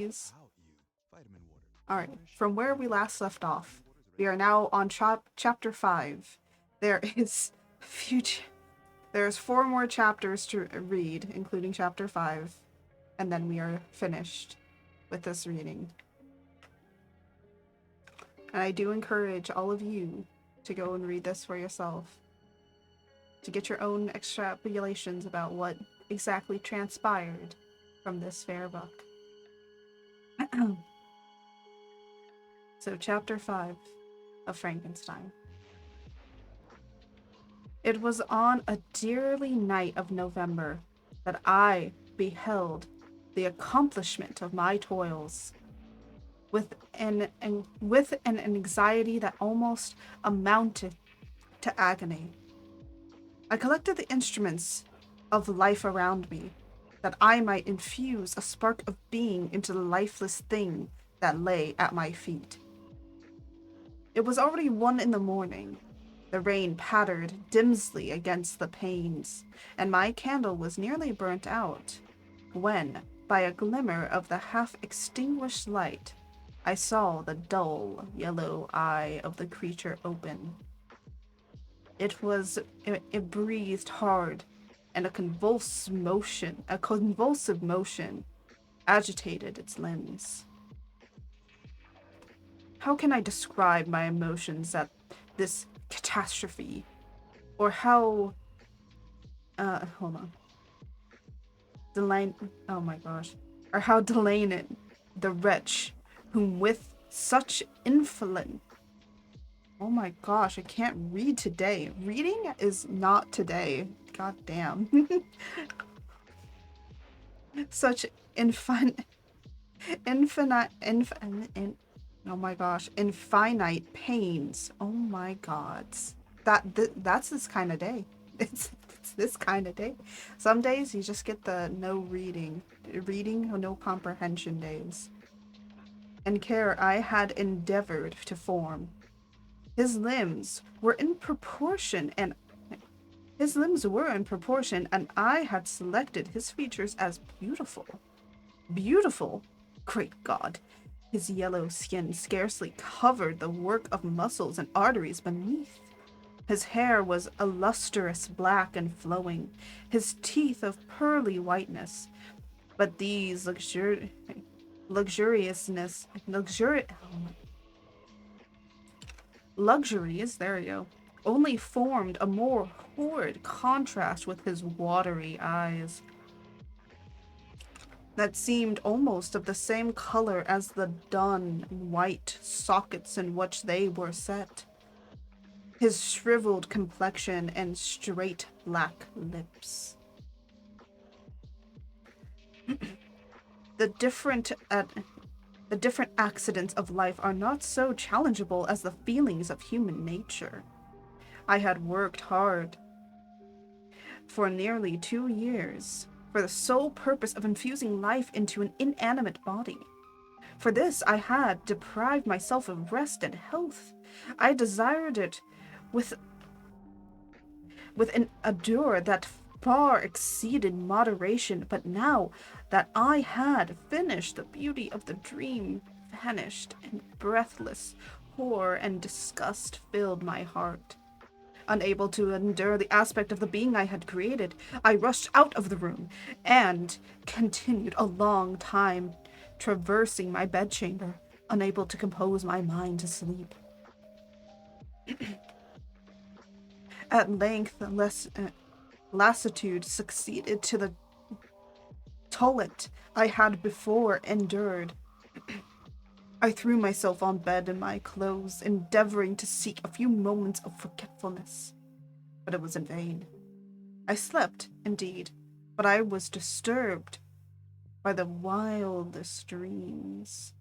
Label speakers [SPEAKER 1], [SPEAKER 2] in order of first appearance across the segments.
[SPEAKER 1] Please. All right. From where we last left off, we are now on chapter 5. There is future. There's 4 more chapters to read, including chapter 5, and then we are finished with this reading. And I do encourage all of you to go and read this for yourself, to get your own extrapolations about what exactly transpired from this fair book. So, chapter 5 of Frankenstein. It was on a dreary night of November that I beheld the accomplishment of my toils, with an anxiety that almost amounted to agony. I collected the instruments of life around me, that I might infuse a spark of being into the lifeless thing that lay at my feet. It was already 1 in the morning. The rain pattered dimly against the panes, and my candle was nearly burnt out, when, by a glimmer of the half-extinguished light, I saw the dull yellow eye of the creature open. It breathed hard, and a convulsive motion agitated its limbs. How can I describe my emotions at this catastrophe? Or how, hold on. Oh my gosh. Or how Delaney, the wretch, whom with such insolent. Oh my gosh, I can't read today. Reading is not today. God damn. Such infinite, oh my gosh, infinite pains. Oh my gods. That's this kind of day. It's this kind of day. Some days you just get the no reading or no comprehension days. And care I had endeavored to form. His limbs were in proportion, and I had selected his features as beautiful. Beautiful? Great God! His yellow skin scarcely covered the work of muscles and arteries beneath. His hair was a lustrous black and flowing, his teeth of pearly whiteness. But these luxuries, there you go, only formed a more horrid contrast with his watery eyes that seemed almost of the same color as the dun white sockets in which they were set. His shriveled complexion and straight black lips. The different accidents of life are not so challengeable as the feelings of human nature. I had worked hard for nearly 2 years for the sole purpose of infusing life into an inanimate body. For this I had deprived myself of rest and health. I desired it with an ardor that far exceeded moderation, but now that I had finished, the beauty of the dream vanished, and breathless horror and disgust filled my heart. Unable to endure the aspect of the being I had created, I rushed out of the room and continued a long time traversing my bedchamber, unable to compose my mind to sleep. At length, lassitude succeeded to the tumult I had before endured. I threw myself on bed in my clothes, endeavoring to seek a few moments of forgetfulness, but it was in vain. I slept, indeed, but I was disturbed by the wildest dreams.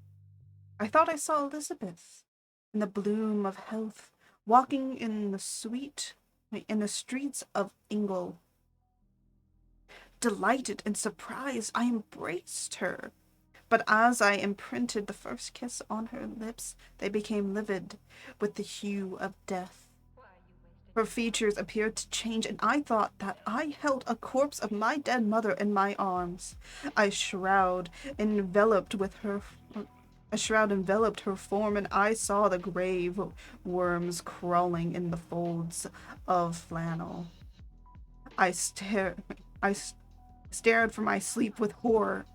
[SPEAKER 1] I thought I saw Elizabeth, in the bloom of health, walking in the streets of Ingle. Delighted and surprised, I embraced her. But as I imprinted the first kiss on her lips, they became livid with the hue of death. Her features appeared to change, and I thought that I held a corpse of my dead mother in my arms. A shroud enveloped with her a shroud enveloped her form, and I saw the grave worms crawling in the folds of flannel. I stared I stared from my sleep with horror.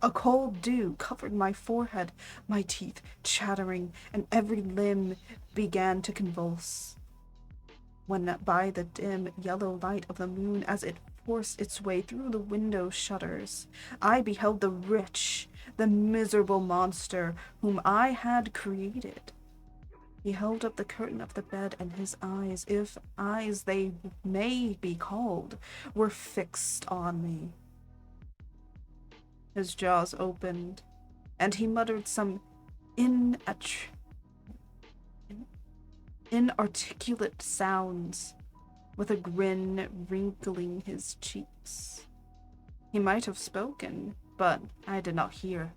[SPEAKER 1] A cold dew covered my forehead, my teeth chattering, and every limb began to convulse. When by the dim yellow light of the moon as it forced its way through the window shutters, I beheld the miserable monster whom I had created. He held up the curtain of the bed, and his eyes, if eyes they may be called, were fixed on me. His jaws opened, and he muttered some inarticulate sounds, with a grin wrinkling his cheeks. He might have spoken, but I did not hear.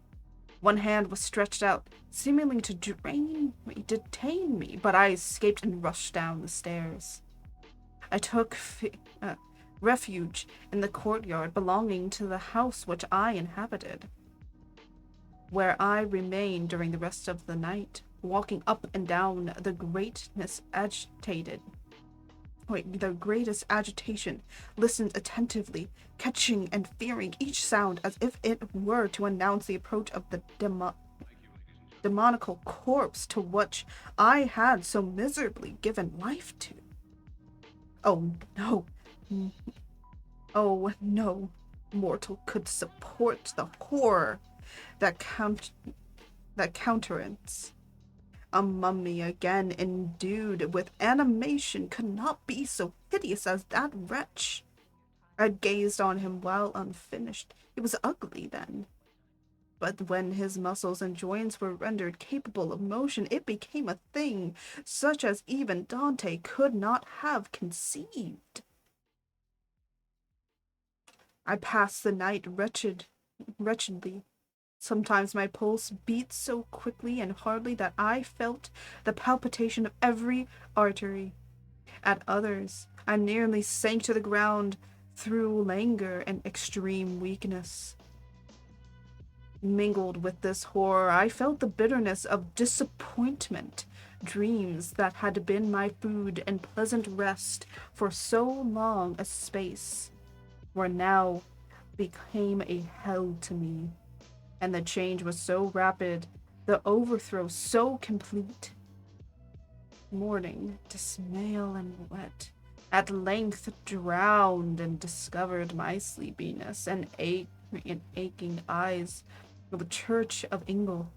[SPEAKER 1] One hand was stretched out, seemingly to detain me, but I escaped and rushed down the stairs. I took refuge in the courtyard belonging to the house which I inhabited, where I remained during the rest of the night, walking up and down the greatest agitation, listened attentively, catching and fearing each sound as if it were to announce the approach of the demoniacal corpse to which I had so miserably given life to. Oh no. Oh no. Mortal could support the horror that countenance. A mummy again endued with animation could not be so hideous as that wretch. I gazed on him while unfinished. He was ugly then. But when his muscles and joints were rendered capable of motion, it became a thing such as even Dante could not have conceived. I passed the night wretchedly. Sometimes my pulse beat so quickly and hardly that I felt the palpitation of every artery. At others, I nearly sank to the ground through languor and extreme weakness. Mingled with this horror, I felt the bitterness of disappointment. Dreams that had been my food and pleasant rest for so long a space were now became a hell to me. And the change was so rapid, the overthrow so complete. Morning, dismal and wet, at length drowned and discovered my sleepiness and aching eyes of the Church of Ingle.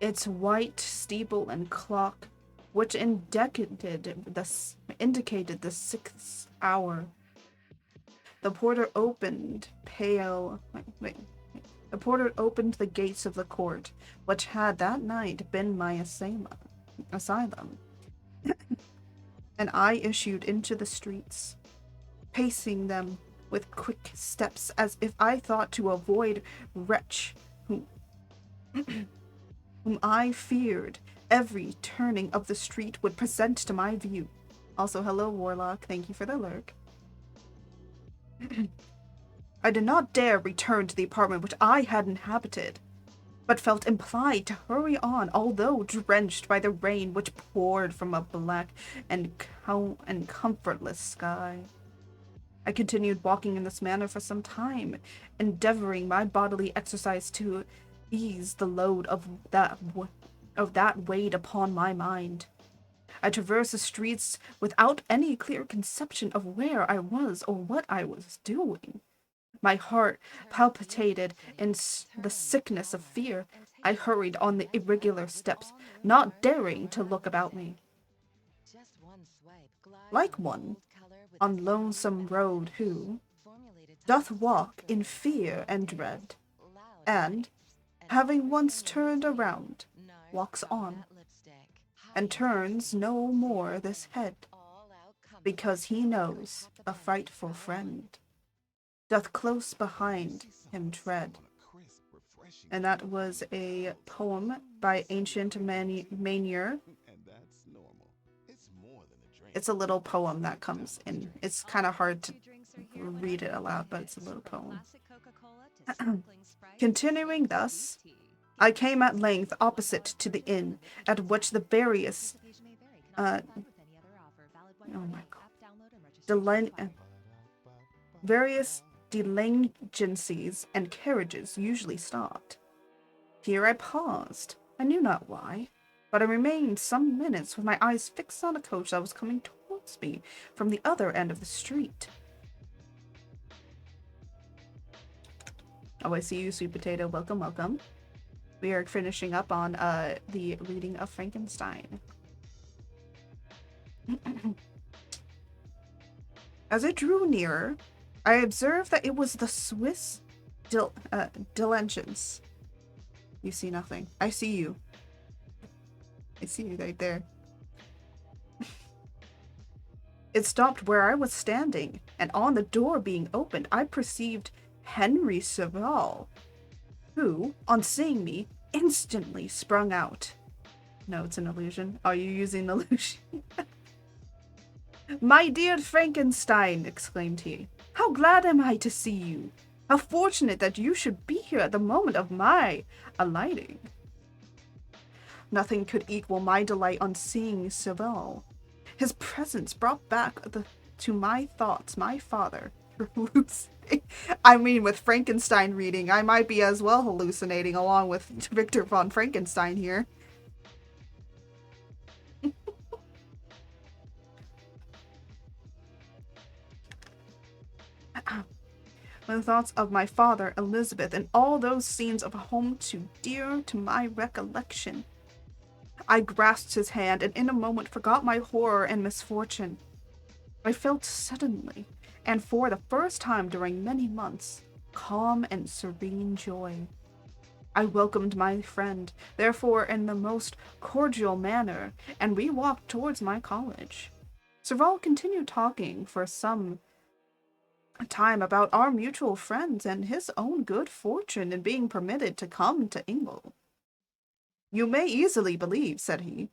[SPEAKER 1] Its white steeple and clock, which indicated the 6th hour. The porter opened the gates of the court, which had that night been my asylum, and I issued into the streets, pacing them with quick steps as if I thought to avoid wretch whom I feared every turning of the street would present to my view. Also, hello, Warlock. Thank you for the lurk. I did not dare return to the apartment which I had inhabited, but felt implied to hurry on, although drenched by the rain which poured from a black and comfortless sky. I continued walking in this manner for some time, endeavoring by bodily exercise to ease the load of that weighed upon my mind. I traversed the streets without any clear conception of where I was or what I was doing. My heart palpitated in the sickness of fear. I hurried on the irregular steps, not daring to look about me. Like one on lonesome road who doth walk in fear and dread, and, having once turned around, walks on, and turns no more this head, because he knows a frightful friend doth close behind him tread. And that was a poem by Ancient Manier. It's a little poem that comes in. It's kind of hard to read it aloud, but it's a little poem. Continuing thus, I came at length opposite to the inn at which the various oh my god, various diligencies and carriages usually stopped. Here I paused. I knew not why, but I remained some minutes with my eyes fixed on a coach that was coming towards me from the other end of the street. Oh, I see you, sweet potato. Welcome, welcome. We are finishing up on the reading of Frankenstein. As I drew nearer, I observed that it was the Swiss diligence. You see nothing. I see you. I see you right there. It stopped where I was standing, and on the door being opened, I perceived Henry Serval, who, on seeing me, instantly sprung out. No, it's an illusion. Are you using an illusion? My dear Frankenstein, exclaimed he, how glad am I to see you! How fortunate that you should be here at the moment of my alighting. Nothing could equal my delight on seeing Serval. His presence brought back to my thoughts my father. I mean, with Frankenstein reading, I might be as well hallucinating along with Victor von Frankenstein here. The thoughts of my father, Elizabeth, and all those scenes of home too dear to my recollection. I grasped his hand and in a moment forgot my horror and misfortune. I felt suddenly, and for the first time during many months, calm and serene joy. I welcomed my friend, therefore, in the most cordial manner, and we walked towards my college. Serval continued talking for some time about our mutual friends and his own good fortune in being permitted to come to Ingle. You may easily believe, said he,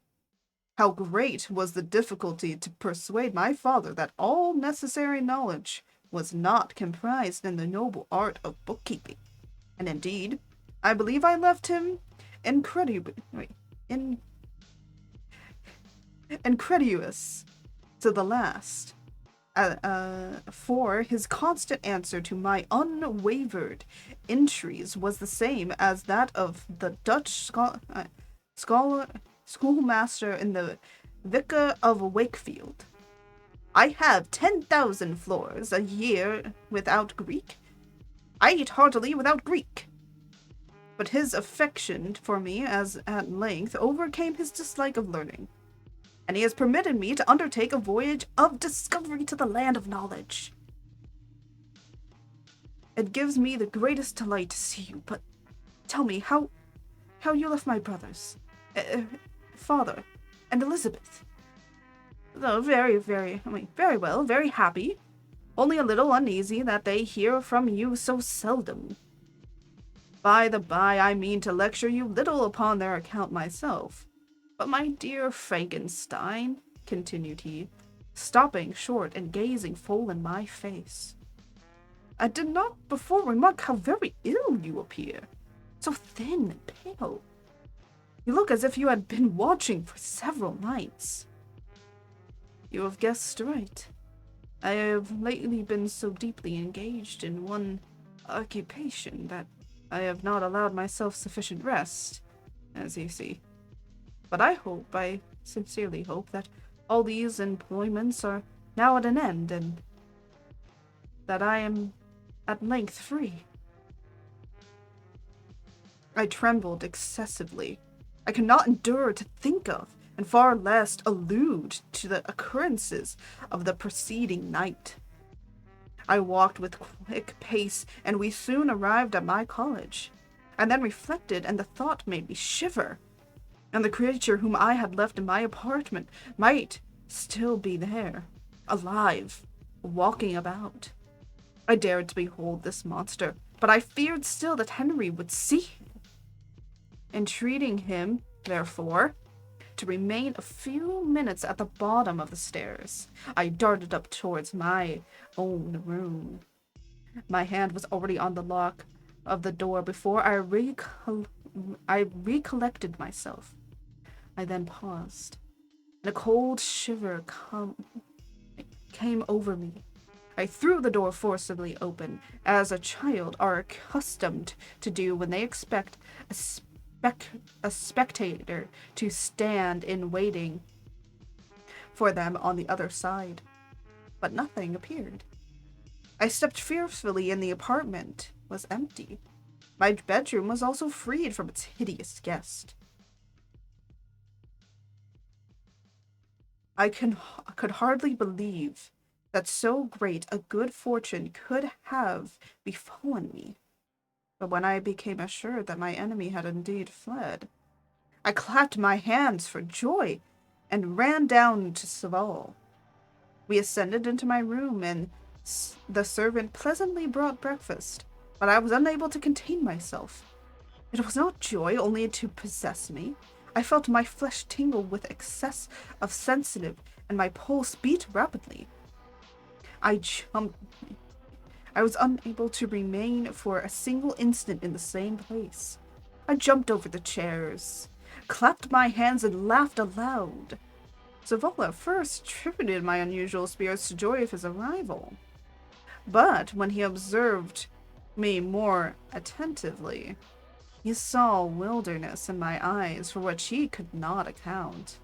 [SPEAKER 1] how great was the difficulty to persuade my father that all necessary knowledge was not comprised in the noble art of bookkeeping. And indeed, I believe I left him incredulous to the last. For his constant answer to my unwavered entreaties was the same as that of the Dutch schoolmaster in the Vicar of Wakefield. I have 10,000 floors a year without Greek. I eat heartily without Greek. But his affection for me as at length overcame his dislike of learning, and he has permitted me to undertake a voyage of discovery to the land of knowledge. It gives me the greatest delight to see you, but tell me how you left my brothers, father, and Elizabeth. Though very well, very happy, only a little uneasy that they hear from you so seldom. By the by, I mean to lecture you little upon their account myself. But my dear Frankenstein, continued he, stopping short and gazing full in my face, I did not before remark how very ill you appear, so thin and pale. You look as if you had been watching for several nights. You have guessed right. I have lately been so deeply engaged in one occupation that I have not allowed myself sufficient rest, as you see. But I sincerely hope that all these employments are now at an end, and that I am at length free. I trembled excessively. I could not endure to think of, and far less allude to the occurrences of the preceding night. I walked with quick pace, and we soon arrived at my college. I then reflected, and the thought made me shiver. And the creature whom I had left in my apartment might still be there, alive, walking about. I dared to behold this monster, but I feared still that Henry would see him. Entreating him, therefore, to remain a few minutes at the bottom of the stairs. I darted up towards my own room. My hand was already on the lock of the door before I recollected myself. I then paused, and a cold shiver came over me. I threw the door forcibly open, as a child are accustomed to do when they expect a spectator to stand in waiting for them on the other side. But nothing appeared. I stepped fearfully in. The apartment was empty. My bedroom was also freed from its hideous guest. I could hardly believe that so great a good fortune could have befallen me. But when I became assured that my enemy had indeed fled, I clapped my hands for joy and ran down to Saval. We ascended into my room, and the servant pleasantly brought breakfast, but I was unable to contain myself. It was not joy only to possess me. I felt my flesh tingle with excess of sensitive, and my pulse beat rapidly. I was unable to remain for a single instant in the same place. I jumped over the chairs, clapped my hands, and laughed aloud. Zavala first attributed my unusual spirits to joy of his arrival. But when he observed me more attentively, he saw wilderness in my eyes for which he could not account,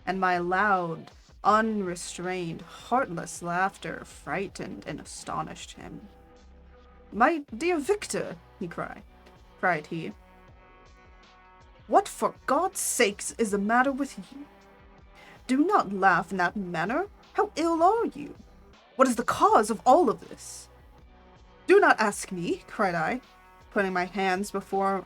[SPEAKER 1] and my loud, unrestrained, heartless laughter frightened and astonished him. "My dear Victor," cried he, "what for God's sakes is the matter with you? Do not laugh in that manner. How ill are you? What is the cause of all of this?" "Do not ask me," cried I, putting my hands before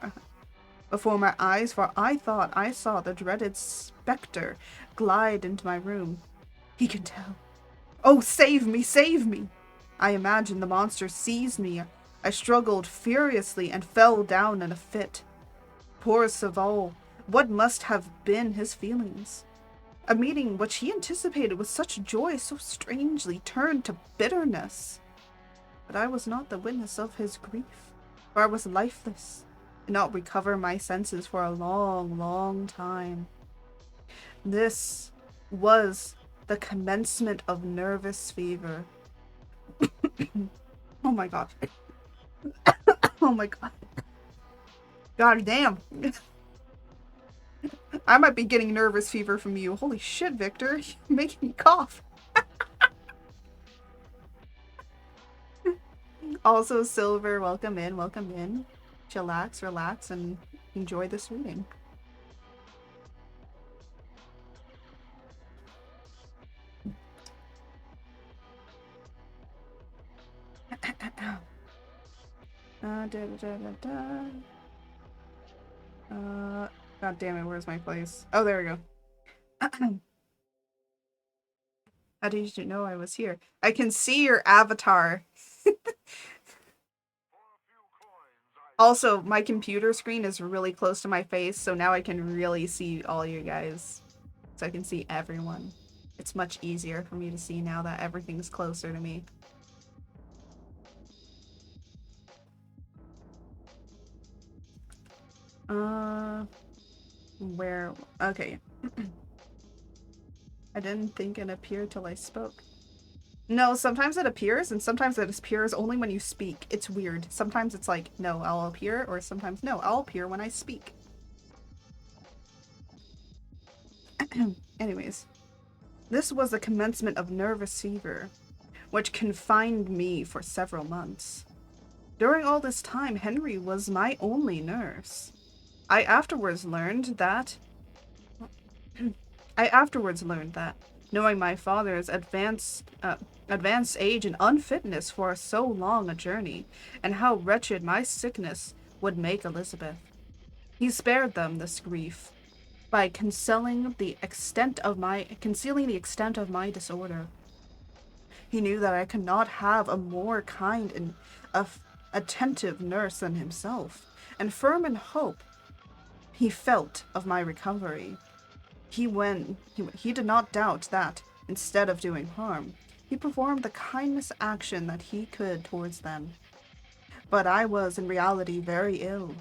[SPEAKER 1] my eyes, for I thought I saw the dreaded spectre glide into my room. "He can tell. Oh, save me, save me!" I imagined the monster seized me. I struggled furiously and fell down in a fit. Poor Saval, what must have been his feelings? A meeting which he anticipated with such joy so strangely turned to bitterness. But I was not the witness of his grief, for I was lifeless, and not recover my senses for a long, long time. This was the commencement of nervous fever. Oh my god. Oh my god. God damn. I might be getting nervous fever from you. Holy shit, Victor. You're making me cough. Also, Silver, welcome in, welcome in. Chillax, relax, and enjoy this reading. God damn it, where's my place? Oh, there we go. How did you know I was here? I can see your avatar. Also, my computer screen is really close to my face, so now I can really see all you guys. So I can see everyone. It's much easier for me to see now that everything's closer to me. Where? Okay. I didn't think it appeared till I spoke. No, sometimes it appears, and sometimes it appears only when you speak. It's weird. Sometimes it's like, no, I'll appear, or sometimes, no, I'll appear when I speak. Anyways, this was the commencement of nervous fever, which confined me for several months. During all this time, Henry was my only nurse. I afterwards learned that, knowing my father's advanced age and unfitness for so long a journey, and how wretched my sickness would make Elizabeth, he spared them this grief by concealing the extent of my disorder. He knew that I could not have a more kind and attentive nurse than himself, and firm in hope he felt of my recovery. He did not doubt that, instead of doing harm, he performed the kindest action that he could towards them. But I was in reality very ill,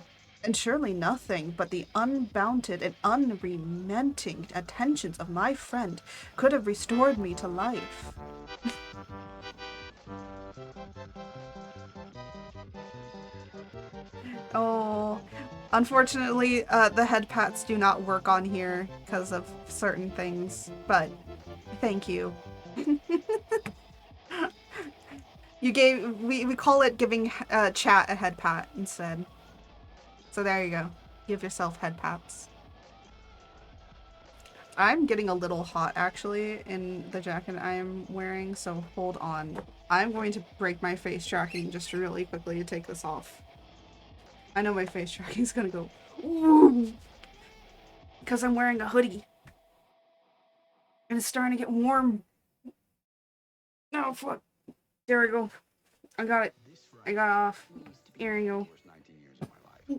[SPEAKER 1] and surely nothing but the unbounded and unrelenting attentions of my friend could have restored me to life. Oh, unfortunately, the head pats do not work on here because of certain things, but thank you. we call it giving chat a head pat instead. So there you go. Give yourself head pats. I'm getting a little hot actually in the jacket I am wearing, so hold on. I'm going to break my face tracking just really quickly to take this off. I know my face tracking is gonna go ooh, because I'm wearing a hoodie. And it's starting to get warm. No, fuck. There we go. I got it. I got it off. Here you go.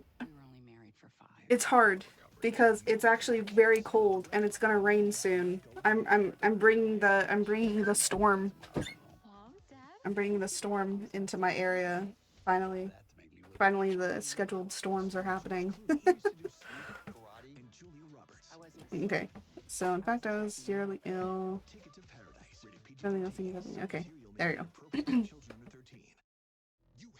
[SPEAKER 1] It's hard because it's actually very cold and it's gonna rain soon. I'm bringing the storm. I'm bringing the storm into my area. Finally. Finally the scheduled storms are happening. Okay. So in fact I was dearly ill. Nothing. Okay. There you go.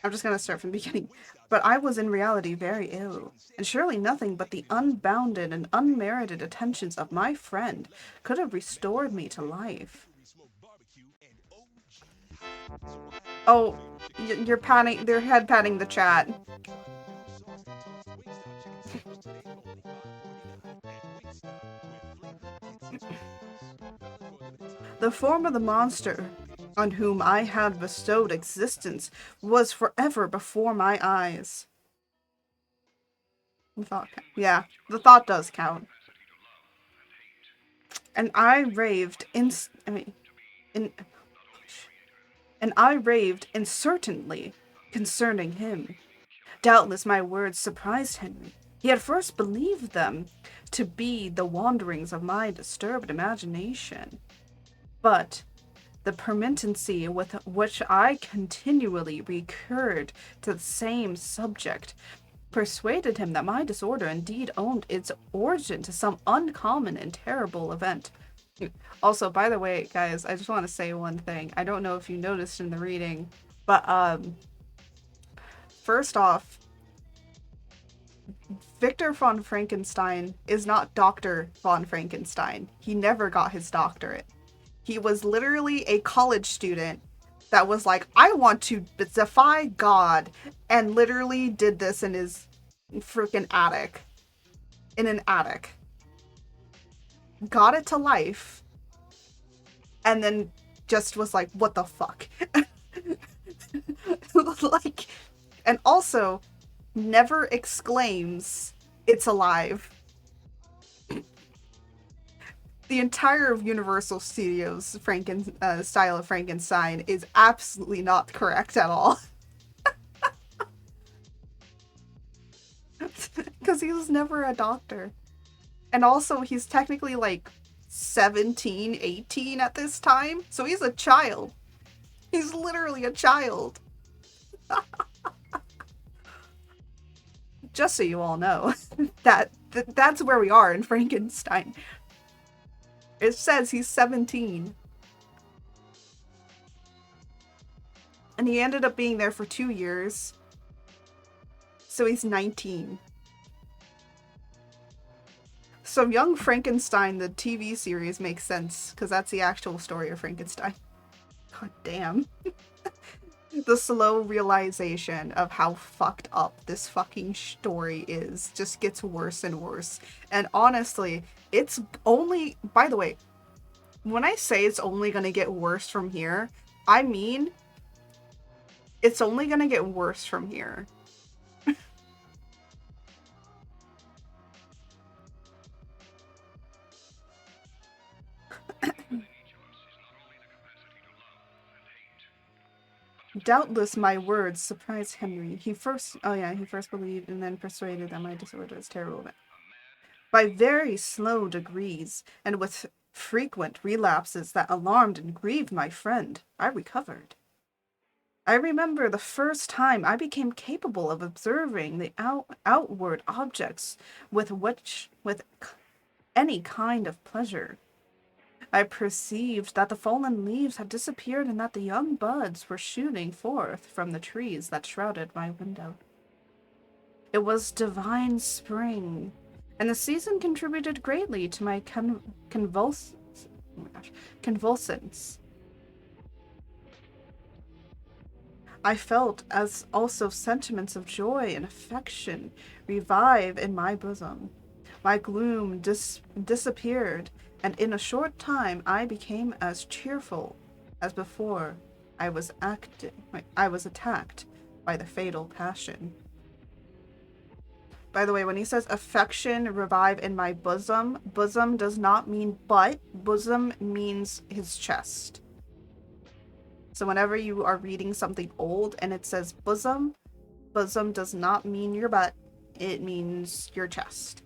[SPEAKER 1] I'm just gonna start from the beginning. But I was in reality very ill, and surely nothing but the unbounded and unmerited attentions of my friend could have restored me to life. Oh, you're patting, they're head patting the chat. The form of the monster on whom I had bestowed existence was forever before my eyes. The thought, yeah, the thought does count. And I raved in, and I raved incertainly concerning him. Doubtless my words surprised Henry. He had first believed them to be the wanderings of my disturbed imagination. But the permanency with which I continually recurred to the same subject persuaded him that my disorder indeed owed its origin to some uncommon and terrible event. Also, by the way, guys, I just want to say one thing. I don't know if you noticed in the reading, but first off, Victor von Frankenstein is not Dr. von Frankenstein. He never got his doctorate. He was literally a college student that was like, I want to defy God, and literally did this in his freaking attic. In an attic. Got it to life, and then just was like, what the fuck? Like, and also never exclaims, it's alive. The entire Universal Studios style of Frankenstein is absolutely not correct at all. Because he was never a doctor. And also, he's technically like 17, 18 at this time. So he's a child. He's literally a child. Just so you all know, that's where we are in Frankenstein. It says he's 17. And he ended up being there for 2 years. So he's 19. So Young Frankenstein, the TV series, makes sense, because that's the actual story of Frankenstein. God damn. The slow realization of how fucked up this fucking story is just gets worse and worse. And honestly, it's only, by the way, when I say it's only gonna get worse from here, I mean, it's only gonna get worse from here. Doubtless my words surprised Henry. He first believed and then persuaded that my disorder is terrible. By very slow degrees, and with frequent relapses that alarmed and grieved my friend, I recovered. I remember the first time I became capable of observing the outward objects with any kind of pleasure. I perceived that the fallen leaves had disappeared and that the young buds were shooting forth from the trees that shrouded my window. It was divine spring, and the season contributed greatly to my convulsance. I felt as also sentiments of joy and affection revive in my bosom. My gloom disappeared, and in a short time I became as cheerful as before I was attacked by the fatal passion. By the way, when he says affection revive in my bosom, bosom does not mean butt. Bosom means his chest. So whenever you are reading something old and it says bosom, bosom does not mean your butt. It means your chest.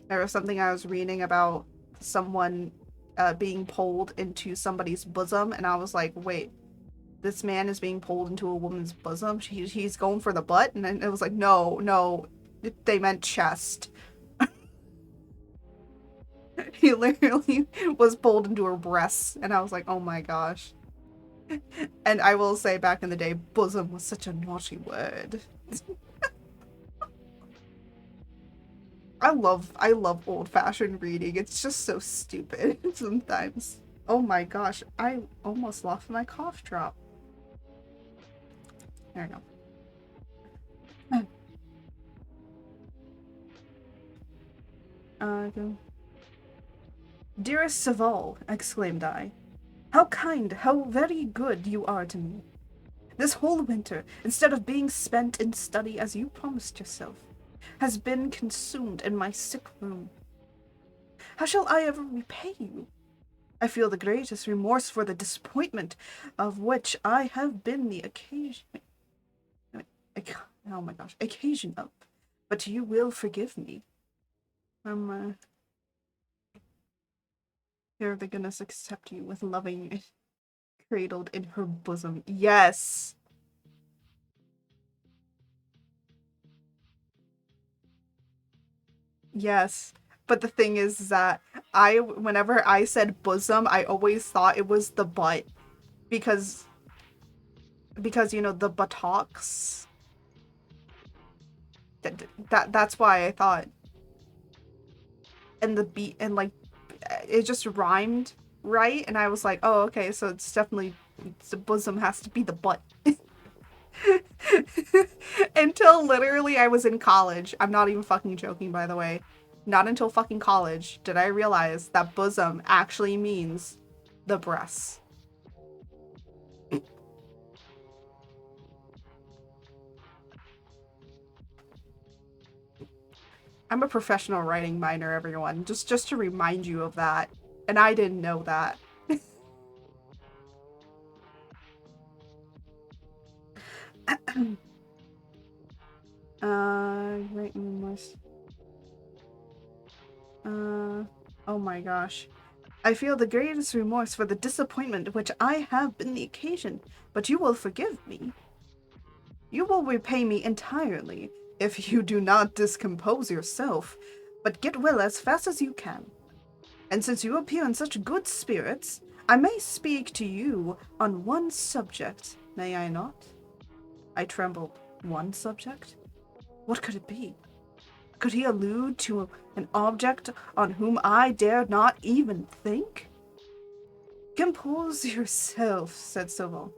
[SPEAKER 1] There was something I was reading about someone being pulled into somebody's bosom, and I was like, wait, this man is being pulled into a woman's bosom? He's going for the butt? And then it was like, no, they meant chest. He literally was pulled into her breasts, and I was like, oh my gosh. And I will say, back in the day, bosom was such a naughty word. I love old-fashioned reading. It's just so stupid sometimes. Oh my gosh, I almost lost my cough drop. There we go. Go. Dearest Saval, exclaimed I, how kind, how very good you are to me. This whole winter, instead of being spent in study as you promised yourself, has been consumed in my sick room. How shall I ever repay you? I feel the greatest remorse for the disappointment of which I have been the occasion. Oh my gosh, occasion of. But you will forgive me. Here the goodness accept you with loving cradled in her bosom. Yes. Yes. But the thing is that whenever I said bosom, I always thought it was the butt. Because you know, the buttocks. That's why I thought. And the beat, and like, it just rhymed right, and I was like, oh, okay, so it's definitely, the bosom has to be the butt. Until literally I was in college. I'm not even fucking joking, by the way. Not until fucking college did I realize that bosom actually means the breasts. I'm a professional writing minor, everyone. Just to remind you of that. And I didn't know that. Great remorse. Oh my gosh. I feel the greatest remorse for the disappointment which I have been the occasion, but you will forgive me. You will repay me entirely if you do not discompose yourself, but get well as fast as you can. And since you appear in such good spirits, I may speak to you on one subject, may I not? I trembled. One subject? What could it be? Could he allude to an object on whom I dared not even think? Compose yourself, said Saval,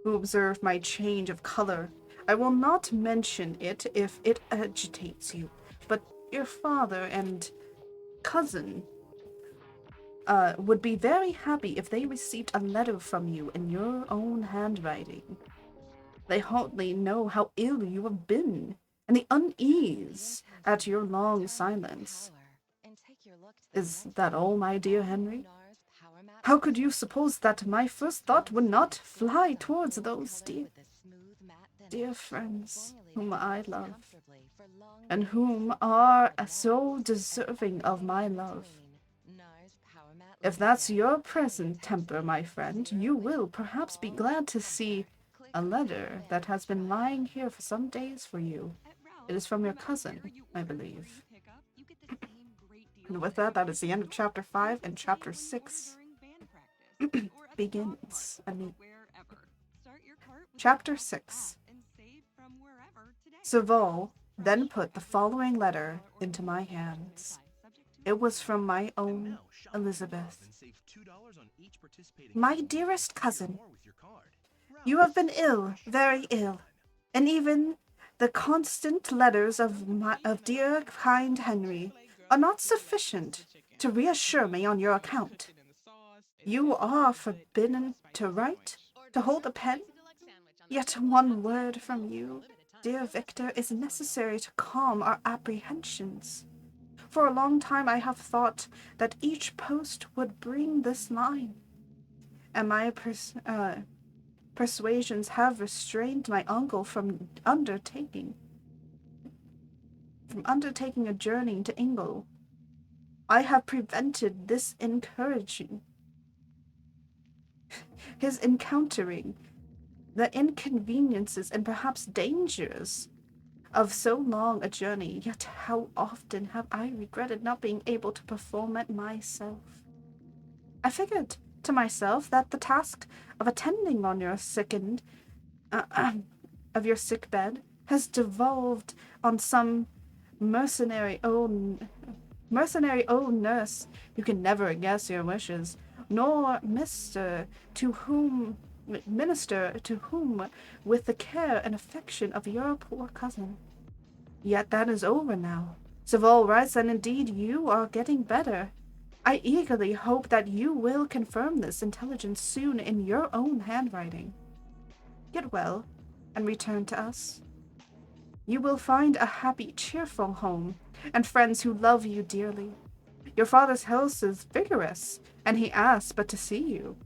[SPEAKER 1] who observed my change of color. I will not mention it if it agitates you, but your father and cousin would be very happy if they received a letter from you in your own handwriting. They hardly know how ill you have been, and the unease at your long silence. Is that all, my dear Henry? How could you suppose that my first thought would not fly towards those dear friends whom I love? and whom are so deserving of my love. If that's your present temper, my friend, you will perhaps be glad to see a letter that has been lying here for some days for you. It is from your cousin, I believe. And with that, that is the end of chapter 5, and chapter 6 begins anew. Chapter 6. Serval then put the following letter into my hands. It was from my own Elizabeth. My dearest cousin, you have been ill, very ill, and even the constant letters of dear kind Henry are not sufficient to reassure me on your account. You are forbidden to write, to hold a pen, yet one word from you, dear Victor, is necessary to calm our apprehensions. For a long time I have thought that each post would bring this line, and my persuasions have restrained my uncle from undertaking a journey to Ingle. I have prevented his encountering the inconveniences and perhaps dangers of so long a journey, yet how often have I regretted not being able to perform it myself. I figured to myself that the task of attending on your sick bed has devolved on some mercenary old nurse who can never guess your wishes, nor minister to whom with the care and affection of your poor cousin. Yet that is over now. Serval writes that indeed you are getting better. I eagerly hope that you will confirm this intelligence soon in your own handwriting. Get well, and return to us. You will find a happy, cheerful home, and friends who love you dearly. Your father's health is vigorous, and he asks but to see you,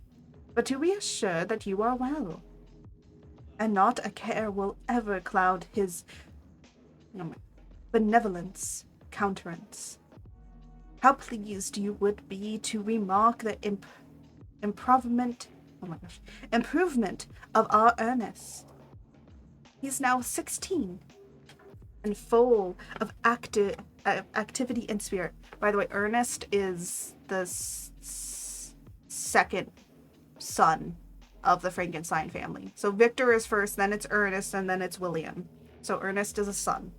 [SPEAKER 1] but to be assured that you are well, and not a care will ever cloud his benevolence countenance. How pleased you would be to remark the improvement of our Ernest. He's now 16 and full of activity and spirit. By the way, Ernest is the second son of the Frankenstein family. So Victor is first, then it's Ernest, and then it's William. So Ernest is a son.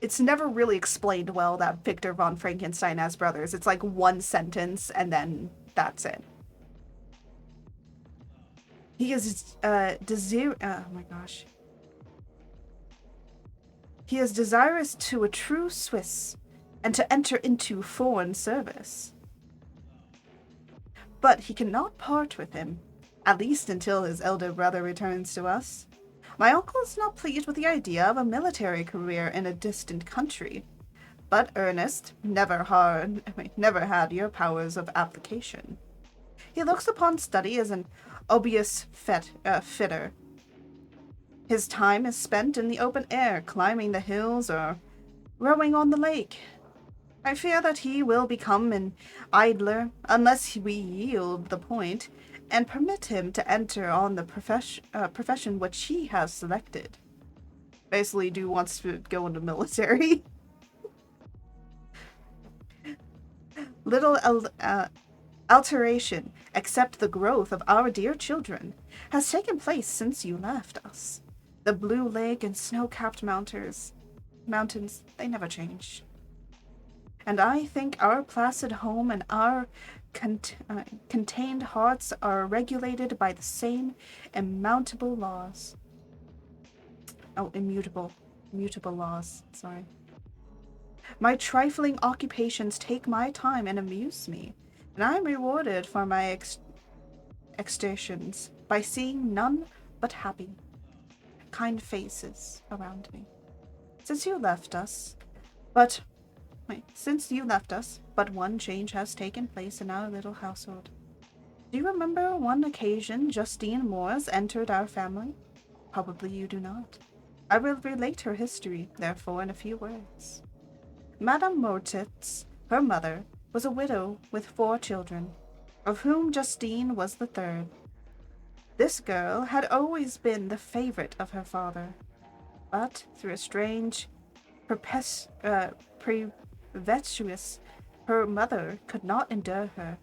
[SPEAKER 1] It's never really explained well that Victor von Frankenstein has brothers. It's like one sentence and then that's it. He is He is desirous to a true Swiss and to enter into foreign service. But he cannot part with him, at least until his elder brother returns to us. My uncle is not pleased with the idea of a military career in a distant country, but Ernest never had your powers of application. He looks upon study as an obvious fitter. His time is spent in the open air, climbing the hills or rowing on the lake. I fear that he will become an idler unless we yield the point and permit him to enter on the profession which he has selected. Basically, Dew wants to go into military. Little alteration, except the growth of our dear children, has taken place since you left us. The Blue Lake and snow-capped mountains, they never change. And I think our placid home and our contained hearts are regulated by the same immutable laws. Mutable laws, sorry. My trifling occupations take my time and amuse me, and I am rewarded for my exertions by seeing none but happy, kind faces around me. Since you left us, but one change has taken place in our little household. Do you remember one occasion Justine Moores entered our family? Probably you do not. I will relate her history, therefore, in a few words. Madame Mortitz, her mother, was a widow with 4 children, of whom Justine was the third. This girl had always been the favorite of her father, but through a strange prevetuous, her mother could not endure her,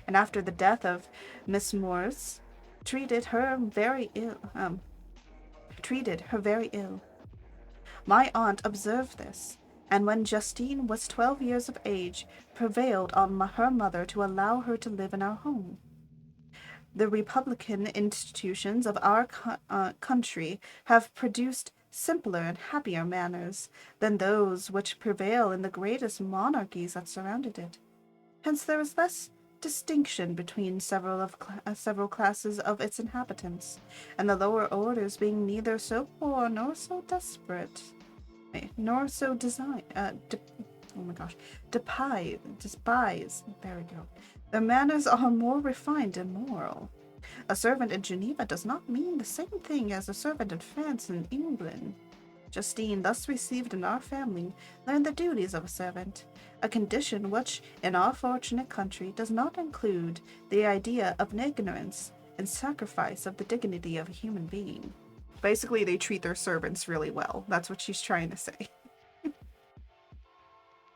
[SPEAKER 1] and after the death of Miss Morse, treated her very ill. My aunt observed this, and when Justine was 12 years of age, prevailed on her mother to allow her to live in our home. The republican institutions of our country have produced simpler and happier manners than those which prevail in the greatest monarchies that surrounded it. Hence there is less distinction between several classes of its inhabitants, and the lower orders being neither so poor nor so desperate, nor so despise. There we go. Their manners are more refined and moral. A servant in Geneva does not mean the same thing as a servant in France and England. Justine, thus received in our family, learned the duties of a servant, a condition which, in our fortunate country, does not include the idea of ignorance and sacrifice of the dignity of a human being. Basically, they treat their servants really well. That's what she's trying to say.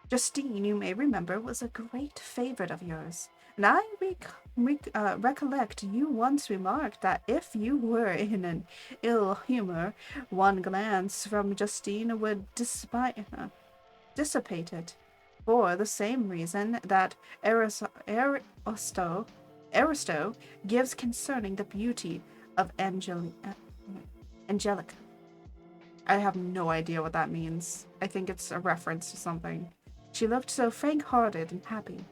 [SPEAKER 1] Justine, you may remember, was a great favorite of yours, and I recollect you once remarked that if you were in an ill humor, one glance from Justine would dissipate it, for the same reason that Aristo gives concerning the beauty of Angelica. I have no idea what that means. I think it's a reference to something. She looked so frank-hearted and happy.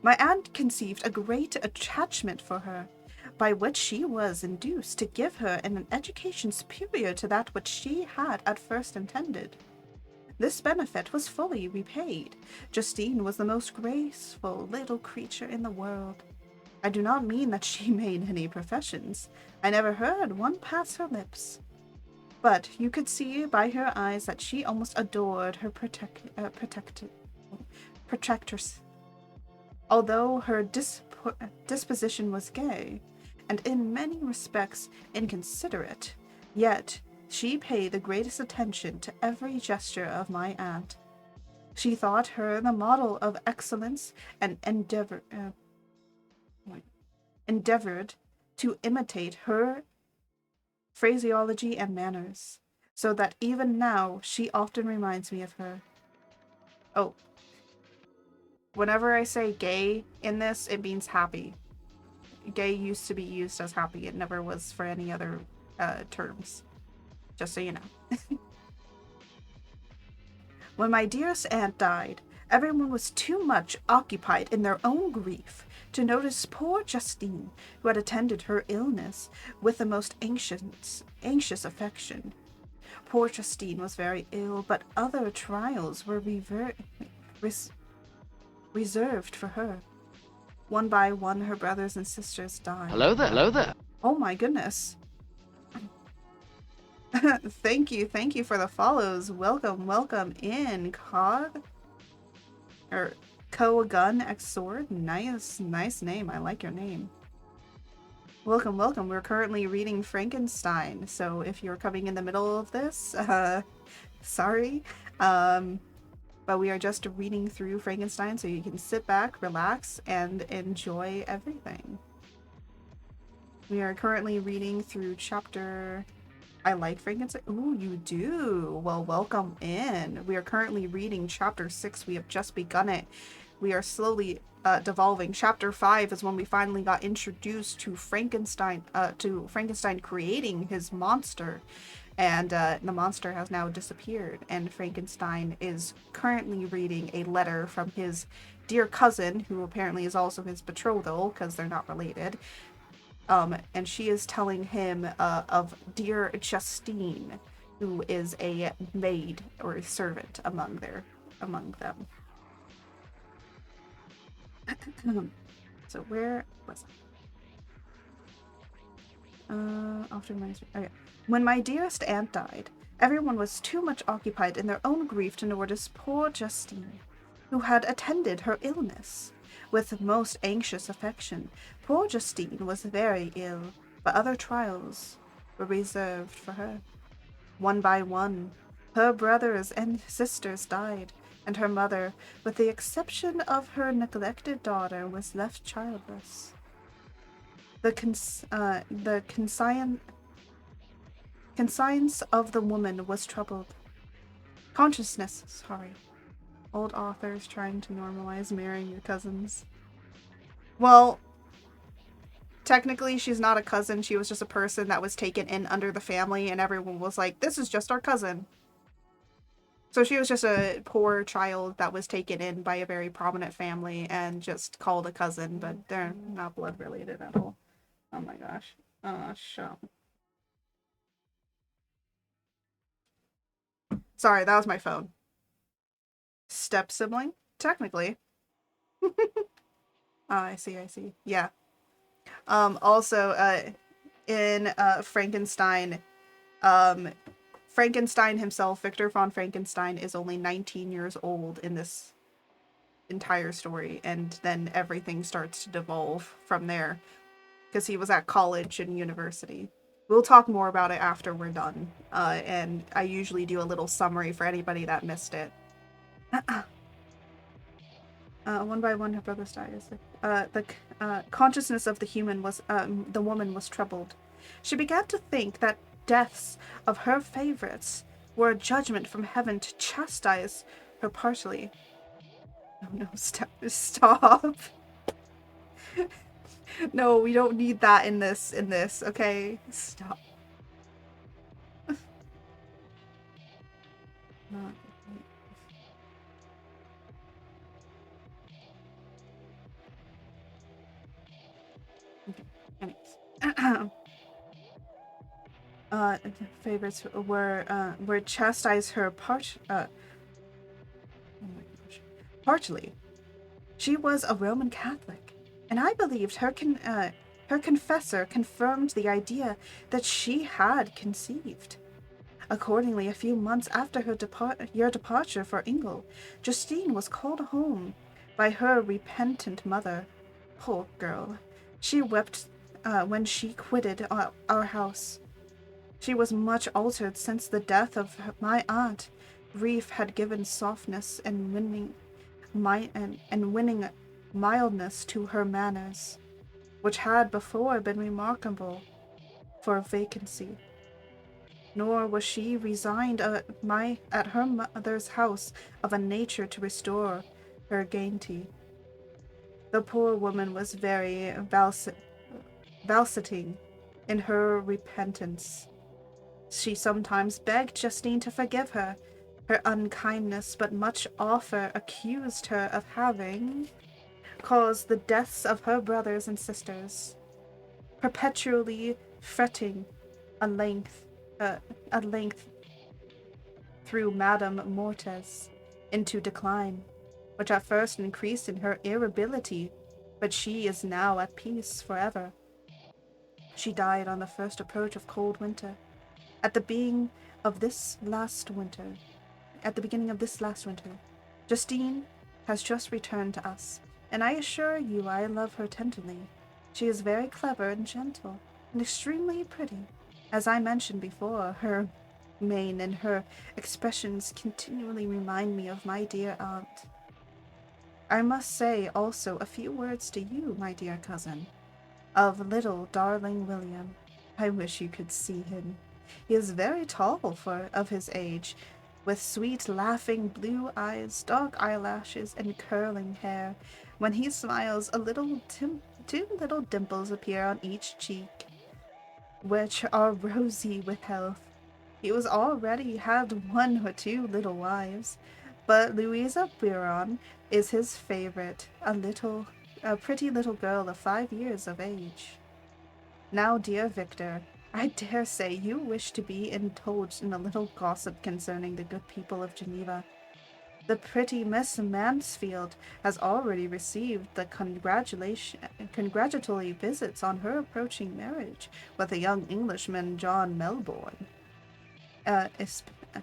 [SPEAKER 1] My aunt conceived a great attachment for her, by which she was induced to give her an education superior to that which she had at first intended. This benefit was fully repaid. Justine was the most graceful little creature in the world. I do not mean that she made any professions. I never heard one pass her lips. But you could see by her eyes that she almost adored her protectress. Although her disposition was gay, and in many respects inconsiderate, yet she paid the greatest attention to every gesture of my aunt. She thought her the model of excellence and endeavored to imitate her phraseology and manners, so that even now she often reminds me of her. Oh, whenever I say gay in this, it means happy. Gay used to be used as happy. It never was for any other terms. Just so you know. When my dearest aunt died, everyone was too much occupied in their own grief to notice poor Justine, who had attended her illness with the most anxious affection. Poor Justine was very ill, but other trials were reserved for her. One by one, her brothers and sisters died.
[SPEAKER 2] Hello there.
[SPEAKER 1] Oh my goodness. Thank you for the follows. Welcome in, Cog. Or Koagun X Sword. Nice name. I like your name. Welcome. We're currently reading Frankenstein, so if you're coming in the middle of this, sorry. But we are just reading through Frankenstein, so you can sit back, relax, and enjoy everything. We are currently reading through chapter... I like Frankenstein. Ooh, you do. Well, welcome in. We are currently reading chapter 6. We have just begun it. We are slowly devolving. Chapter 5 is when we finally got introduced to Frankenstein creating his monster. And the monster has now disappeared. And Frankenstein is currently reading a letter from his dear cousin, who apparently is also his betrothal, because they're not related. And she is telling him of dear Justine, who is a maid or a servant among them. So where was After my okay. When my dearest aunt died, everyone was too much occupied in their own grief to notice poor Justine, who had attended her illness with most anxious affection. Poor Justine was very ill, but other trials were reserved for her. One by one, her brothers and sisters died, and her mother, with the exception of her neglected daughter, was left childless. The conscience of the woman was troubled. Consciousness, sorry. Old authors trying to normalize marrying your cousins. Well, technically she's not a cousin, she was just a person that was taken in under the family and everyone was like, this is just our cousin. So she was just a poor child that was taken in by a very prominent family and just called a cousin, but they're not blood related at all. Oh my gosh. Shut up. Sorry, that was my phone. Step sibling? Technically. I see, I see. Yeah. Also, in Frankenstein, um, Frankenstein himself, Victor von Frankenstein, is only 19 years old in this entire story, and then everything starts to devolve from there because he was at college and university. We'll talk more about it after we're done, and I usually do a little summary for anybody that missed it. One by one, her brothers died. The consciousness of the woman was troubled. She began to think that deaths of her favorites were a judgment from heaven to chastise her partially. Oh no, stop. No, we don't need that in this, okay? Stop. Okay, anyways. Favorites were chastise her oh my gosh. Partially. She was a Roman Catholic, and I believed her confessor confirmed the idea that she had conceived. Accordingly, a few months after your departure for Ingle, Justine was called home by her repentant mother. Poor girl. She wept when she quitted our house. She was much altered since the death of my aunt. Grief had given softness and winning mildness to her manners, which had before been remarkable for vacancy. Nor was she resigned at her mother's house of a nature to restore her gaiety. The poor woman was very vacillating in her repentance. She sometimes begged Justine to forgive her unkindness, but much oftener accused her of having caused the deaths of her brothers and sisters, perpetually fretting at length through Madame Mortes into decline, which at first increased in her irritability, but she is now at peace forever. She died on the first approach of cold winter. At the beginning of this last winter, Justine has just returned to us, and I assure you I love her tenderly. She is very clever and gentle, and extremely pretty. As I mentioned before, her mien and her expressions continually remind me of my dear aunt. I must say also a few words to you, my dear cousin, of little darling William. I wish you could see him. He is very tall of his age, with sweet, laughing blue eyes, dark eyelashes, and curling hair. When he smiles, two little dimples appear on each cheek, which are rosy with health. He was already had one or two little wives, but Louisa Biron is his favorite, a pretty little girl of 5 years of age. Now, dear Victor, I dare say you wish to be indulged in a little gossip concerning the good people of Geneva. The pretty Miss Mansfield has already received the congratulatory visits on her approaching marriage with a young Englishman, John Melbourne. Uh, es- uh,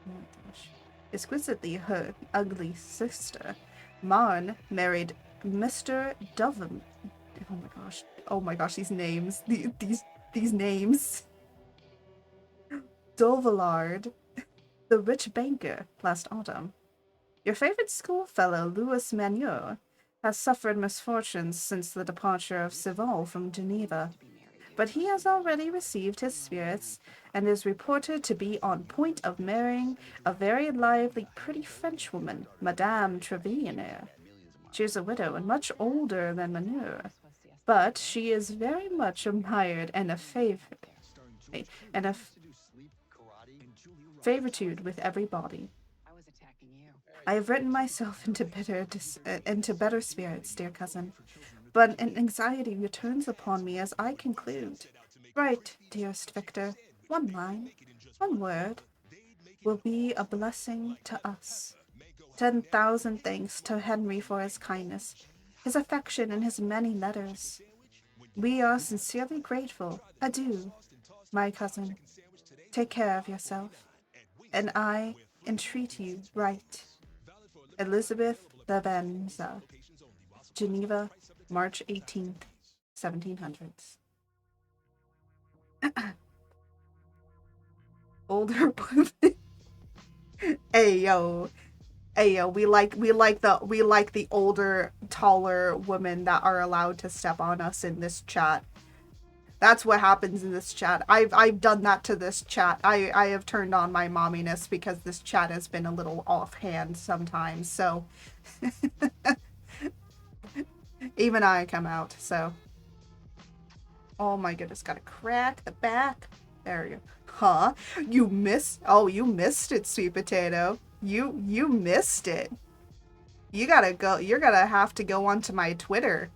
[SPEAKER 1] oh gosh. Exquisitely her ugly sister, Marn, married Mr. Dovem. Oh my gosh! Oh my gosh! These names. These names. Dovellard, the rich banker, last autumn. Your favorite schoolfellow, Louis Manure, has suffered misfortunes since the departure of Sival from Geneva, but he has already received his spirits and is reported to be on point of marrying a very lively, pretty Frenchwoman, Madame Trevillionaire. She is a widow and much older than Manure, but she is very much admired and a favorite, and a favoritude with everybody. I have written myself into better spirits, dear cousin, but an anxiety returns upon me as I conclude. Write, dearest Victor, one line, one word, will be a blessing to us. 10,000 thanks to Henry for his kindness, his affection, and his many letters. We are sincerely grateful. Adieu, my cousin. Take care of yourself, and I entreat you, write. Elizabeth Lavenza, Geneva, March 18th, 1700s. Older woman. Ayo. Ayo, we like the older, taller women that are allowed to step on us in this chat. That's what happens in this chat. I've done that to this chat. I have turned on my momminess because this chat has been a little offhand sometimes. So even I come out. So oh my goodness, gotta crack the back. There you go. Huh? You missed? Oh, you missed it, sweet potato. You missed it. You gotta go. You're gonna have to go onto my Twitter.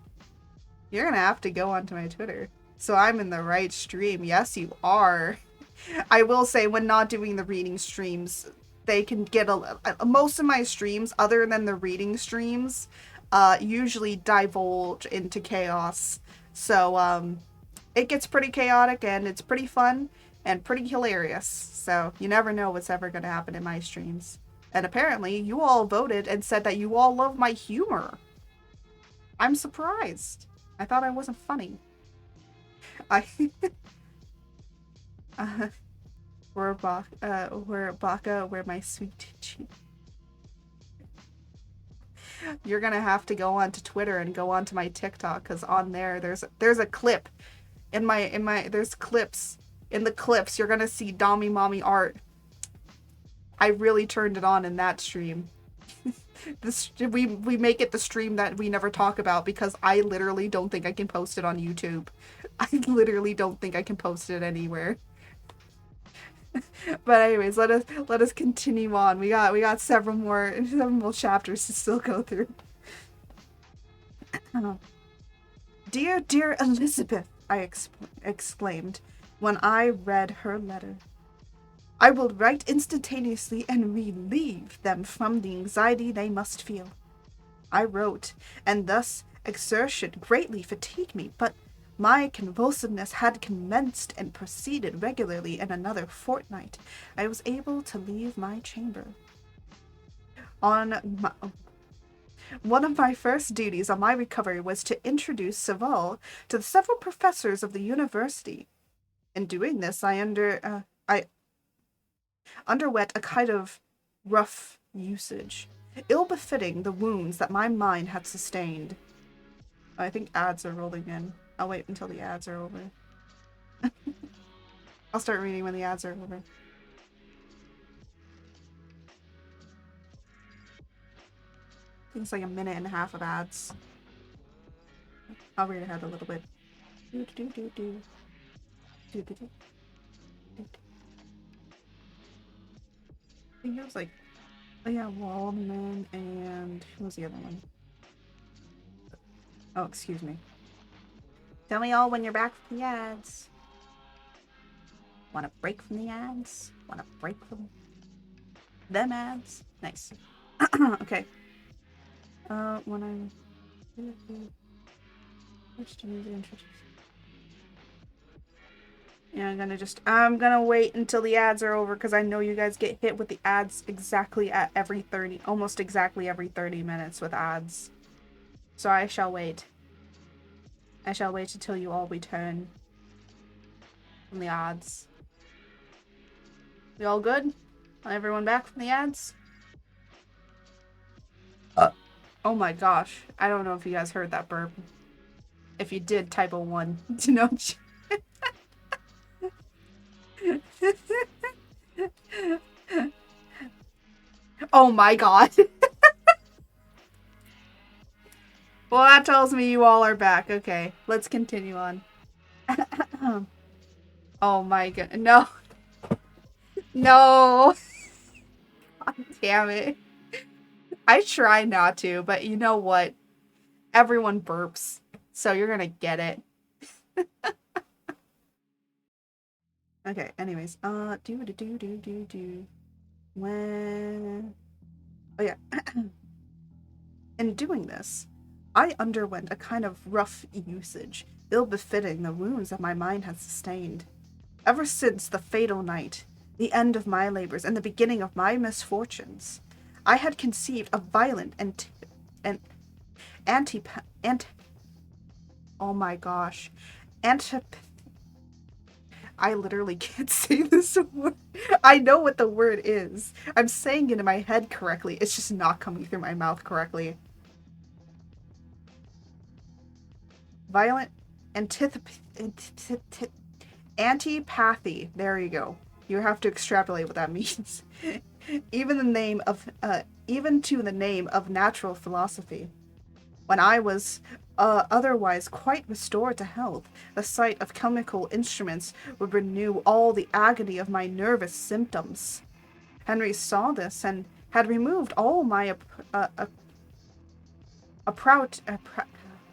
[SPEAKER 1] You're gonna have to go onto my Twitter. So I'm in the right stream. Yes, you are. I will say, when not doing the reading streams, they can get most of my streams, other than the reading streams, usually divulge into chaos. So it gets pretty chaotic and it's pretty fun and pretty hilarious. So you never know what's ever going to happen in my streams. And apparently, you all voted and said that you all love my humor. I'm surprised. I thought I wasn't funny. I where Baka, where my sweet cheek. You're gonna have to go onto Twitter and go onto my TikTok, because on there there's a clip in my there's clips. In the clips you're gonna see Dommy Mommy art. I really turned it on in that stream. We make it the stream that we never talk about because I literally don't think I can post it on YouTube. I literally don't think I can post it anywhere. But anyways, let us continue on. We got several more chapters to still go through. Dear Elizabeth, I exclaimed when I read her letter. I will write instantaneously and relieve them from the anxiety they must feel. I wrote, and thus exertion greatly fatigued me, but my convulsiveness had commenced and proceeded regularly in another fortnight. I was able to leave my chamber. One of my first duties on my recovery was to introduce Saval to the several professors of the university. In doing this, I underwent a kind of rough usage, ill-befitting the wounds that my mind had sustained. I think ads are rolling in. I'll wait until the ads are over. I'll start reading when the ads are over. I think it's like a minute and a half of ads. I'll read ahead a little bit. I think it was like, oh yeah, Waldman and who was the other one? Oh, excuse me. Tell me all when you're back from the ads. Want to break from the ads? Want to break from them ads? Nice. Okay. When I'm first to introduce. Yeah, I'm gonna wait until the ads are over because I know you guys get hit with the ads exactly at every 30, almost exactly every 30 minutes with ads. So I shall wait. I shall wait until you all return from the ads. We all good? Everyone back from the ads? Oh my gosh. I don't know if you guys heard that burp. If you did, type a 1. No. Oh my god. Well, that tells me you all are back. Okay, let's continue on. Oh my god. No. No. God damn it. I try not to, but you know what? Everyone burps, so you're gonna get it. Okay, anyways. Do. When. Oh, yeah. In doing this, I underwent a kind of rough usage, ill befitting the wounds that my mind had sustained. Ever since the fatal night, the end of my labors, and the beginning of my misfortunes, I had conceived a violent and anti ant oh my gosh, antip. I literally can't say this word. I know what the word is. I'm saying it in my head correctly. It's just not coming through my mouth correctly. Violent antipathy. There you go. You have to extrapolate what that means. Even to the name of natural philosophy. When I was otherwise quite restored to health, the sight of chemical instruments would renew all the agony of my nervous symptoms. Henry saw this and had removed all my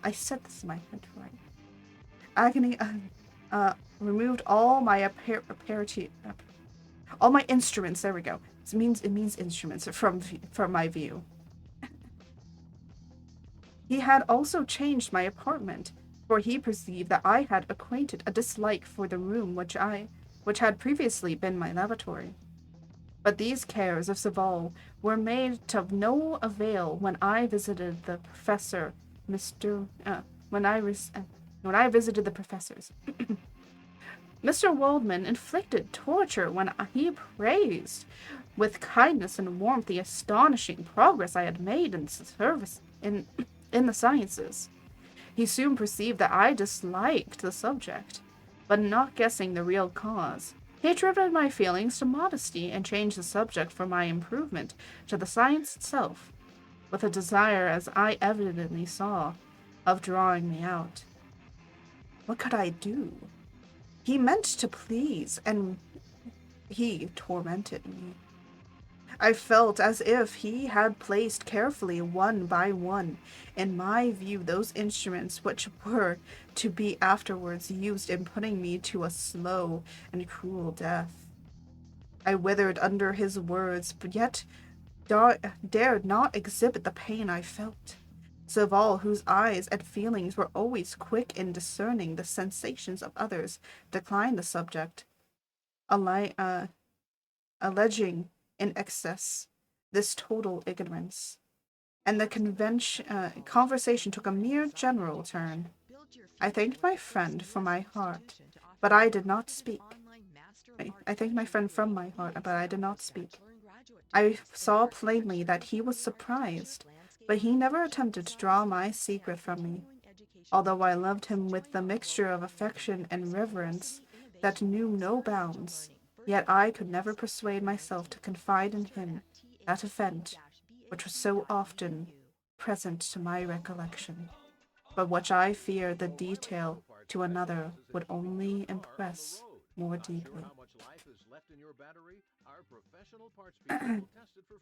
[SPEAKER 1] I said this in my head right. Agony removed all my all my instruments. There we go. It means instruments from my view. He had also changed my apartment, for he perceived that I had acquainted a dislike for the room which had previously been my lavatory. But these cares of Saval were made of no avail when I visited the professor, when I visited the professors. Mr. Waldman inflicted torture when he praised with kindness and warmth the astonishing progress I had made in the sciences. He soon perceived that I disliked the subject, but not guessing the real cause, he attributed my feelings to modesty and changed the subject for my improvement to the science itself, with a desire, as I evidently saw, of drawing me out. What could I do? He meant to please, and he tormented me. I felt as if he had placed carefully, one by one, in my view those instruments which were to be afterwards used in putting me to a slow and cruel death. I withered under his words, but yet dared not exhibit the pain I felt. Saval, whose eyes and feelings were always quick in discerning the sensations of others, declined the subject, alleging in excess this total ignorance, and the conversation took a mere general turn. I thanked my friend from my heart, but I did not speak. I thanked my friend from my heart, but I did not speak. I saw plainly that he was surprised, but he never attempted to draw my secret from me. Although I loved him with the mixture of affection and reverence that knew no bounds, yet I could never persuade myself to confide in him that event which was so often present to my recollection, but which I fear the detail to another would only impress more deeply.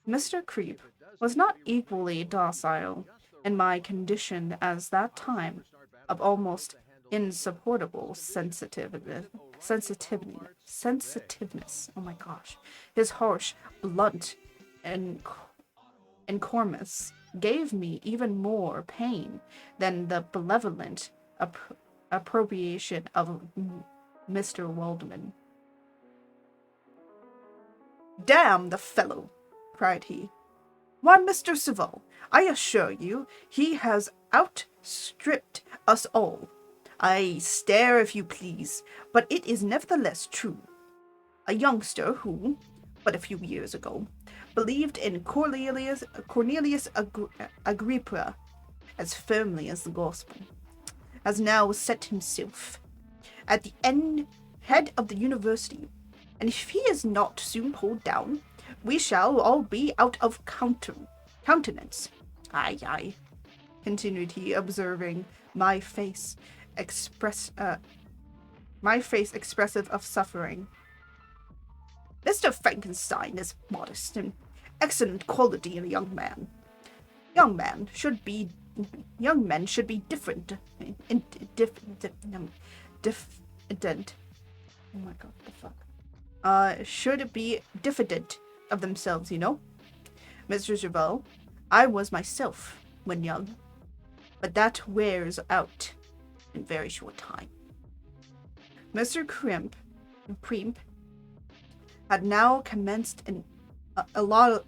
[SPEAKER 1] Mr. Creep was not equally docile in my condition as that time of almost insupportable sensitiveness. Oh my gosh. His harsh, blunt, and and Cormus gave me even more pain than the benevolent appropriation of Mr. Waldman. "Damn the fellow!" cried he. "Why, Mr. Saval, I assure you he has outstripped us all. Aye, stare if you please, but it is nevertheless true. A youngster who, but a few years ago, believed in Cornelius Agrippa as firmly as the gospel, has now set himself at the head of the university, and if he is not soon pulled down, we shall all be out of countenance. Aye, aye," continued he, observing my face expressive of suffering. "Mr. Frankenstein is modest and excellent quality in a young man. Young men should be different. Oh my god, what the fuck? Should be diffident of themselves, you know. Mr. Saval, I was myself when young, but that wears out in very short time." Mr. Crimp had now commenced a lot of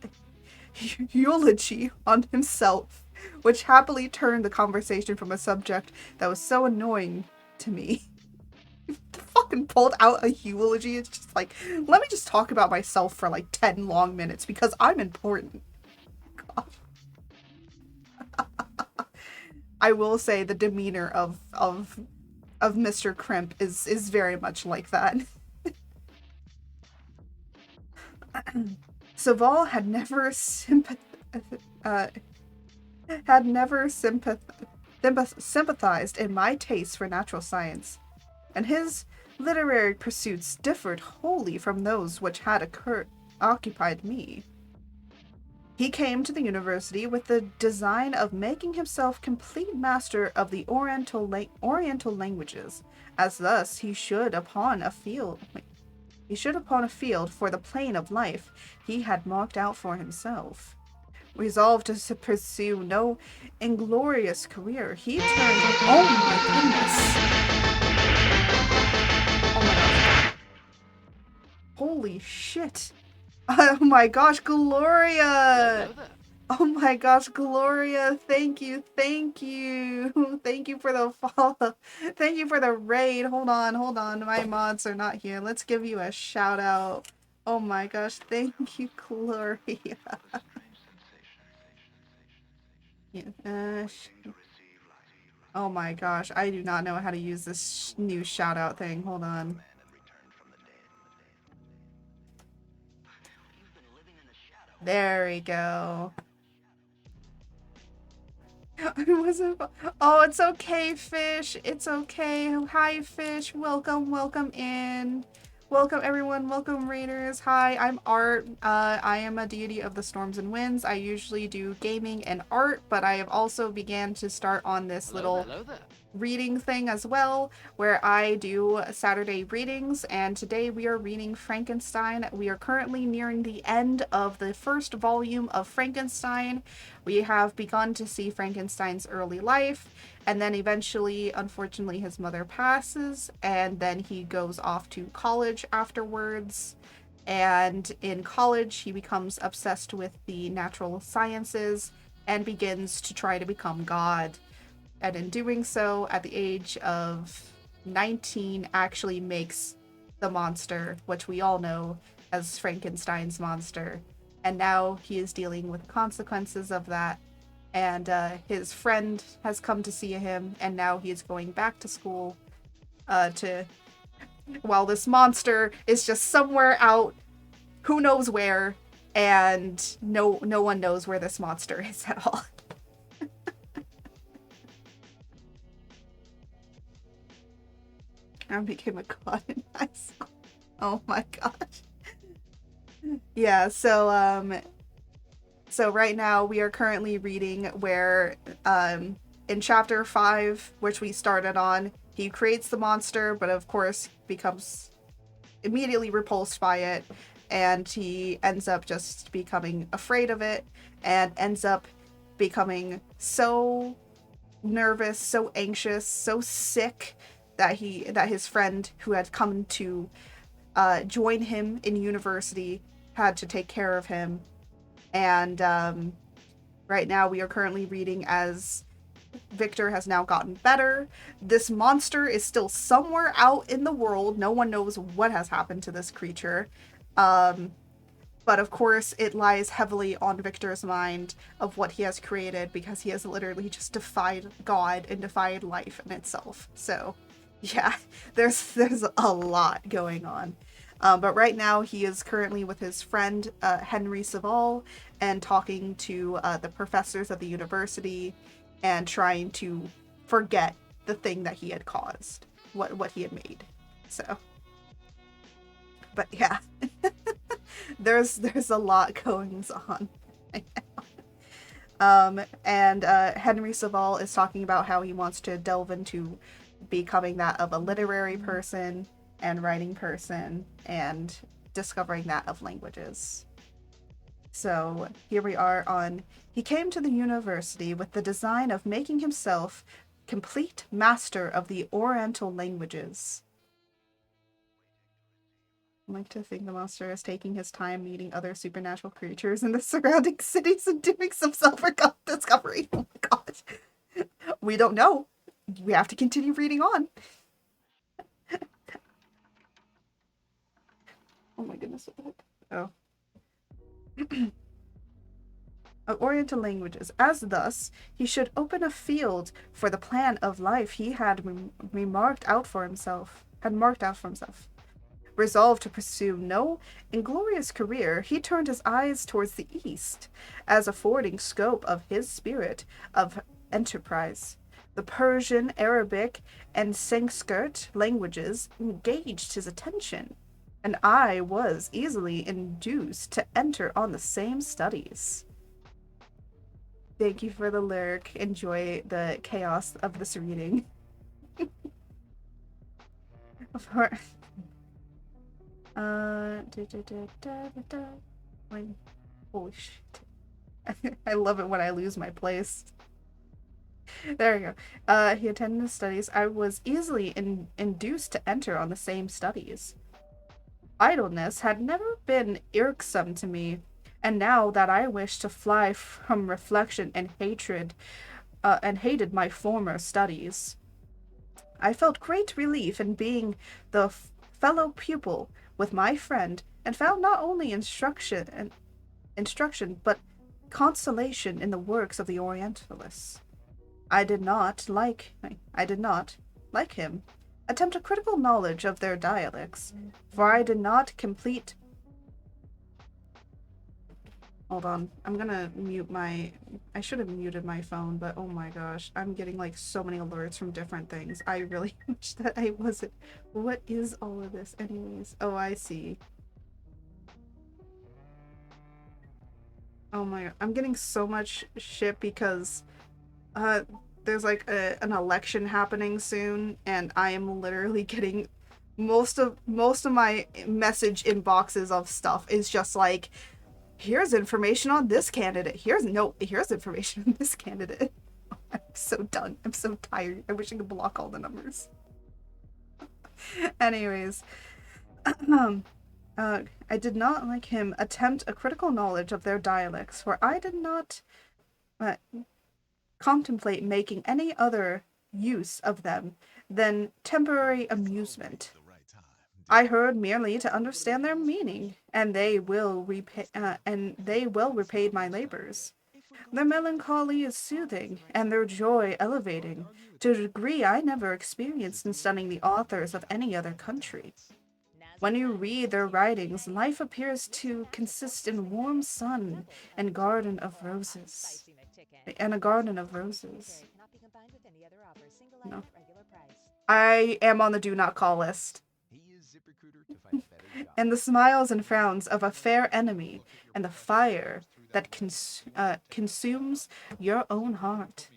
[SPEAKER 1] eulogy on himself, which happily turned the conversation from a subject that was so annoying to me. Fucking pulled out a eulogy. It's just like, let me just talk about myself for like 10 long minutes because I'm important. God. I will say the demeanor of Mr. Crimp is very much like that. Saval had never sympathized in my taste for natural science, and his literary pursuits differed wholly from those which had occupied me. He came to the university with the design of making himself complete master of the Oriental languages, as thus he should upon a field for the plane of life he had marked out for himself. Resolved to pursue no inglorious career, he turned. Oh my goodness! Oh my gosh! Holy shit! Oh my gosh, Gloria! Oh my gosh, Gloria, thank you. Thank you for the follow. Thank you for the raid. Hold on. My mods are not here. Let's give you a shout out. Oh my gosh, thank you, Gloria. Yeah, oh my gosh, I do not know how to use this new shout out thing. Hold on. There we go. I wasn't. Oh, it's okay, Fish. It's okay. Hi, Fish. Welcome in. Welcome, everyone. Welcome, Raiders. Hi, I'm Art. I am a deity of the storms and winds. I usually do gaming and art, but I have also began to start on this little reading thing as well, where I do Saturday readings, and today we are reading Frankenstein. We are currently nearing the end of the first volume of Frankenstein. We have begun to see Frankenstein's early life, and then eventually, unfortunately, his mother passes, and then he goes off to college afterwards. And in college, he becomes obsessed with the natural sciences and begins to try to become God. And in doing so, at the age of 19, actually makes the monster, which we all know as Frankenstein's monster. And now he is dealing with consequences of that. And his friend has come to see him, and now he is going back to school while this monster is just somewhere out, who knows where, and no one knows where this monster is at all. I became a god in high school. Oh my gosh. Yeah, so right now we are currently reading where in chapter 5, which we started on, he creates the monster, but of course becomes immediately repulsed by it, and he ends up just becoming afraid of it and ends up becoming so nervous, so anxious, so sick that his friend who had come to join him in university had to take care of him. And right now we are currently reading as Victor has now gotten better. This monster is still somewhere out in the world. No one knows what has happened to this creature. But of course, it lies heavily on Victor's mind of what he has created because he has literally just defied God and defied life in itself. So, yeah, there's a lot going on. But right now, he is currently with his friend Henry Saval and talking to the professors of the university and trying to forget the thing that he had caused, what he had made. So, but yeah. there's a lot going on right now. And Henry Saval is talking about how he wants to delve into becoming that of a literary person and writing person and discovering that of languages. So here we are on he came to the university with the design of making himself complete master of the Oriental languages. I like to think the monster is taking his time meeting other supernatural creatures in the surrounding cities and doing some self-discovery. Oh my gosh. We don't know. We have to continue reading on. Oh my goodness. Oh. Of Oriental languages. As thus, he should open a field for the plan of life he had marked out for himself. Resolved to pursue no inglorious career, he turned his eyes towards the east, as affording scope of his spirit of enterprise. The Persian, Arabic, and Sanskrit languages engaged his attention, and I was easily induced to enter on the same studies. Thank you for the lyric. Enjoy the chaos of this reading. Of course. Holy shit. I love it when I lose my place. There we go. He attended the studies. I was easily induced to enter on the same studies. Idleness had never been irksome to me, and now that I wished to fly from reflection and hatred, and hated my former studies, I felt great relief in being the fellow pupil with my friend, and found not only instruction but consolation in the works of the Orientalists. I did not, like him, attempt a critical knowledge of their dialects, for I did not complete. Hold on, I'm gonna mute my. I should have muted my phone, but oh my gosh, I'm getting like so many alerts from different things. I really wish that I wasn't. What is all of this, anyways? Oh, I see. Oh my god, I'm getting so much shit because there's like an election happening soon, and I am literally getting most of my message inboxes of stuff is just like, here's information on this candidate. Here's information on this candidate. I'm so done. I'm so tired. I wish I could block all the numbers. Anyways, I did not, like him, attempt a critical knowledge of their dialects, for I did not contemplate making any other use of them than temporary amusement. I heard merely to understand their meaning, and they will repay my labors. Their melancholy is soothing, and their joy elevating, to a degree I never experienced in studying the authors of any other country. When you read their writings, life appears to consist in warm sun and garden of roses. And a garden of roses. No. I am on the do not call list. And the smiles and frowns of a fair enemy, and the fire that consumes your own heart.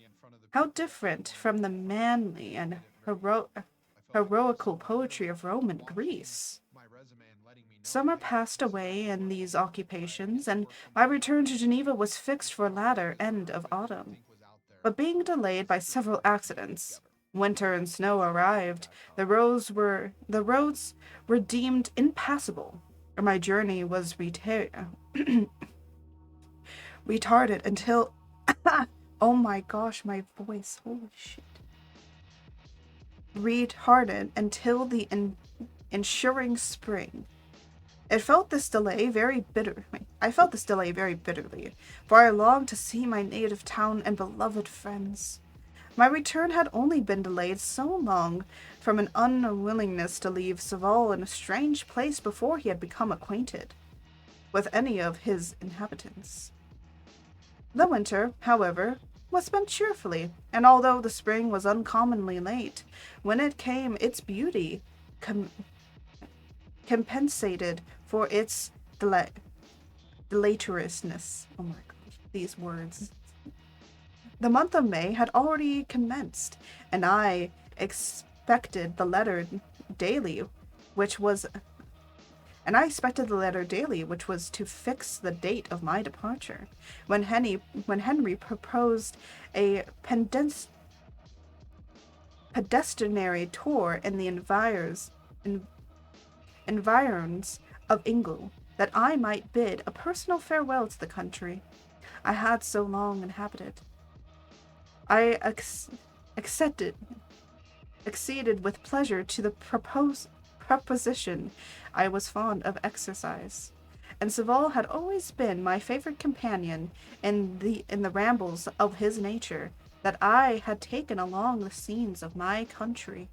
[SPEAKER 1] How different from the manly and heroical poetry of Roman Greece. Summer passed away in these occupations, and my return to Geneva was fixed for latter end of autumn. But being delayed by several accidents, winter and snow arrived, the roads were deemed impassable, and my journey was retarded until oh my gosh, my voice, holy shit. Retarded until the ensuing spring. I felt this delay very bitterly, for I longed to see my native town and beloved friends. My return had only been delayed so long from an unwillingness to leave Saval in a strange place before he had become acquainted with any of his inhabitants. The winter, however, was spent cheerfully, and although the spring was uncommonly late, when it came its beauty com- compensated for its dilatoriness. Oh my gosh, these words. The month of May had already commenced, and I expected the letter daily, which was which was to fix the date of my departure. When Henry proposed a pedestrian tour in the environs of Ingle, that I might bid a personal farewell to the country I had so long inhabited. I acceded with pleasure to the proposition. I was fond of exercise, and Saval had always been my favorite companion in the rambles of his nature that I had taken along the scenes of my country.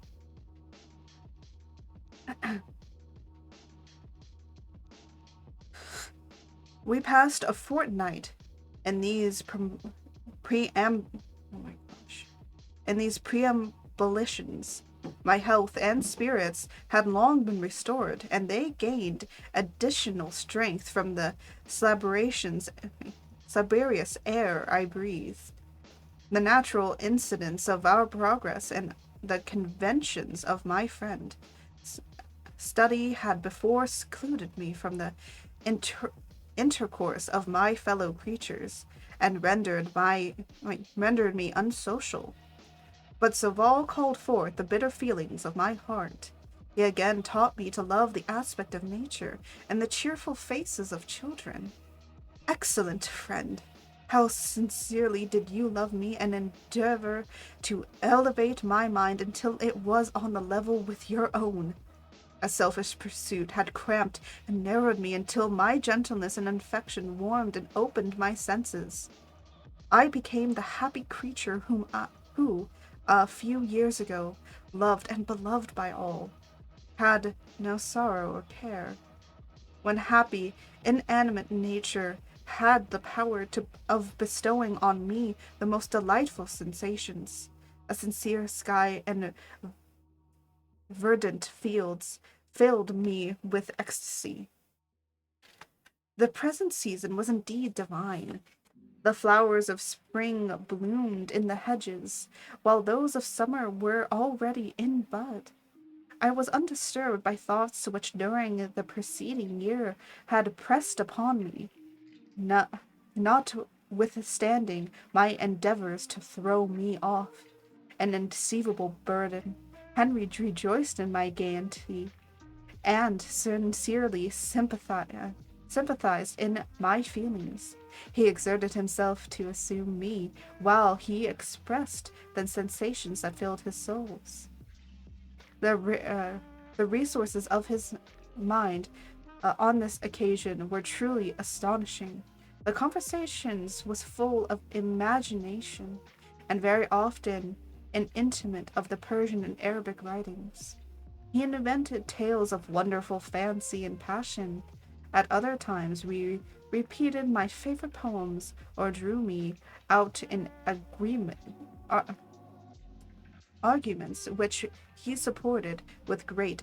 [SPEAKER 1] We passed a fortnight in these pream oh my gosh in these preambulations. My health and spirits had long been restored, and they gained additional strength from the slaberious air I breathed. The natural incidents of our progress and the conventions of my friend study had before secluded me from the intercourse of my fellow creatures, and rendered me unsocial. But Saval called forth the bitter feelings of my heart. He again taught me to love the aspect of nature and the cheerful faces of children. Excellent friend! How sincerely did you love me and endeavor to elevate my mind until it was on the level with your own. A selfish pursuit had cramped and narrowed me until my gentleness and affection warmed and opened my senses. I became the happy creature who, a few years ago, loved and beloved by all, had no sorrow or care. When happy, inanimate nature had the power of bestowing on me the most delightful sensations, a sincere sky and verdant fields filled me with ecstasy. The present season was indeed divine. The flowers of spring bloomed in the hedges, while those of summer were already in bud. I was undisturbed by thoughts which during the preceding year had pressed upon me, notwithstanding my endeavors to throw me off an indeceiveable burden. Henry rejoiced in my gaiety, and sincerely sympathized in my feelings. He exerted himself to assume me, while he expressed the sensations that filled his souls. The resources of his mind on this occasion were truly astonishing. The conversations was full of imagination, and very often an intimate of the Persian and Arabic writings. He invented tales of wonderful fancy and passion. At other times, we repeated my favorite poems or drew me out in arguments which he supported with great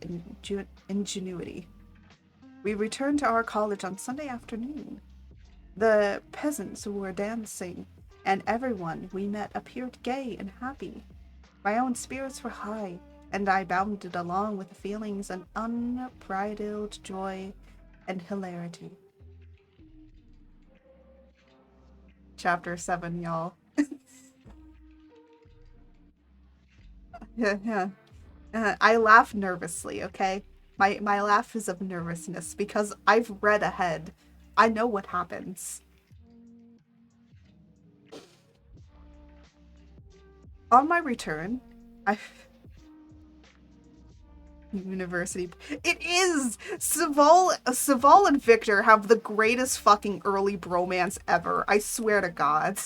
[SPEAKER 1] ingenuity. We returned to our college on Sunday afternoon. The peasants were dancing, and everyone we met appeared gay and happy. My own spirits were high, and I bounded along with feelings of unbridled joy and hilarity. Chapter 7, y'all. Yeah. I laugh nervously, okay? My laugh is of nervousness because I've read ahead. I know what happens. On my return, I University. It is! Saval and Victor have the greatest fucking early bromance ever. I swear to God.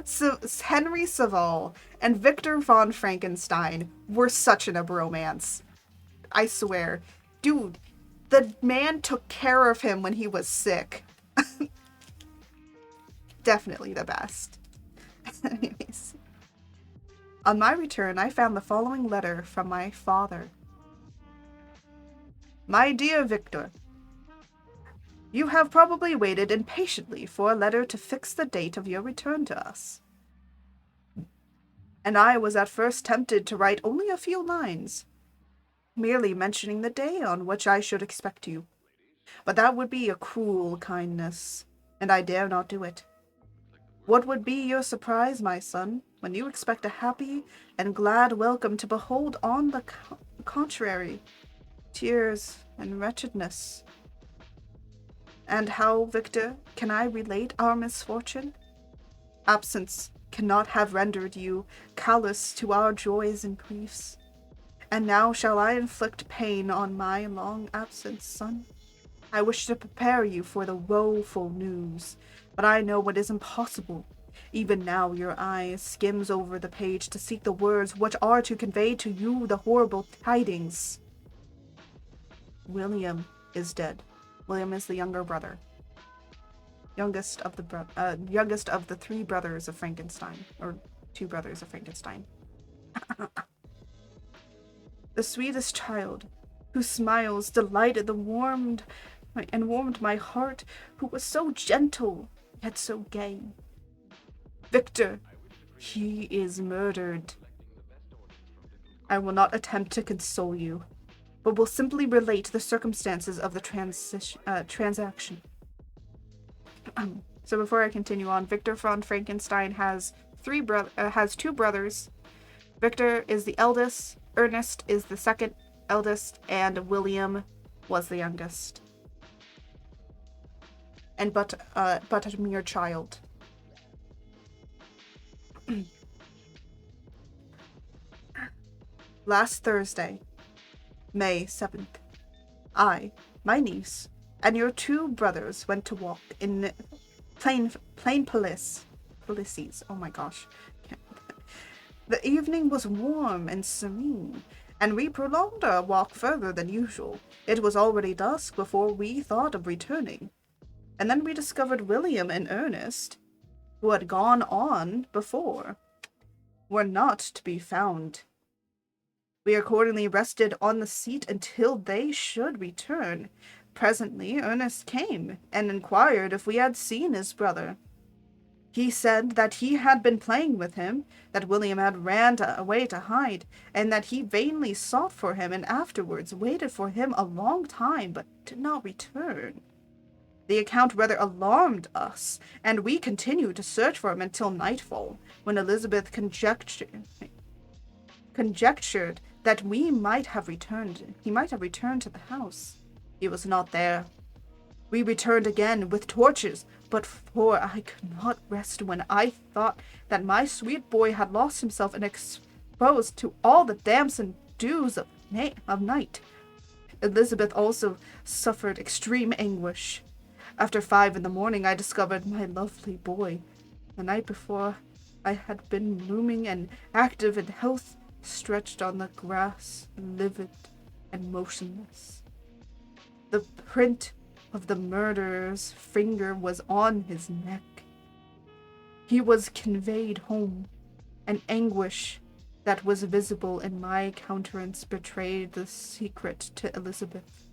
[SPEAKER 1] So Henry Saval and Victor von Frankenstein were such in a bromance. I swear. Dude, the man took care of him when he was sick. Definitely the best. Anyways. On my return, I found the following letter from my father. My dear Victor, you have probably waited impatiently for a letter to fix the date of your return to us. And I was at first tempted to write only a few lines, merely mentioning the day on which I should expect you. But that would be a cruel kindness, and I dare not do it. What would be your surprise, my son, when you expect a happy and glad welcome to behold on the contrary tears and wretchedness? And how, Victor, can I relate our misfortune? Absence cannot have rendered you callous to our joys and griefs. And now shall I inflict pain on my long absence, son? I wish to prepare you for the woeful news, but I know what is impossible. Even now your eye skims over the page to seek the words which are to convey to you the horrible tidings. William is dead. William is the younger brother. Youngest of the three brothers of Frankenstein, or two brothers of Frankenstein. The sweetest child, whose smiles delighted warmed my heart, who was so gentle, yet so gay. Victor, he is murdered. I will not attempt to console you, but will simply relate the circumstances of the transaction. So before I continue on, Victor von Frankenstein has two brothers. Victor is the eldest, Ernest is the second eldest, and William was the youngest. And but a mere child. Last Thursday, May 7th, I, my niece, and your two brothers went to walk in plain Policies. Oh my gosh. The evening was warm and serene, and we prolonged our walk further than usual. It was already dusk before we thought of returning. And then we discovered William and Ernest, who had gone on before, were not to be found. We accordingly rested on the seat until they should return. Presently Ernest came and inquired if we had seen his brother. He said that he had been playing with him, that William had ran away to hide, and that he vainly sought for him and afterwards waited for him a long time, but did not return. The account rather alarmed us, and we continued to search for him until nightfall, when Elizabeth conjectured that he might have returned to the house. He was not there. We returned again with torches, but for I could not rest when I thought that my sweet boy had lost himself and exposed to all the damps and dews of night. Elizabeth also suffered extreme anguish. After 5 a.m, I discovered my lovely boy. The night before, I had been blooming and active in health, stretched on the grass, livid and motionless. The print of the murderer's finger was on his neck. He was conveyed home, and anguish that was visible in my countenance betrayed the secret to Elizabeth.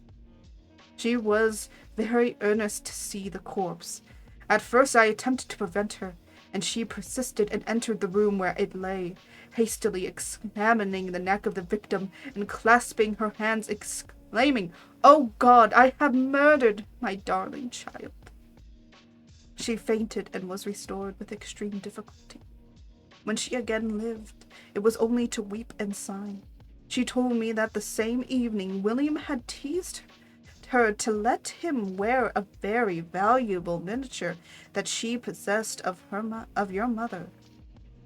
[SPEAKER 1] She was very earnest to see the corpse. At first I attempted to prevent her, and she persisted and entered the room where it lay, hastily examining the neck of the victim and clasping her hands exclaiming, "Oh God, I have murdered my darling child." She fainted and was restored with extreme difficulty. When she again lived, it was only to weep and sigh. She told me that the same evening William had teased her to let him wear a very valuable miniature that she possessed of your mother.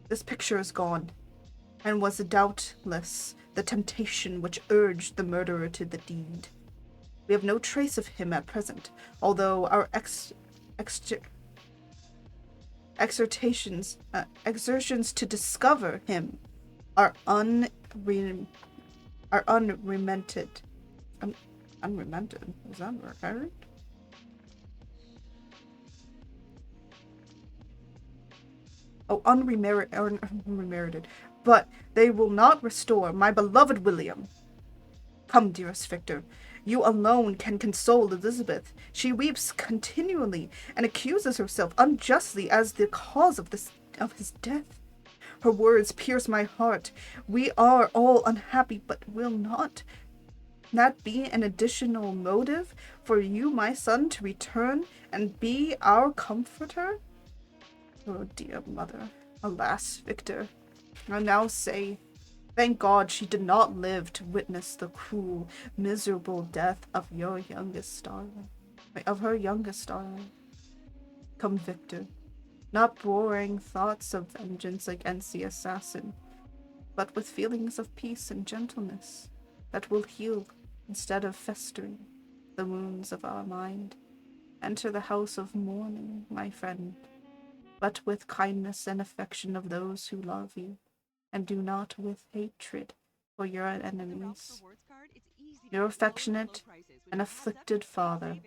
[SPEAKER 1] This picture is gone, and was doubtless the temptation which urged the murderer to the deed. We have no trace of him at present, although our exertions to discover him are unremitted. Unremitted? Is that right? Oh, unmerited. But they will not restore my beloved William. Come, dearest Victor, you alone can console Elizabeth. She weeps continually and accuses herself unjustly as the cause of his death. Her words pierce my heart. We are all unhappy, but will not that be an additional motive for you, my son, to return and be our comforter? Oh, dear mother. Alas, Victor. I now say, thank God she did not live to witness the cruel, miserable death of your youngest darling. Of her youngest darling. Come, Victor. Not boring thoughts of vengeance against the assassin, but with feelings of peace and gentleness that will heal instead of festering the wounds of our mind. Enter the house of mourning, my friend, but with kindness and affection of those who love you, and do not with hatred for your enemies. Your affectionate and afflicted father,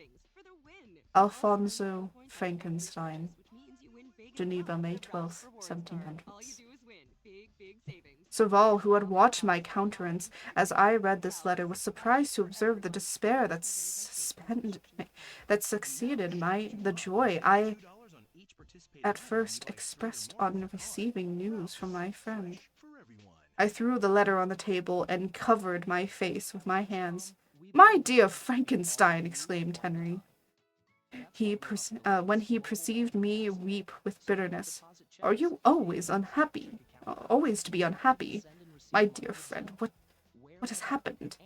[SPEAKER 1] Alfonso Frankenstein. Geneva, May 12th, 1700s. Serval, who had watched my countenance as I read this letter, was surprised to observe the despair that succeeded the joy I at first expressed on receiving news from my friend. I threw the letter on the table and covered my face with my hands. "My dear Frankenstein!" exclaimed Henry. When he perceived me weep with bitterness. "Are you always unhappy? Always to be unhappy? My dear friend, what has happened?"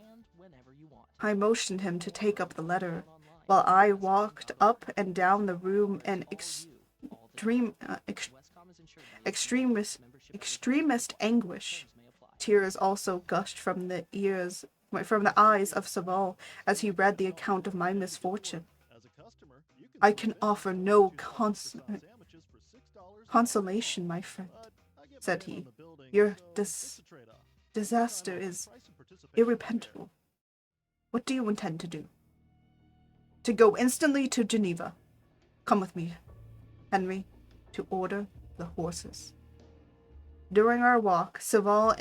[SPEAKER 1] I motioned him to take up the letter, while I walked up and down the room in extremest anguish. Tears also gushed from the eyes of Serval as he read the account of my misfortune. "I can offer no consolation, my friend," said he. "Your disaster is irreparable. What do you intend to do?" "To go instantly to Geneva. Come with me, Henry, to order the horses." During our walk, Serval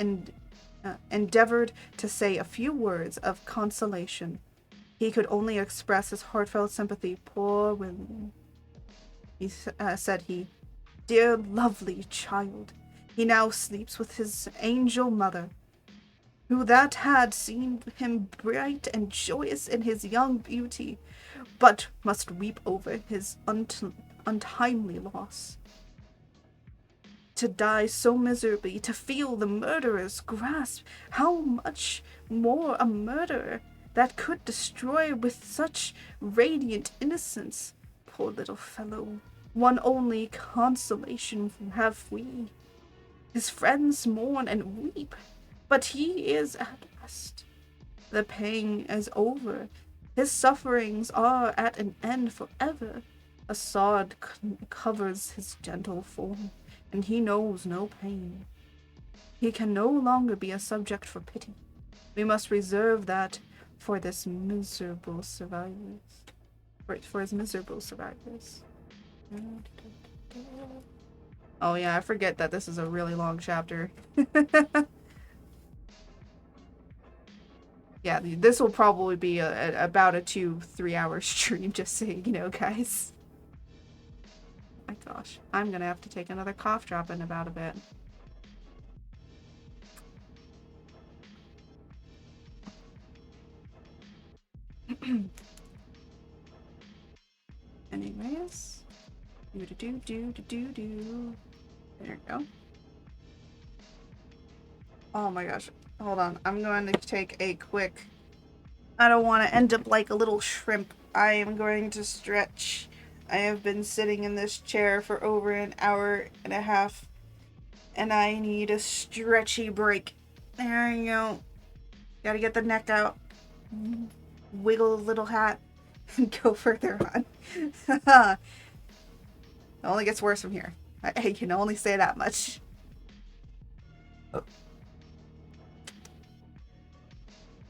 [SPEAKER 1] endeavored to say a few words of consolation. He could only express his heartfelt sympathy. "Poor William," said he. "Dear, lovely child. He now sleeps with his angel mother, who that had seen him bright and joyous in his young beauty, but must weep over his untimely loss. To die so miserably, to feel the murderer's grasp, how much more a murderer that could destroy with such radiant innocence. Poor little fellow, one only consolation have we. His friends mourn and weep, but he is at rest. The pang is over. His sufferings are at an end forever. A sod covers his gentle form, and he knows no pain. He can no longer be a subject for pity. We must reserve that for this miserable survivors. For his miserable survivors. Oh yeah, I forget that this is a really long chapter. Yeah, this will probably be about a 2-3 hour stream, just so you know, guys. My gosh, I'm gonna have to take another cough drop in about a bit. Anyways. Do. There you go. Oh my gosh. Hold on. I'm going to take a quick... I don't want to end up like a little shrimp. I am going to stretch. I have been sitting in this chair for over an hour and a half. And I need a stretchy break. There you go. Gotta get the neck out. Wiggle the little hat. And go further on. It only gets worse from here. I can only say that much. Oh.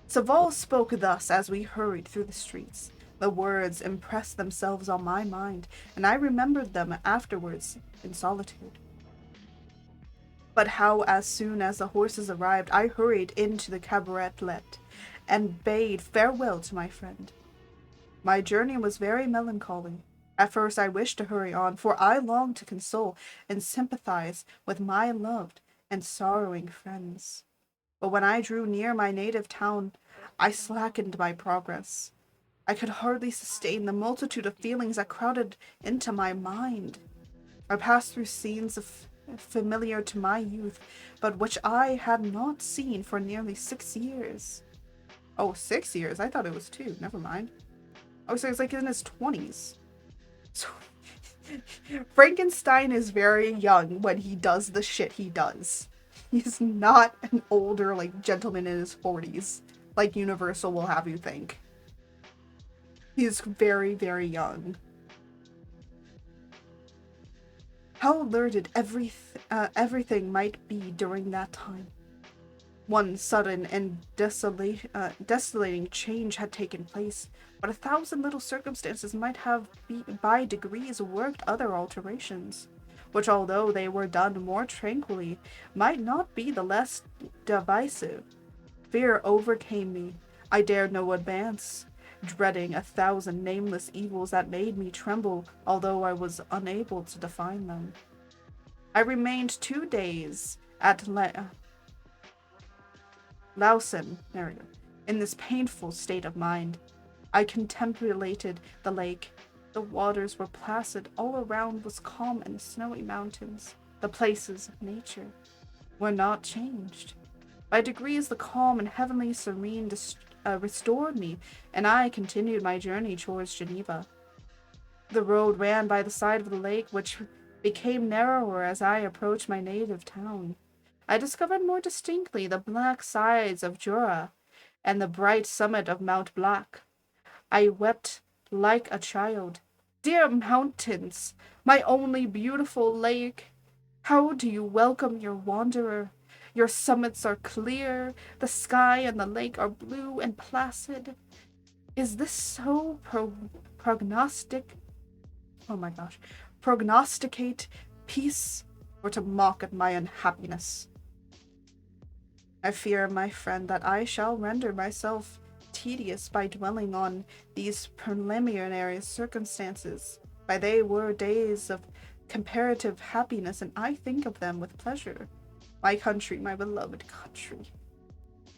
[SPEAKER 1] Saval spoke thus as we hurried through the streets. The words impressed themselves on my mind, and I remembered them afterwards in solitude. But how as soon as the horses arrived, I hurried into the cabaretlet and bade farewell to my friend. My journey was very melancholy. At first I wished to hurry on, for I longed to console and sympathize with my loved and sorrowing friends. But when I drew near my native town, I slackened my progress. I could hardly sustain the multitude of feelings that crowded into my mind. I passed through scenes familiar to my youth, but which I had not seen for nearly 6 years. Oh, 6 years? I thought it was 2. Never mind. Oh, so it's like in his 20s. So Frankenstein is very young when he does the shit he does. He's not an older, like, gentleman in his 40s, like Universal will have you think. He's very, very young. How alerted everything might be during that time. One sudden and desolating change had taken place, but 1,000 little circumstances might have by degrees worked other alterations, which although they were done more tranquilly, might not be the less divisive. Fear overcame me. I dared no advance, dreading 1,000 nameless evils that made me tremble, although I was unable to define them. I remained 2 days at Lausanne, there we go, in this painful state of mind. I contemplated the lake. The waters were placid, all around was calm, and the snowy mountains, the places of nature, were not changed. By degrees the calm and heavenly serene restored me, and I continued my journey towards Geneva. The road ran by the side of the lake, which became narrower as I approached my native town. I discovered more distinctly the black sides of Jura and the bright summit of Mount Blanc. I wept like a child. Dear mountains, my only beautiful lake, how do you welcome your wanderer? Your summits are clear, the sky and the lake are blue and placid. Is this so prognosticate peace, or to mock at my unhappiness? I fear, my friend, that I shall render myself tedious by dwelling on these preliminary circumstances. By they were days of comparative happiness, and I think of them with pleasure. My country, my beloved country.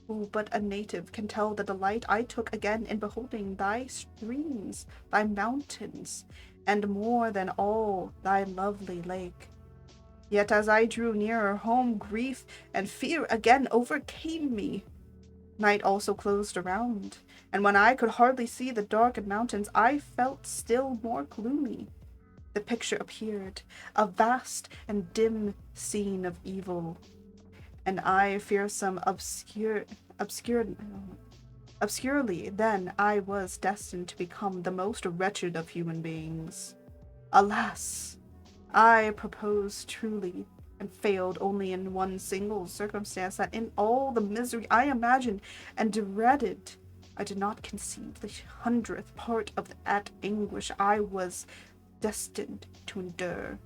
[SPEAKER 1] Who but a native can tell the delight I took again in beholding thy streams, thy mountains, and more than all, thy lovely lake. Yet as I drew nearer home, grief and fear again overcame me. Night also closed around, and when I could hardly see the darkened mountains, I felt still more gloomy. The picture appeared, a vast and dim scene of evil, and I fearsome obscurely then I was destined to become the most wretched of human beings. Alas! I proposed truly, and failed only in one single circumstance, that in all the misery I imagined and dreaded, I did not conceive the 100th part of that anguish I was destined to endure.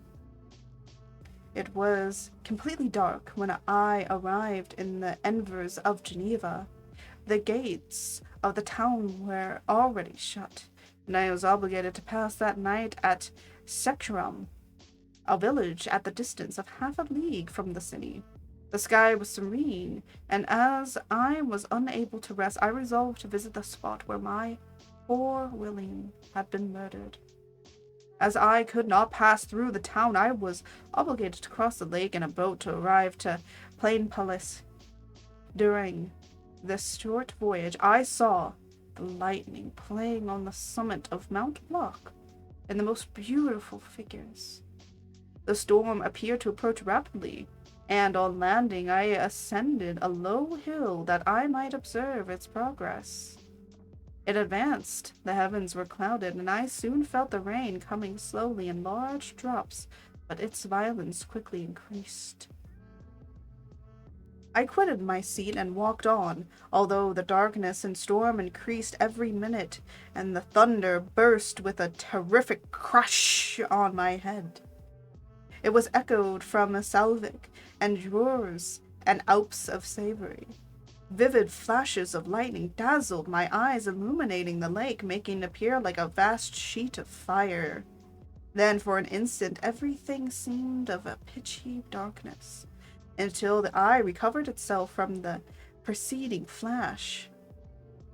[SPEAKER 1] It was completely dark when I arrived in the environs of Geneva. The gates of the town were already shut, and I was obligated to pass that night at Secrum, a village at the distance of half a league from the city. The sky was serene, and as I was unable to rest, I resolved to visit the spot where my Poor William had been murdered. As I could not pass through the town, I was obligated to cross the lake in a boat to arrive to Plain Palace. During this short voyage, I saw the lightning playing on the summit of Mount Block in the most beautiful figures. The storm appeared to approach rapidly, and on landing I ascended a low hill that I might observe its progress. It advanced, the heavens were clouded, and I soon felt the rain coming slowly in large drops, but its violence quickly increased. I quitted my seat and walked on, although the darkness and storm increased every minute, and the thunder burst with a terrific crash on my head. It was echoed from Salvik and Djurs and Alps of Savory. Vivid flashes of lightning dazzled my eyes, illuminating the lake, making it appear like a vast sheet of fire. Then, for an instant, everything seemed of a pitchy darkness, until the eye recovered itself from the preceding flash.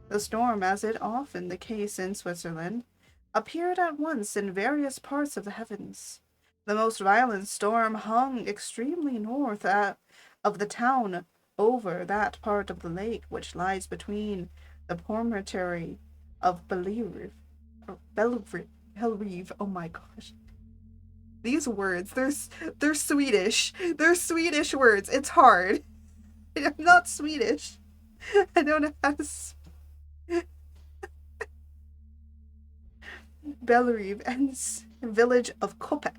[SPEAKER 1] The storm, as is often the case in Switzerland, appeared at once in various parts of the heavens. The most violent storm hung extremely north of the town, over that part of the lake which lies between the promontory of Bellerive. Oh my gosh. These words, they're Swedish. They're Swedish words. It's hard. I'm not Swedish. I don't know how to Bellerive and village of Kopet.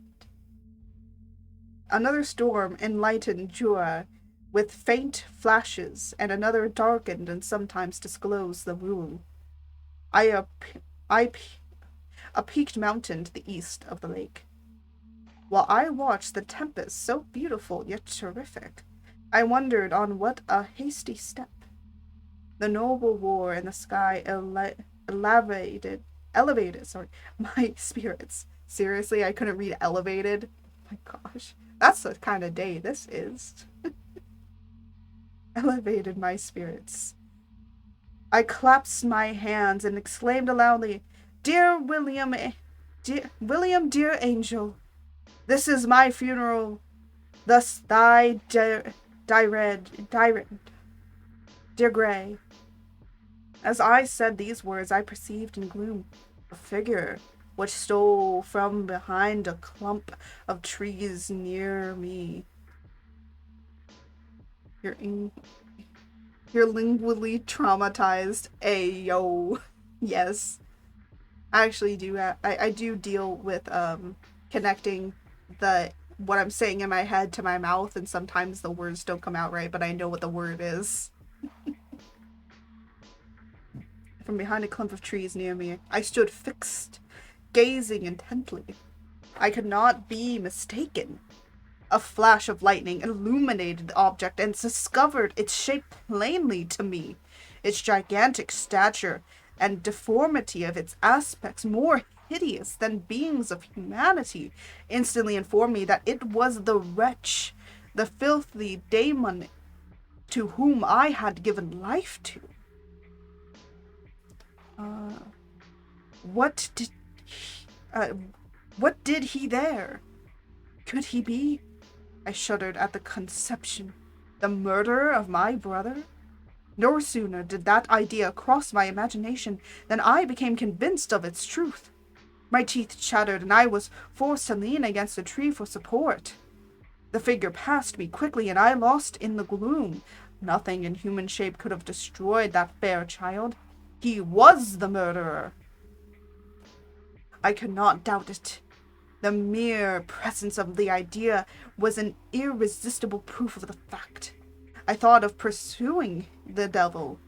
[SPEAKER 1] Another storm enlightened Jura with faint flashes, and another darkened and sometimes disclosed the moon. A peaked mountain to the east of the lake. While I watched the tempest, so beautiful yet terrific, I wondered on what a hasty step. The noble war in the sky elevated my spirits. Seriously, I couldn't read elevated. My gosh, that's the kind of day this is. Elevated my spirits. I clasped my hands and exclaimed aloudly, Dear William, dear angel, this is my funeral, thus thy dear Grey. As I said these words, I perceived in gloom a figure which stole from behind a clump of trees near me. You're lingually traumatized. Ayo. Yes. I actually do. I do deal with connecting what I'm saying in my head to my mouth, and sometimes the words don't come out right, but I know what the word is. From behind a clump of trees near me, I stood fixed, gazing intently. I could not be mistaken. A flash of lightning illuminated the object and discovered its shape plainly to me. Its gigantic stature and deformity of its aspects, more hideous than beings of humanity, instantly informed me that it was the wretch, the filthy daemon to whom I had given life to. What did he there? Could he be? I shuddered at the conception. The murderer of my brother? No sooner did that idea cross my imagination than I became convinced of its truth. My teeth chattered, and I was forced to lean against a tree for support. The figure passed me quickly, and I lost in the gloom. Nothing in human shape could have destroyed that fair child. He was the murderer. I could not doubt it. The mere presence of the idea was an irresistible proof of the fact. I thought of pursuing the devil,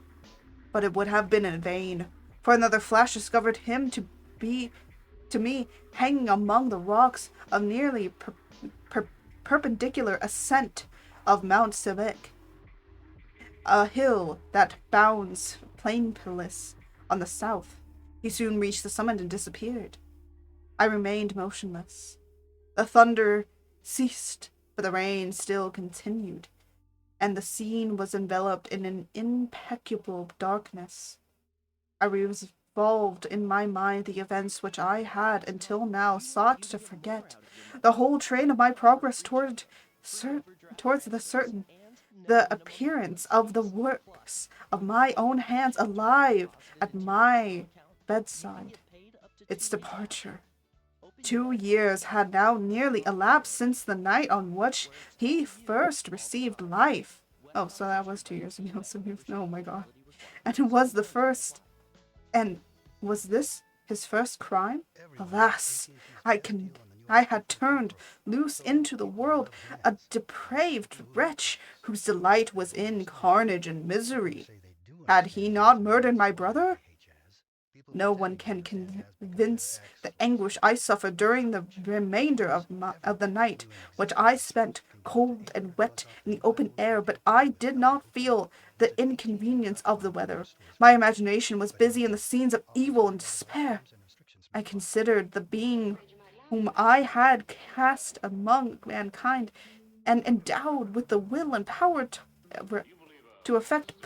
[SPEAKER 1] but it would have been in vain, for another flash discovered him to me hanging among the rocks of nearly perpendicular ascent of Mount Civic, a hill that bounds Plain Palace on the south. He soon reached the summit and disappeared. I remained motionless. The thunder ceased, but the rain still continued, and the scene was enveloped in an impenetrable darkness. I was revolved in my mind the events which I had until now sought to forget. The whole train of my progress towards the appearance of the works of my own hands alive at my bedside. Its departure. 2 years had now nearly elapsed since the night on which he first received life. Oh, so that was 2 years ago. Oh my god. And it was the first. And was this his first crime? Alas, I had turned loose into the world a depraved wretch whose delight was in carnage and misery. Had he not murdered my brother? No one can convince the anguish I suffered during the remainder of the night, which I spent cold and wet in the open air, but I did not feel the inconvenience of the weather. My imagination was busy in the scenes of evil and despair. I considered the being whom I had cast among mankind and endowed with the will and power to effect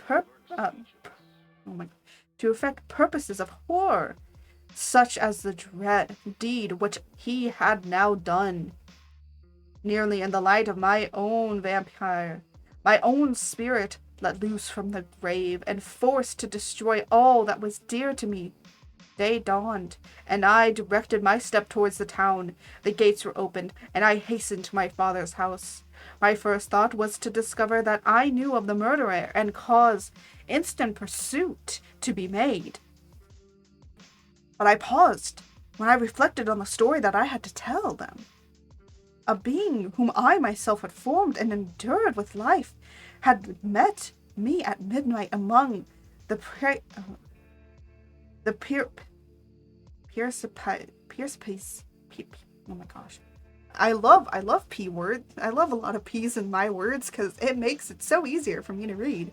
[SPEAKER 1] purposes of horror, such as the dread deed which he had now done. Nearly in the light of my own vampire, my own spirit let loose from the grave and forced to destroy all that was dear to me. Day dawned, and I directed my step towards the town. The gates were opened, and I hastened to my father's house. My first thought was to discover that I knew of the murderer and cause instant pursuit to be made. But I paused when I reflected on the story that I had to tell them. A being whom I myself had formed and endured with life had met me at midnight among the oh my gosh. I love P words. I love a lot of P's in my words because it makes it so easier for me to read.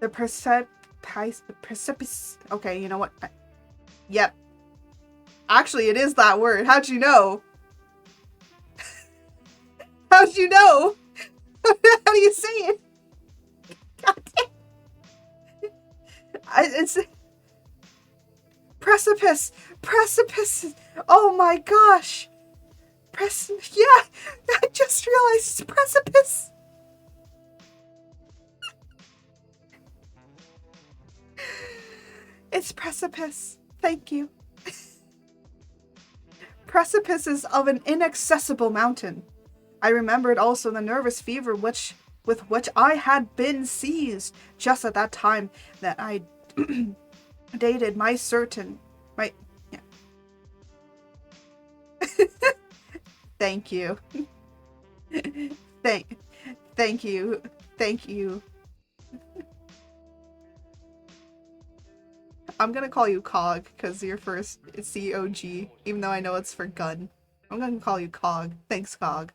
[SPEAKER 1] The precipice. Okay, you know what? Yep. Actually, it is that word. How'd you know? How'd you know? How do you say it? God damn. It's precipice. Precipice. Oh my gosh. Yeah. I just realized it's precipice. It's precipice. Thank you. Precipices of an inaccessible mountain. I remembered also the nervous fever with which I had been seized just at that time that I dated my. Yeah. Thank you. Thank you. Thank you. I'm gonna call you Cog because your first is C-O-G, even though I know it's for gun. I'm gonna call you Cog. Thanks, Cog.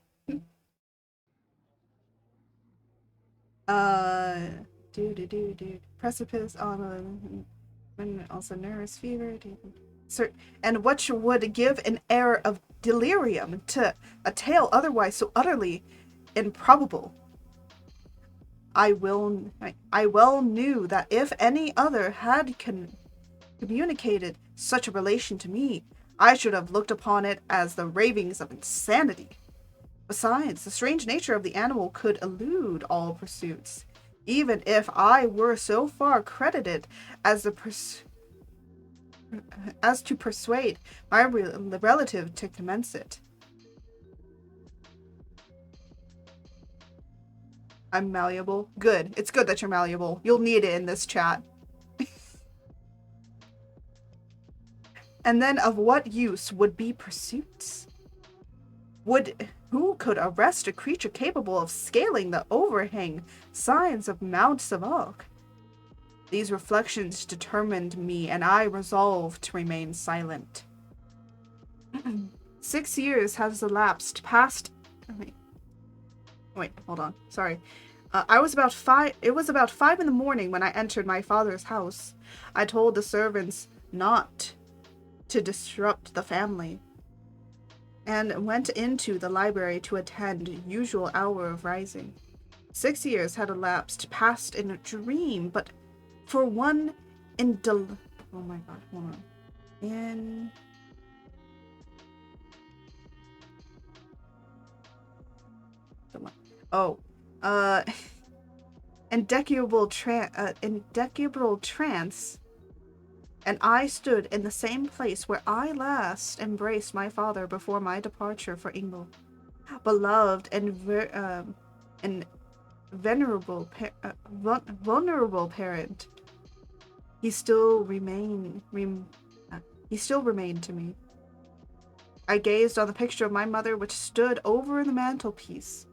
[SPEAKER 1] Precipice on also nervous fever. And which would give an air of delirium to a tale otherwise so utterly improbable. I well knew that if any other had communicated such a relation to me, I should have looked upon it as the ravings of insanity. Besides, the strange nature of the animal could elude all pursuits, even if I were so far credited as to persuade my relative to commence it. I'm malleable. Good. It's good that you're malleable. You'll need it in this chat. And then of what use would be pursuits? Who could arrest a creature capable of scaling the overhang sides of Mount Savok? These reflections determined me, and I resolved to remain silent. 6 years has elapsed past. Wait, hold on. Sorry. It was about 5 in the morning when I entered my father's house. I told the servants not to disrupt the family, and went into the library to attend usual hour of rising. 6 years had elapsed, passed in a dream, but for one oh my god, hold on. In oh, uh, indecubable trance, and I stood in the same place where I last embraced my father before my departure for England. Beloved and venerable, vulnerable parent, he still remained to me. I gazed on the picture of my mother, which stood over the mantelpiece.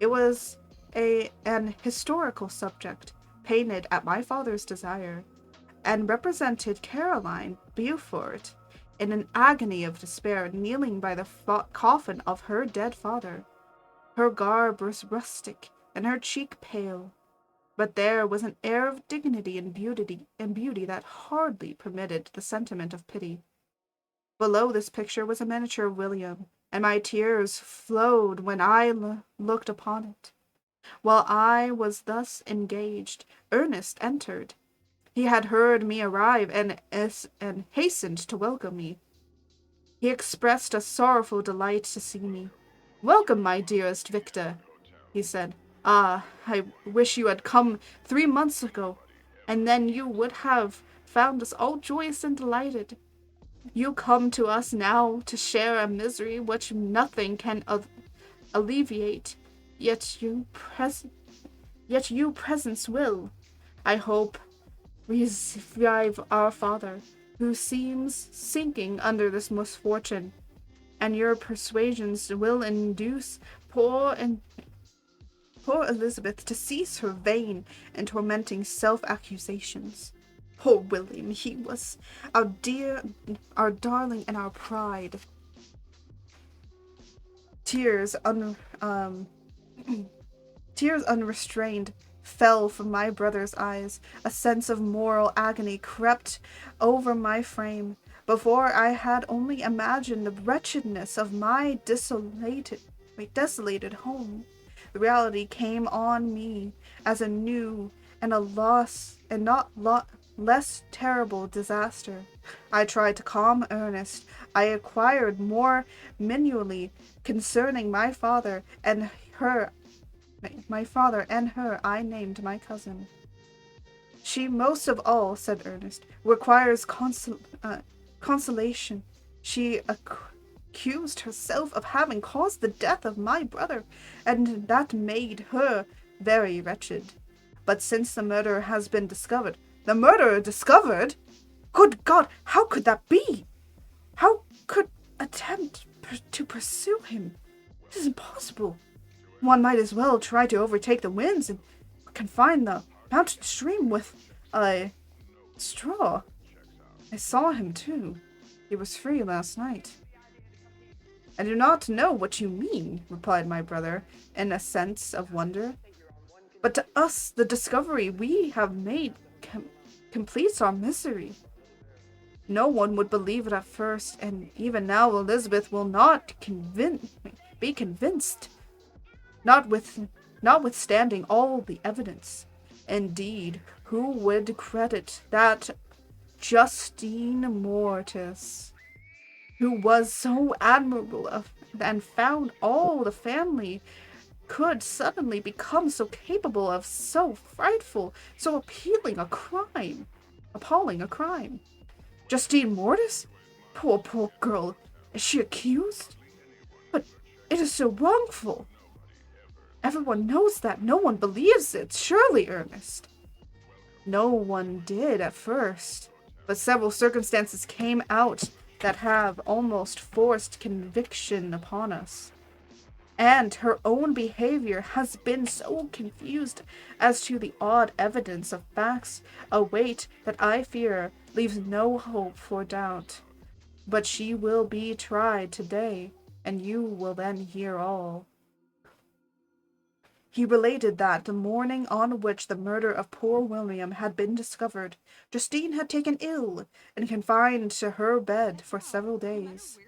[SPEAKER 1] It was an historical subject, painted at my father's desire, and represented Caroline Beaufort in an agony of despair, kneeling by the coffin of her dead father. Her garb was rustic, and her cheek pale, but there was an air of dignity and beauty that hardly permitted the sentiment of pity. Below this picture was a miniature of William, and my tears flowed when I looked upon it. While I was thus engaged, Ernest entered. He had heard me arrive and hastened to welcome me. He expressed a sorrowful delight to see me. "Welcome, my dearest Victor," he said. "Ah, I wish you had come 3 months ago, and then you would have found us all joyous and delighted. You come to us now to share a misery which nothing can alleviate, yet you presence will, I hope, revive our father, who seems sinking under this misfortune, and your persuasions will induce poor Elizabeth to cease her vain and tormenting self-accusations. Poor William, he was our darling, and our pride." Tears unrestrained fell from my brother's eyes. A sense of moral agony crept over my frame. Before I had only imagined the wretchedness of my desolated home. The reality came on me as a new and not less terrible disaster. I tried to calm Ernest. I inquired more minutely concerning my father and her. I named my cousin. "She most of all," said Ernest, "requires consolation. She accused herself of having caused the death of my brother, and that made her very wretched. But since the murderer has been discovered—" "The murderer discovered? Good God, how could that be? How could attempt to pursue him? It is impossible. One might as well try to overtake the winds and confine the mountain stream with a straw. I saw him, too. He was free last night." "I do not know what you mean," replied my brother, in a sense of wonder. "But to us, the discovery we have made completes our misery. No one would believe it at first, and even now Elizabeth will not be convinced, notwithstanding all the evidence. Indeed, who would credit that Justine Mortis, who was so admirable and found all the family, could suddenly become so capable of so frightful, so appalling a crime? Justine Mortis? Poor girl. Is she accused? But it is so wrongful. Everyone knows that. No one believes it. Surely, Ernest." "No one did at first, but several circumstances came out that have almost forced conviction upon us. And her own behavior has been so confused as to the odd evidence of facts, a weight that I fear leaves no hope for doubt. But she will be tried today, and you will then hear all." He related that the morning on which the murder of poor William had been discovered, Justine had taken ill and confined to her bed for several days.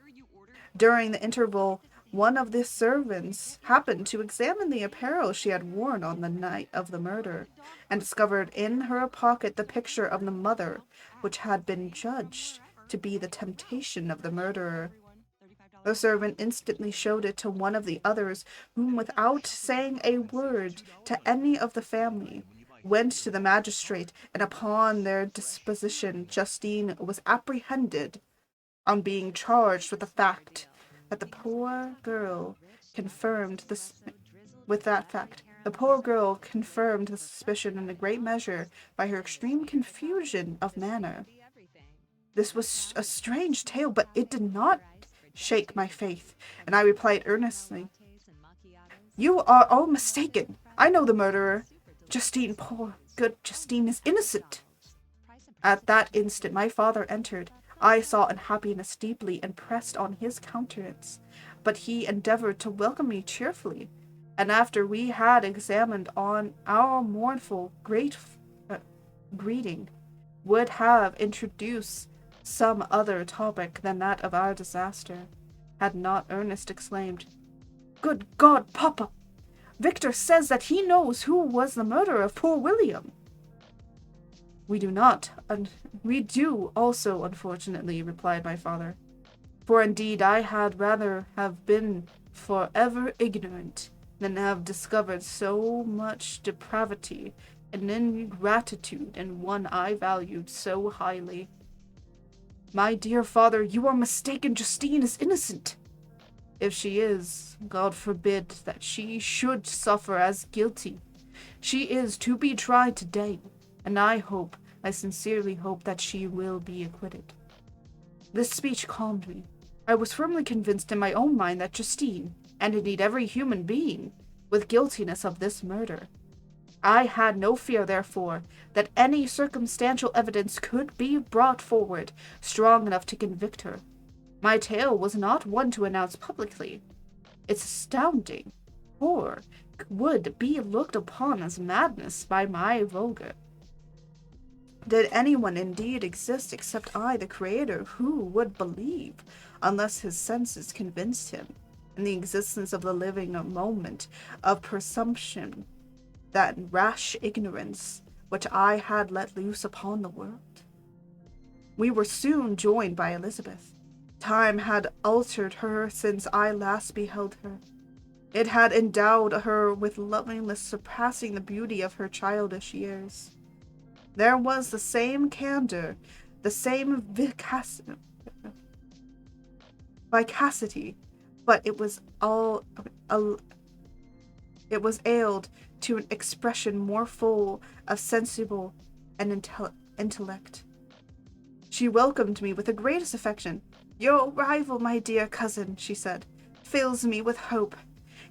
[SPEAKER 1] During the interval, one of the servants happened to examine the apparel she had worn on the night of the murder, and discovered in her pocket the picture of the mother, which had been judged to be the temptation of the murderer. The servant instantly showed it to one of the others, whom, without saying a word to any of the family, went to the magistrate, and upon their disposition Justine was apprehended on being charged with the fact that the poor girl confirmed this with that fact. The poor girl confirmed the suspicion in a great measure by her extreme confusion of manner. This was a strange tale, but it did not shake my faith, and I replied earnestly, "You are all mistaken. I know the murderer. Justine, poor, good Justine, is innocent." At that instant my father entered. I saw unhappiness deeply impressed on his countenance, but he endeavored to welcome me cheerfully, and after we had examined on our mournful greeting, would have introduced some other topic than that of our disaster, had not Ernest exclaimed, "Good God, Papa! Victor says that he knows who was the murderer of poor William." "We do not, we do also, unfortunately," replied my father. "For indeed I had rather have been forever ignorant than have discovered so much depravity and ingratitude in one I valued so highly." "My dear father, you are mistaken. Justine is innocent." "If she is, God forbid that she should suffer as guilty. She is to be tried today, and I sincerely hope that she will be acquitted." This speech calmed me. I was firmly convinced in my own mind that Justine, and indeed every human being, was guiltiness of this murder. I had no fear, therefore, that any circumstantial evidence could be brought forward strong enough to convict her. My tale was not one to announce publicly. Its astounding horror would be looked upon as madness by my vulgar. Did anyone indeed exist except I, the Creator, who would believe, unless his senses convinced him, in the existence of the living moment of presumption, that rash ignorance which I had let loose upon the world? We were soon joined by Elizabeth. Time had altered her since I last beheld her. It had endowed her with loveliness surpassing the beauty of her childish years. There was the same candor, the same vivacity, but it was ailed to an expression more full of sensible and intellect. She welcomed me with the greatest affection. "Your arrival, my dear cousin," she said, "fills me with hope.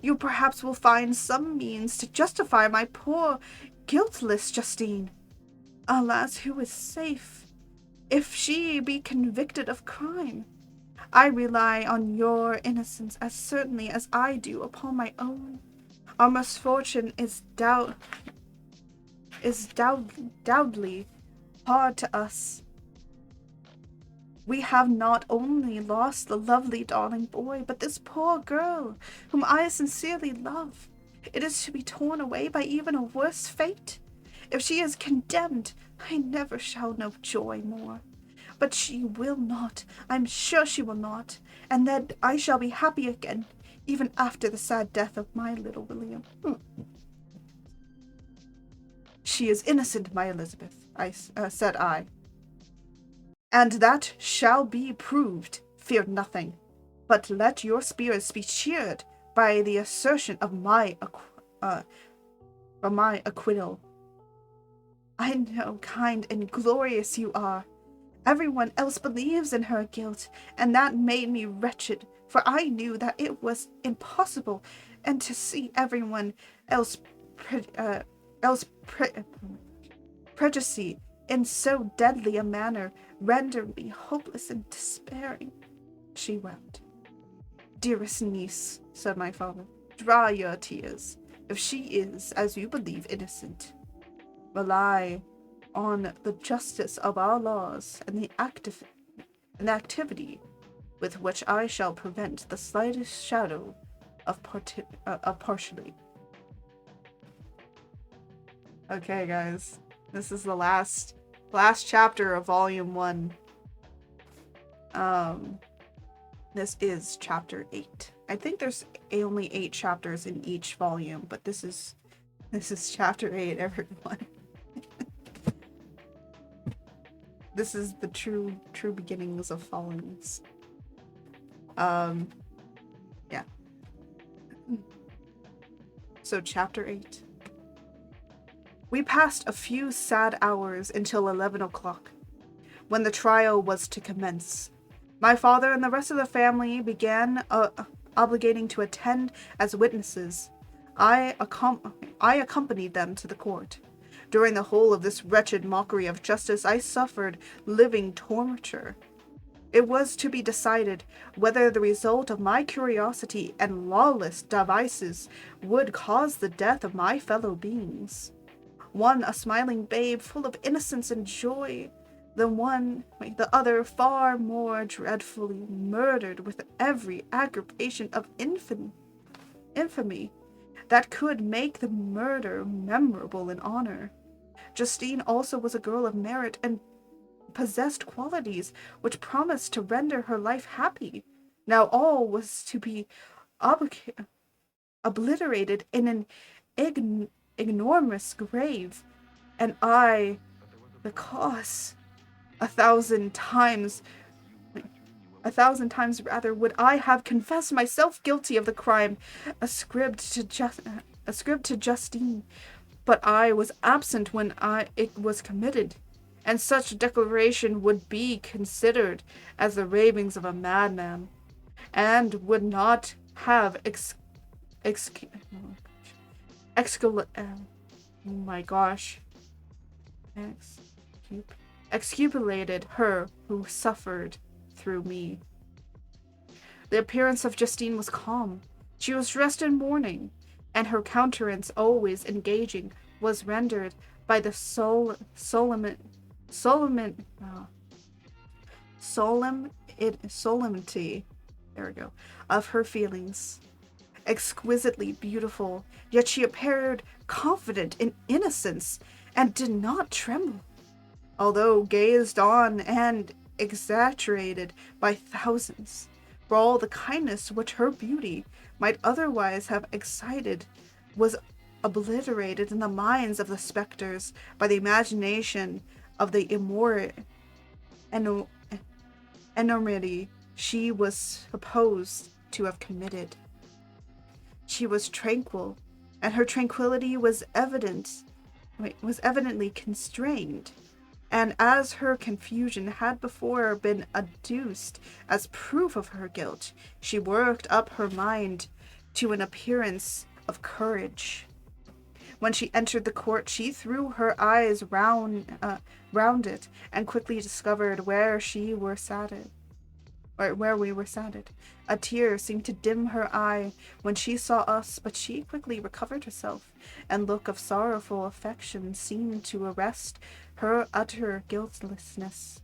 [SPEAKER 1] You perhaps will find some means to justify my poor, guiltless Justine. Alas, who is safe, if she be convicted of crime? I rely on your innocence as certainly as I do upon my own. Our misfortune is doubly hard to us. We have not only lost the lovely darling boy, but this poor girl, whom I sincerely love. It is to be torn away by even a worse fate. If she is condemned, I never shall know joy more. But she will not. I'm sure she will not. And then I shall be happy again, even after the sad death of my little William." "She is innocent, my Elizabeth," said I. "And that shall be proved. Fear nothing. But let your spirits be cheered by the assertion of my acquittal. I know kind and glorious you are. Everyone else believes in her guilt, and that made me wretched, for I knew that it was impossible, and to see everyone else prejudice in so deadly a manner rendered me hopeless and despairing." She wept. "Dearest niece," said my father, "dry your tears. If she is, as you believe, innocent, rely on the justice of our laws and the activity with which I shall prevent the slightest shadow of partially. Okay, guys, this is the last chapter of Volume 1. This is Chapter 8. I think there's only 8 chapters in each volume, but this is Chapter 8, everyone. This is the true beginnings of Fallenness. Yeah. So Chapter 8. We passed a few sad hours until 11 o'clock, when the trial was to commence. My father and the rest of the family began obligating to attend as witnesses. I accompanied them to the court. During the whole of this wretched mockery of justice, I suffered living torture. It was to be decided whether the result of my curiosity and lawless devices would cause the death of my fellow beings. One a smiling babe full of innocence and joy, the other far more dreadfully murdered with every aggravation of infamy that could make the murder memorable in honor. Justine also was a girl of merit and possessed qualities which promised to render her life happy. Now all was to be obliterated in an enormous grave, and I, the cause. 1,000 times rather would I have confessed myself guilty of the crime ascribed to Justine, but I was absent when it was committed, and such declaration would be considered as the ravings of a madman, and would not have exculpated her who suffered through me. The appearance of Justine was calm. She was dressed in mourning, and her countenance, always engaging, was rendered by the solemnity of her feelings. Exquisitely beautiful, yet she appeared confident in innocence, and did not tremble, although gazed on and exaggerated by thousands, for all the kindness which her beauty might otherwise have excited was obliterated in the minds of the spectres by the imagination of the enormity she was supposed to have committed. She was tranquil, and her tranquillity was evidently constrained, and as her confusion had before been adduced as proof of her guilt, she worked up her mind to an appearance of courage. When she entered the court, she threw her eyes round it, and quickly discovered where we were sat. A tear seemed to dim her eye when she saw us, but she quickly recovered herself, and look of sorrowful affection seemed to arrest her utter guiltlessness.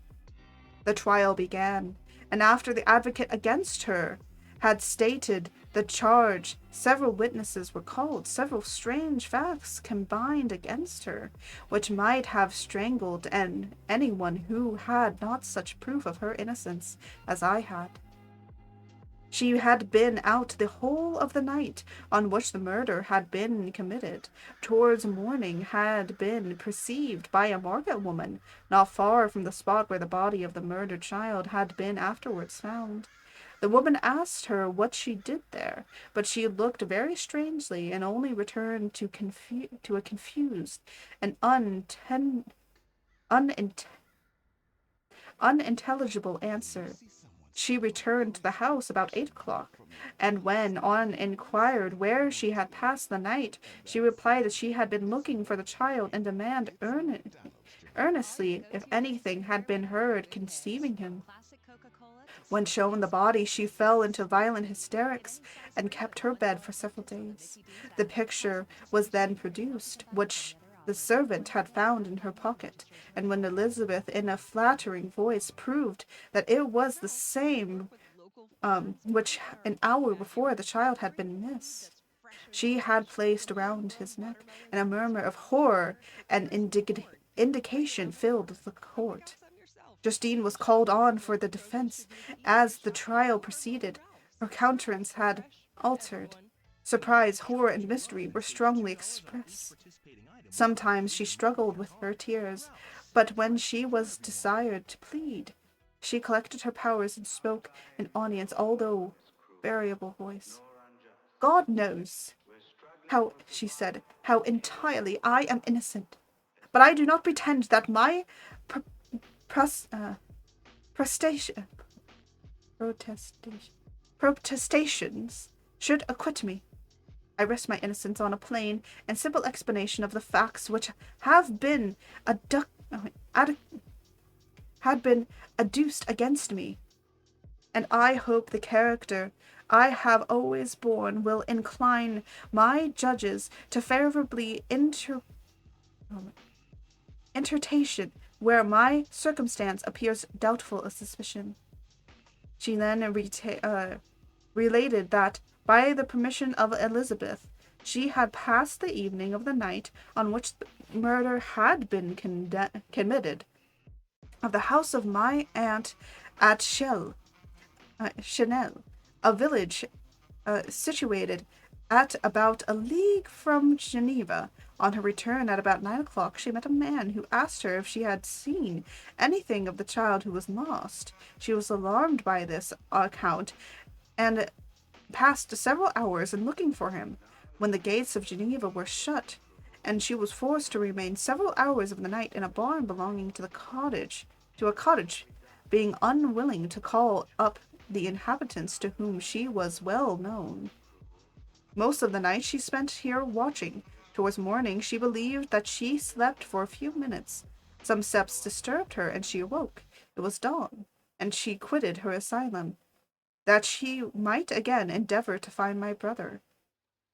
[SPEAKER 1] The trial began, and after the advocate against her had stated the charge, several witnesses were called, several strange facts combined against her, which might have strangled anyone who had not such proof of her innocence as I had. She had been out the whole of the night on which the murder had been committed. Towards morning had been perceived by a market woman not far from the spot where the body of the murdered child had been afterwards found. The woman asked her what she did there, but she looked very strangely and only returned to a confused and unintelligible answer. She returned to the house about 8 o'clock, and when on inquired where she had passed the night, she replied that she had been looking for the child and demanded earnestly if anything had been heard conceiving him. When shown the body, she fell into violent hysterics and kept her bed for several days. The picture was then produced, which the servant had found in her pocket, and when Elizabeth, in a flattering voice, proved that it was the same which an hour before the child had been missed. She had placed around his neck, and a murmur of horror and indication filled the court. Justine was called on for the defense. As the trial proceeded, her countenance had altered. Surprise, horror, and mystery were strongly expressed. Sometimes she struggled with her tears, but when she was desired to plead, she collected her powers and spoke in audience, although variable voice. God knows how, she said, how entirely I am innocent. But I do not pretend that my protestation, protestations should acquit me. I rest my innocence on a plain and simple explanation of the facts which have been had been adduced against me, and I hope the character I have always borne will incline my judges to favorably interpretation where my circumstance appears doubtful of suspicion. She then related that, by the permission of Elizabeth, she had passed the evening of the night on which the murder had been committed of the house of my aunt at Chanel, a village situated at about a league from Geneva. On her return at about 9 o'clock, she met a man who asked her if she had seen anything of the child who was lost. She was alarmed by this account and passed several hours in looking for him. When the gates of Geneva were shut, and she was forced to remain several hours of the night in a barn belonging to a cottage, being unwilling to call up the inhabitants to whom she was well known. Most of the night she spent here watching. Towards morning she believed that she slept for a few minutes. Some steps disturbed her, and she awoke. It was dawn, and she quitted her asylum, that she might again endeavor to find my brother.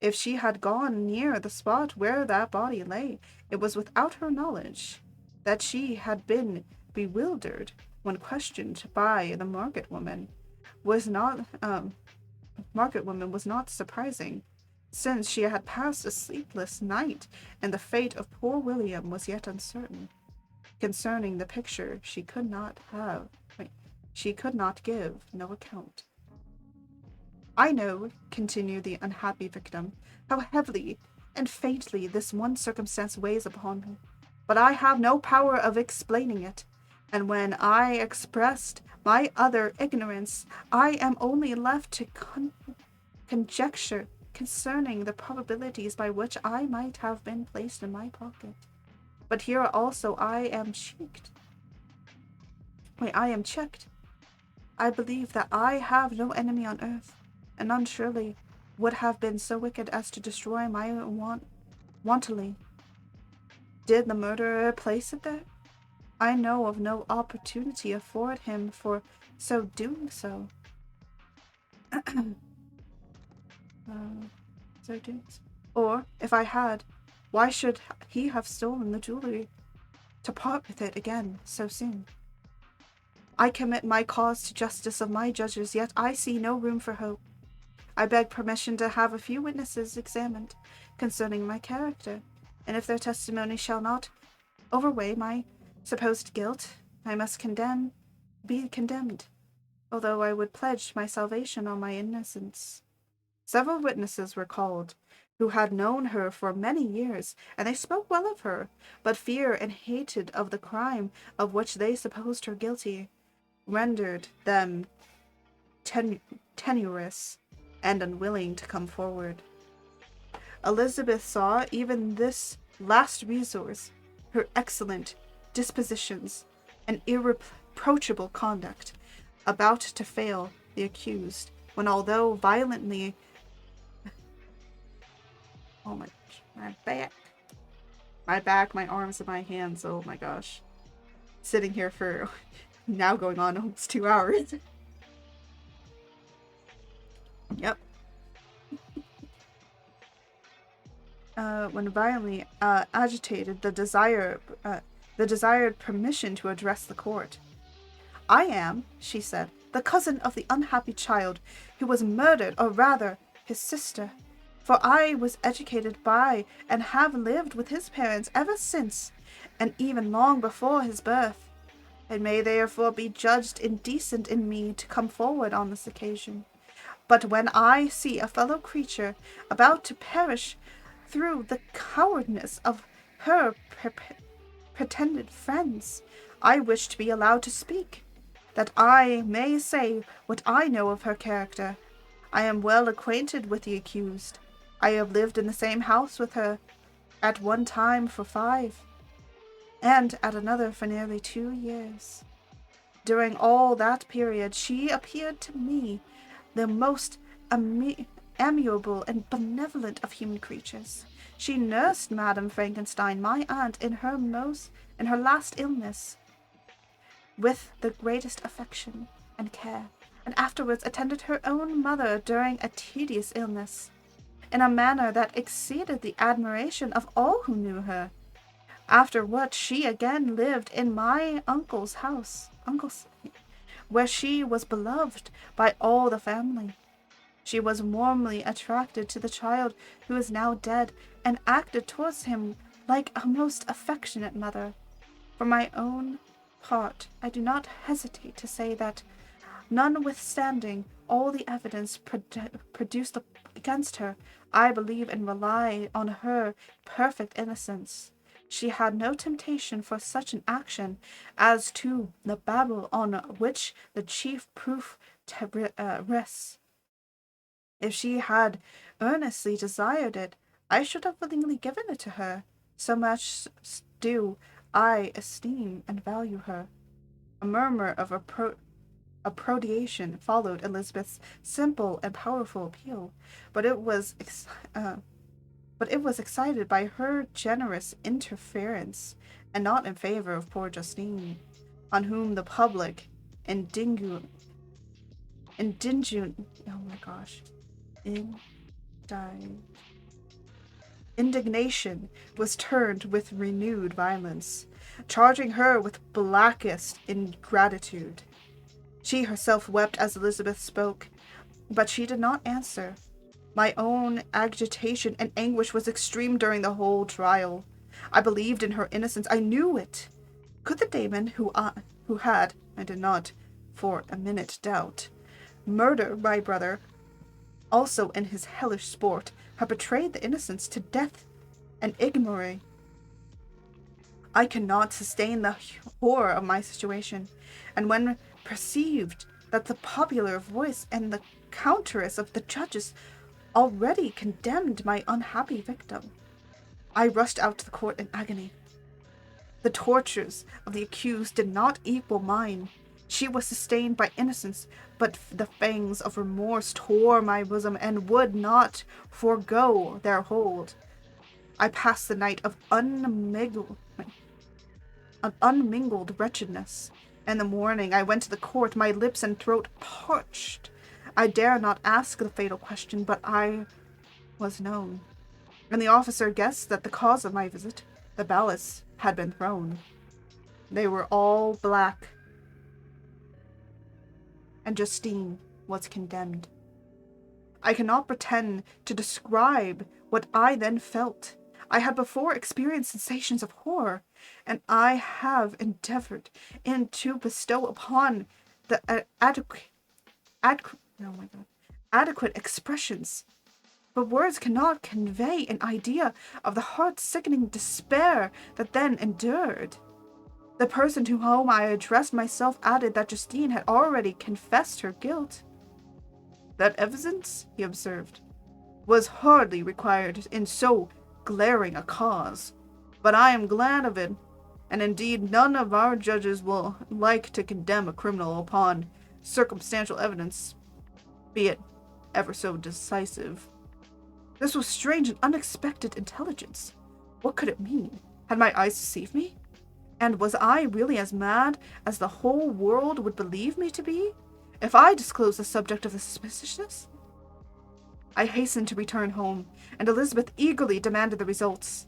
[SPEAKER 1] If she had gone near the spot where that body lay, it was without her knowledge. That she had been bewildered when questioned by the market woman was not surprising, since she had passed a sleepless night, and the fate of poor William was yet uncertain. Concerning the picture, she could not give no account. I know, continued the unhappy victim, how heavily and faintly this one circumstance weighs upon her, but I have no power of explaining it, and when I expressed my utter ignorance, I am only left to conjecture concerning the probabilities by which I might have been placed in my pocket. But here also I am checked. I believe that I have no enemy on earth, and none surely would have been so wicked as to destroy my wantonly. Did the murderer place it there? I know of no opportunity afforded him for doing so. Or, if I had, why should he have stolen the jewelry to part with it again so soon? I commit my cause to justice of my judges, yet I see no room for hope. I beg permission to have a few witnesses examined concerning my character, and if their testimony shall not overweigh my supposed guilt, I must be condemned, although I would pledge my salvation on my innocence. Several witnesses were called, who had known her for many years, and they spoke well of her, but fear and hatred of the crime of which they supposed her guilty rendered them tenuous and unwilling to come forward. Elizabeth saw even this last resource, her excellent dispositions and irreproachable conduct, about to fail the accused, when although violently my back, my arms, and my hands, oh my gosh. Sitting here for now going on almost 2 hours. Yep. When violently agitated, the desired permission to address the court. I am, she said, the cousin of the unhappy child who was murdered, or rather, his sister. For I was educated by and have lived with his parents ever since, and even long before his birth. It may therefore be judged indecent in me to come forward on this occasion. But when I see a fellow creature about to perish through the cowardice of her pretended friends, I wish to be allowed to speak, that I may say what I know of her character. I am well acquainted with the accused. I have lived in the same house with her, at one time for 5, and at another for nearly 2 years. During all that period she appeared to me the most amiable and benevolent of human creatures. She nursed Madame Frankenstein, my aunt, in her last illness, with the greatest affection and care, and afterwards attended her own mother during a tedious illness, in a manner that exceeded the admiration of all who knew her. After what she again lived in my uncle's house, where she was beloved by all the family. She was warmly attracted to the child who is now dead, and acted towards him like a most affectionate mother. For my own part, I do not hesitate to say that, notwithstanding all the evidence produced against her, I believe and rely on her perfect innocence. She had no temptation for such an action as to the Babel on which the chief proof rests. If she had earnestly desired it, I should have willingly given it to her. So much do I esteem and value her. A murmur of approbation followed Elizabeth's simple and powerful appeal, but it was excited by her generous interference, and not in favor of poor Justine, on whom the public indignation was turned with renewed violence, charging her with blackest ingratitude. She herself wept as Elizabeth spoke, but she did not answer. My own agitation and anguish was extreme during the whole trial. I believed in her innocence. I knew it. Could the Damon who had, I did not for a minute doubt, murder my brother, also in his hellish sport, have betrayed the innocents to death and ignominy? I cannot sustain the horror of my situation, and when perceived that the popular voice and the counteress of the judges already condemned my unhappy victim, I rushed out to the court in agony. The tortures of the accused did not equal mine. She was sustained by innocence, but the fangs of remorse tore my bosom and would not forego their hold. I passed the night of unmingled wretchedness. In the morning I went to the court, my lips and throat parched. I dare not ask the fatal question, but I was known, and the officer guessed that the cause of my visit, the ballots, had been thrown. They were all black, and Justine was condemned. I cannot pretend to describe what I then felt. I had before experienced sensations of horror, and I have endeavored to bestow upon the adequate expressions, but words cannot convey an idea of the heart-sickening despair that then endured. The person to whom I addressed myself added that Justine had already confessed her guilt. That evidence, he observed, was hardly required in so glaring a cause, but I am glad of it, and indeed none of our judges will like to condemn a criminal upon circumstantial evidence, be it ever so decisive. This was strange and unexpected intelligence. What could it mean? Had my eyes deceived me? And was I really as mad as the whole world would believe me to be, if I disclosed the subject of the suspicious? I hastened to return home, and Elizabeth eagerly demanded the results.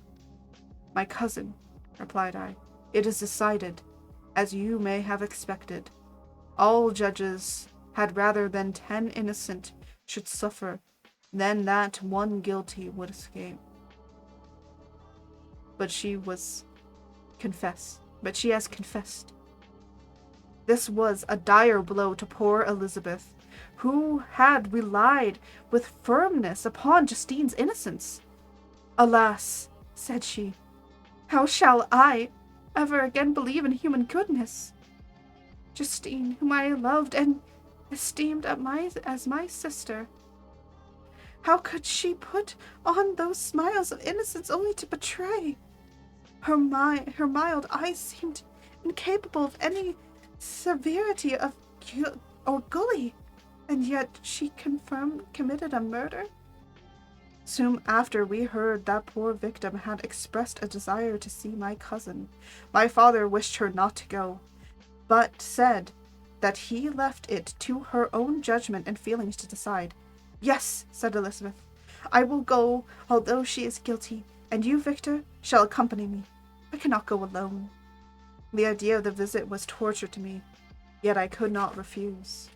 [SPEAKER 1] My cousin, replied I, it is decided, as you may have expected. All judges had rather than 10 innocent should suffer, than that one guilty would escape. But she has confessed. This was a dire blow to poor Elizabeth, who had relied with firmness upon Justine's innocence. Alas, said she, how shall I ever again believe in human goodness? Justine, whom I loved and esteemed as my sister, how could she put on those smiles of innocence only to betray? Her mild eyes seemed incapable of any severity of guilt or gully, and yet she committed a murder? Soon after we heard that poor victim had expressed a desire to see my cousin. My father wished her not to go, but said that he left it to her own judgment and feelings to decide. Yes, said Elizabeth, I will go, although she is guilty, and you, Victor, shall accompany me. I cannot go alone. The idea of the visit was torture to me, yet I could not refuse.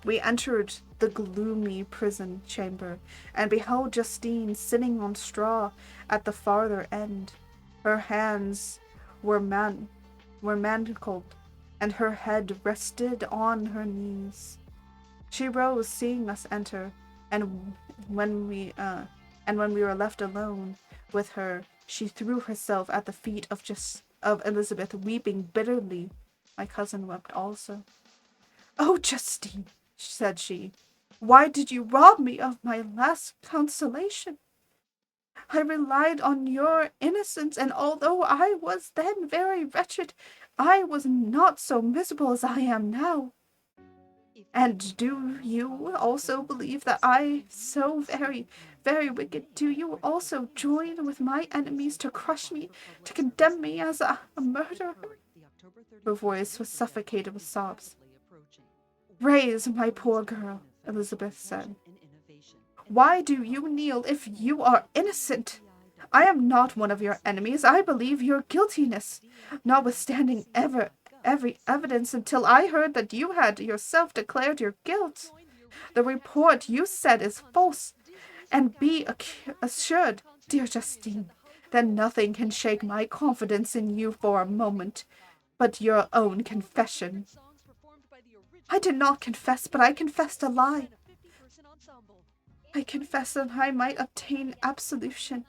[SPEAKER 1] We entered the gloomy prison chamber, and beheld Justine sitting on straw at the farther end. Her hands were manacled, and her head rested on her knees. She rose, seeing us enter, and when we were left alone with her, she threw herself at the feet of Elizabeth, weeping bitterly. My cousin wept also. Oh, Justine, said she, why did you rob me of my last consolation? I relied on your innocence, and although I was then very wretched, I was not so miserable as I am now. And do you also believe that I so very, very wicked? Do you also join with my enemies to crush me, to condemn me as a murderer? Her voice was suffocated with sobs. Raise, my poor girl, Elizabeth said. Why do you kneel if you are innocent? I am not one of your enemies. I believe your guiltiness, notwithstanding every evidence, until I heard that you had yourself declared your guilt. The report you said is false, and be assured, dear Justine, that nothing can shake my confidence in you for a moment, but your own confession. I did not confess, but I confessed a lie. I confess that I might obtain absolution,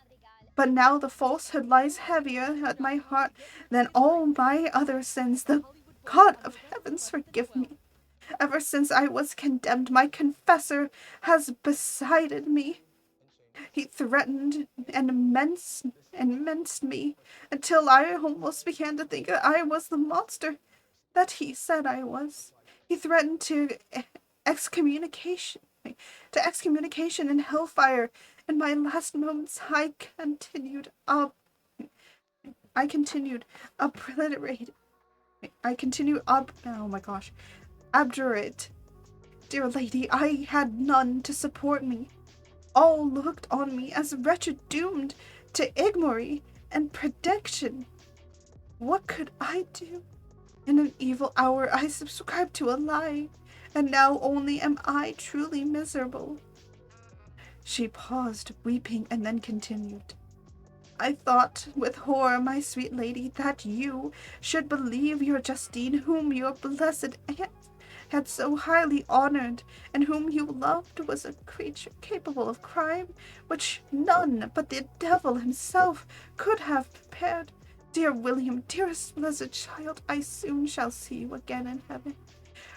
[SPEAKER 1] but now the falsehood lies heavier at my heart than all my other sins. The God of heavens forgive me. Ever since I was condemned, my confessor has besided me. He threatened and menaced me until I almost began to think that I was the monster that he said I was. He threatened to excommunication and hellfire. In my last moments, I continued obdurate. Dear lady, I had none to support me. All looked on me as wretched, doomed to ignominy and prediction. What could I do? In an evil hour I subscribed to a lie, and now only am I truly miserable. She paused, weeping, and then continued. I thought with horror, my sweet lady, that you should believe your Justine, whom your blessed aunt had so highly honored, and whom you loved, was a creature capable of crime which none but the devil himself could have prepared. Dear William, dearest blessed child, I soon shall see you again in heaven,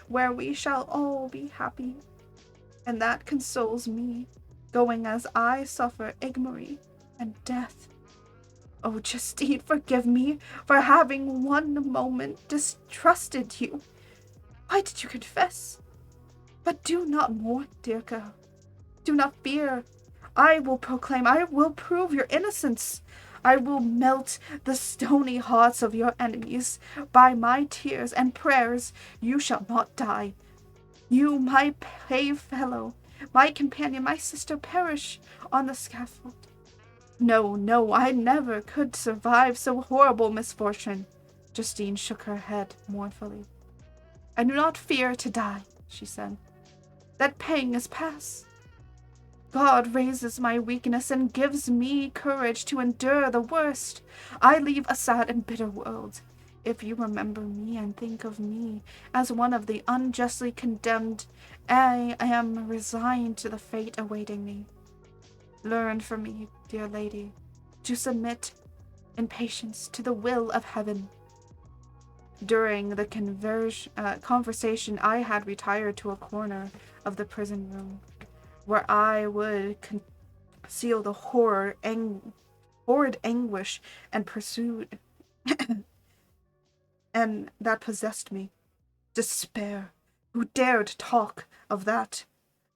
[SPEAKER 1] where we shall all be happy, and that consoles me, going as I suffer ignominy and death. Oh, Justine, forgive me for having one moment distrusted you. Why did you confess? But do not mourn, dear girl. Do not fear. I will prove your innocence. I will melt the stony hearts of your enemies. By my tears and prayers you shall not die. You, my brave fellow, my companion, my sister, perish on the scaffold. No, I never could survive so horrible misfortune. Justine shook her head mournfully. I do not fear to die, she said. That pang is past. God raises my weakness and gives me courage to endure the worst. I leave a sad and bitter world. If you remember me and think of me as one of the unjustly condemned, I am resigned to the fate awaiting me. Learn from me, dear lady, to submit in patience to the will of heaven. During the conversation, I had retired to a corner of the prison room, where I would conceal the horrid anguish and pursuit and that possessed me. Despair. Who dared talk of that?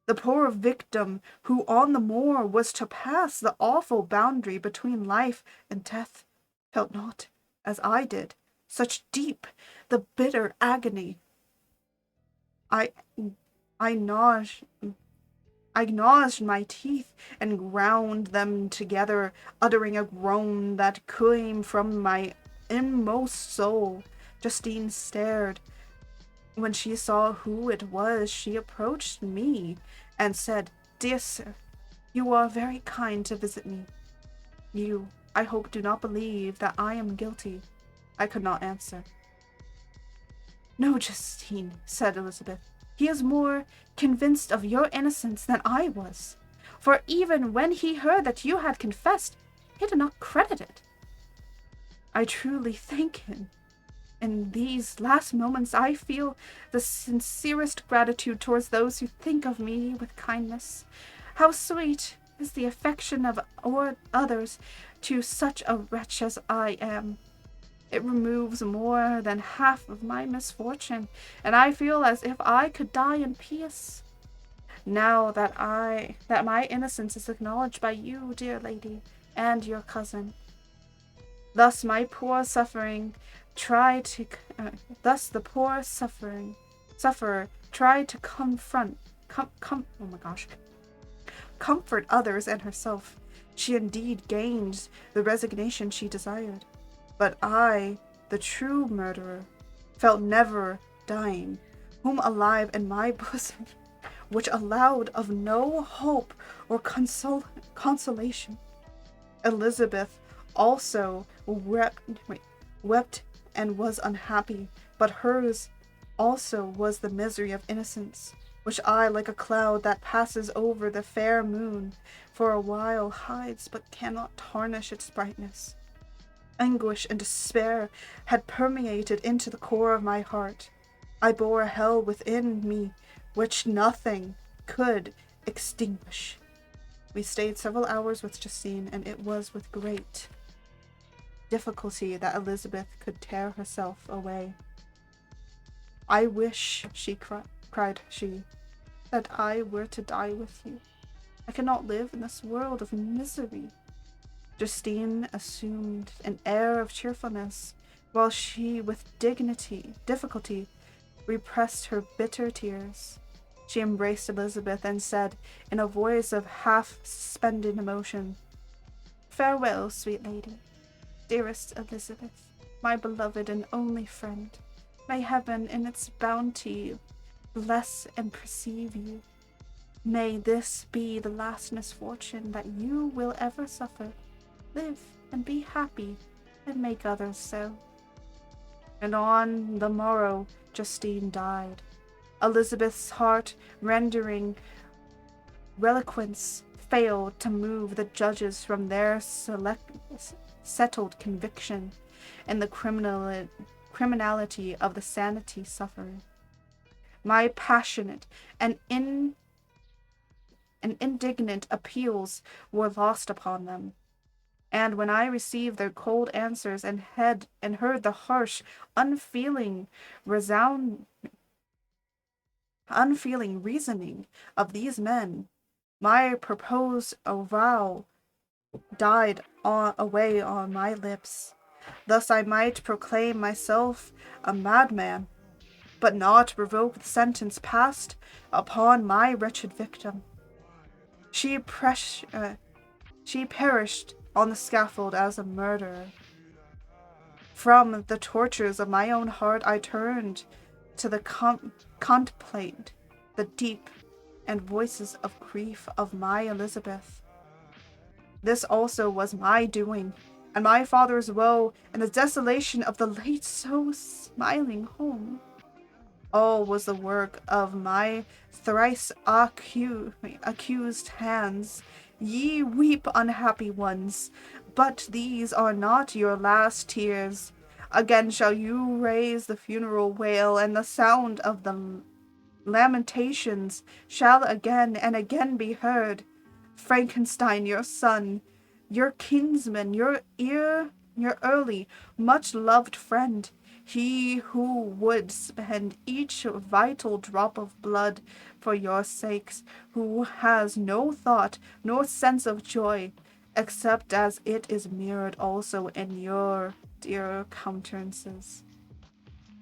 [SPEAKER 1] The poor victim who on the moor was to pass the awful boundary between life and death felt not, as I did, such deep, the bitter agony. I gnawed my teeth and ground them together, uttering a groan that came from my inmost soul. Justine stared. When she saw who it was, she approached me and said, "Dear sir, you are very kind to visit me. You, I hope, do not believe that I am guilty." I could not answer. "No, Justine," said Elizabeth. "He is more convinced of your innocence than I was. For even when he heard that you had confessed, he did not credit it. I truly thank him. In these last moments I feel the sincerest gratitude towards those who think of me with kindness. How sweet is the affection of others to such a wretch as I am. It removes more than half of my misfortune, and I feel as if I could die in peace. Now that my innocence is acknowledged by you, dear lady, and your cousin. Thus the poor sufferer tried to comfort others and herself. She indeed gained the resignation she desired. But I, the true murderer, felt never dying, whom alive in my bosom, which allowed of no hope or consolation. Elizabeth also wept and was unhappy, but hers also was the misery of innocence, which I, like a cloud that passes over the fair moon, for a while hides but cannot tarnish its brightness. Anguish and despair had permeated into the core of my heart. I bore a hell within me which nothing could extinguish. We stayed several hours with Justine, and it was with great difficulty that Elizabeth could tear herself away. "I wish," cried she, "that I were to die with you. I cannot live in this world of misery." Justine assumed an air of cheerfulness, while she with difficulty, repressed her bitter tears. She embraced Elizabeth and said, in a voice of half-suspended emotion, "Farewell, sweet lady, dearest Elizabeth, my beloved and only friend. May heaven in its bounty bless and preserve you. May this be the last misfortune that you will ever suffer. Live and be happy, and make others so." And on the morrow Justine died. Elizabeth's heart, rendering eloquence, failed to move the judges from their settled conviction in the criminality of the sanity sufferer. My passionate and indignant appeals were lost upon them. And when I received their cold answers and heard the harsh, unfeeling reasoning of these men, my proposed avowal died away on my lips. Thus I might proclaim myself a madman, but not revoke the sentence passed upon my wretched victim. She perished on the scaffold as a murderer. From the tortures of my own heart I turned to contemplate the deep and voices of grief of my Elizabeth. This also was my doing, and my father's woe, and the desolation of the late so smiling home. All was the work of my thrice accused hands. Ye weep, unhappy ones, but these are not your last tears. Again shall you raise the funeral wail, and the sound of the lamentations shall again and again be heard. Frankenstein, your son, your kinsman, your early, much-loved friend, he who would spend each vital drop of blood for your sakes, who has no thought nor sense of joy, except as it is mirrored also in your dear countenances,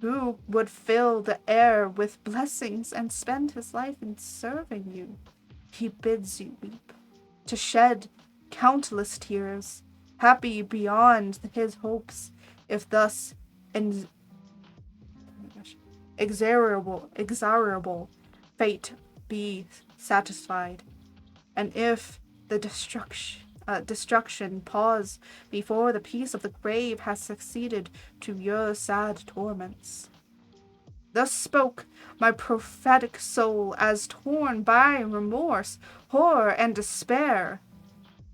[SPEAKER 1] who would fill the air with blessings and spend his life in serving you. He bids you weep, to shed countless tears, happy beyond his hopes, if thus exorable fate be satisfied, and if the destruction pause before the peace of the grave has succeeded to your sad torments. Thus spoke my prophetic soul, as torn by remorse, horror, and despair.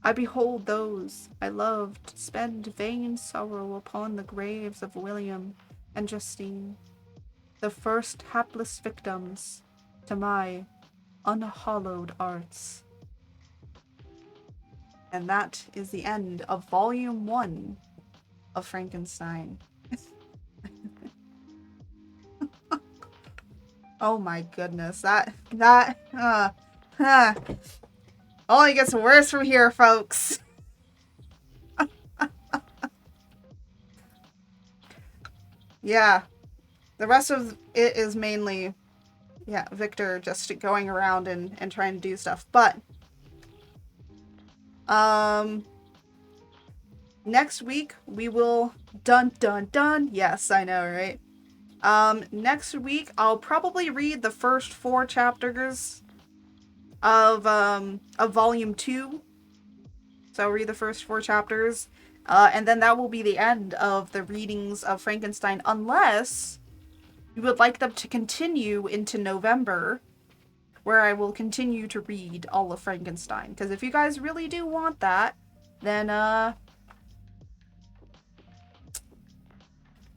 [SPEAKER 1] I behold those I loved spend vain sorrow upon the graves of William and Justine, the first hapless victims to my unhallowed arts. And that is the end of Volume 1 of Frankenstein. Oh my goodness, that only gets worse from here, folks. Yeah, the rest of it is mainly, yeah, Victor just going around and trying to do stuff. But next week we will dun. Yes, I know, right? Next week I'll probably read the first 4 chapters of volume 2. So I'll read the first 4 chapters. And then that will be the end of the readings of Frankenstein, unless you would like them to continue into November, where I will continue to read all of Frankenstein. Because if you guys really do want that, then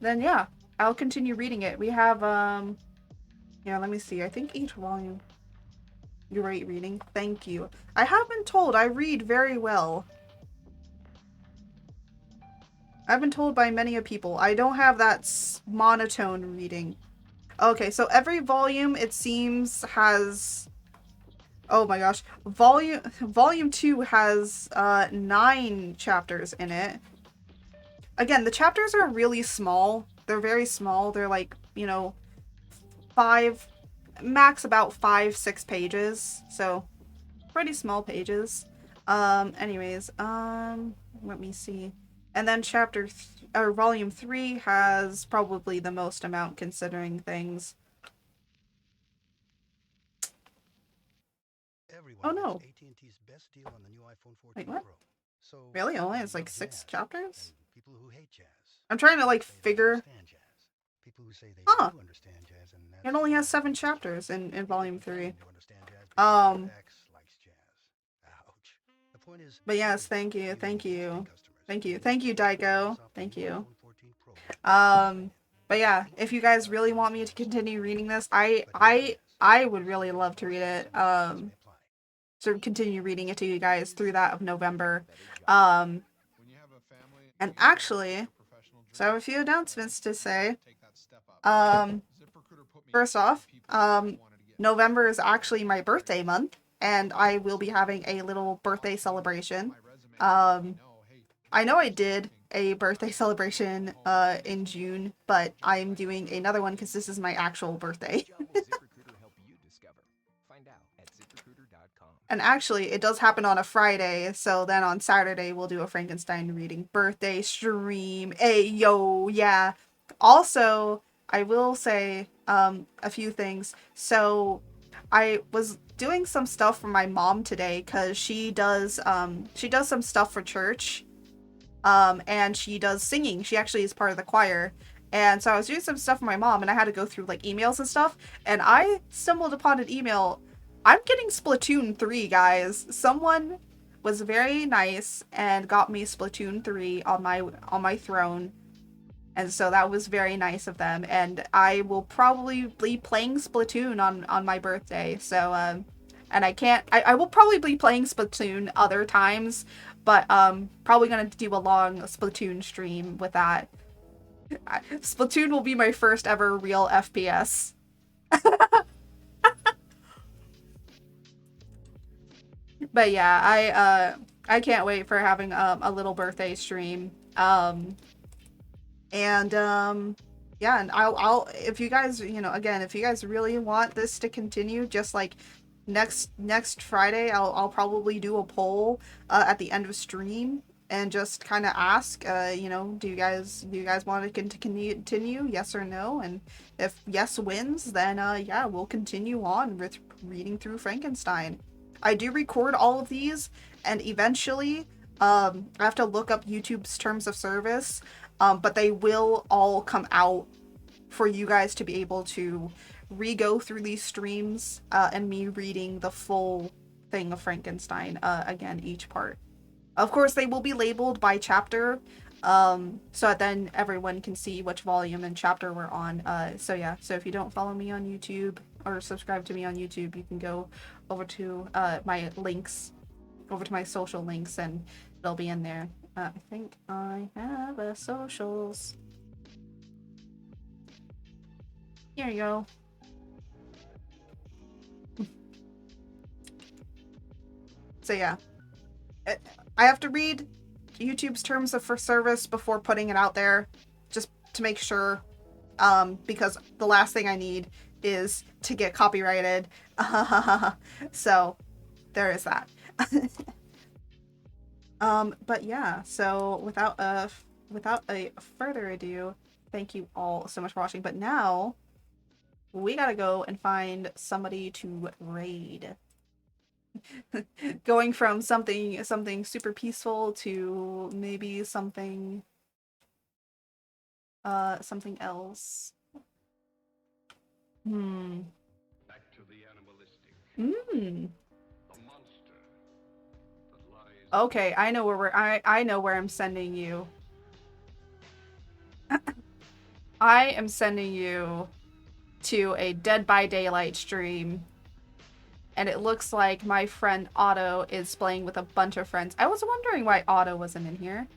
[SPEAKER 1] yeah, I'll continue reading it. We have, yeah, let me see. I think each volume. Great reading. Thank you. I have been told I read very well. I've been told by many people I don't have that monotone reading. Okay, so every volume, it seems, has... Oh my gosh. Volume 2 has 9 chapters in it. Again, the chapters are really small. They're very small. They're like, you know, 5... max about 5-6 pages. So, pretty small pages. Anyways, let me see. And then volume 3 has probably the most amount considering things. Oh no. Wait, what? Really? Only has like 6 chapters? I'm trying to like figure... Huh. It only has 7 chapters in volume 3. But yes, thank you, Daiko. Thank you. But yeah, if you guys really want me to continue reading this, I would really love to read it. So continue reading it to you guys through that of November. And actually, so I have a few announcements to say. First off, November is actually my birthday month, and I will be having a little birthday celebration. I know I did a birthday celebration in June, but I'm doing another one because this is my actual birthday. And actually, it does happen on a Friday, so then on Saturday we'll do a Frankenstein reading birthday stream. Hey, yo, yeah. Also, I will say a few things. So, I was doing some stuff for my mom today because she does some stuff for church, and she does singing. She actually is part of the choir. And so I was doing some stuff for my mom, and I had to go through like emails and stuff. And I stumbled upon an email. I'm getting Splatoon 3, guys. Someone was very nice and got me Splatoon 3 on my throne. And so that was very nice of them. And I will probably be playing Splatoon on my birthday. So and I will probably be playing Splatoon other times, but probably gonna do a long Splatoon stream with that. Splatoon will be my first ever real FPS. But yeah, I can't wait for having a little birthday stream. And yeah, and I'll if you guys, you know, again, if you guys really want this to continue, just like next Friday, I'll probably do a poll at the end of stream and just kind of ask, you know, do you guys want to continue, yes or no? And if yes wins, then yeah, we'll continue on with reading through Frankenstein. I do record all of these, and eventually, I have to look up YouTube's terms of service, but they will all come out for you guys to be able to re-go through these streams, and me reading the full thing of Frankenstein, again, each part. Of course, they will be labeled by chapter, so that then everyone can see which volume and chapter we're on. So yeah, so if you don't follow me on YouTube or subscribe to me on YouTube, you can go over to my links, over to my social links, and they'll be in there. I think I have a socials. Here you go. So yeah, I have to read YouTube's terms of service before putting it out there, just to make sure, because the last thing I need is to get copyrighted. So there is that. But yeah, so without a further ado, thank you all so much for watching. But now we gotta go and find somebody to raid. Going from something super peaceful to maybe something something else.
[SPEAKER 2] Back to the animalistic.
[SPEAKER 1] Hmm.
[SPEAKER 2] The monster that lies.
[SPEAKER 1] Okay, I know where I know where I'm sending you. I am sending you to a Dead by Daylight stream. And it looks like my friend Otto is playing with a bunch of friends. I was wondering why Otto wasn't in here.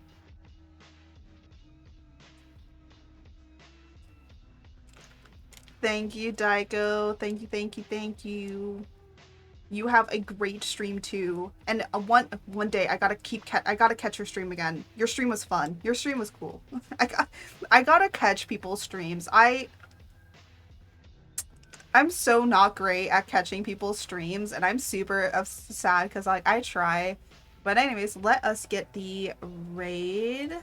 [SPEAKER 1] Thank you, Daiko. Thank you, thank you, thank you. You have a great stream too. And one day I gotta catch your stream again. Your stream was fun. Your stream was cool. I gotta catch people's streams. I'm so not great at catching people's streams, and I'm super sad because like I try. But anyways, let us get the raid.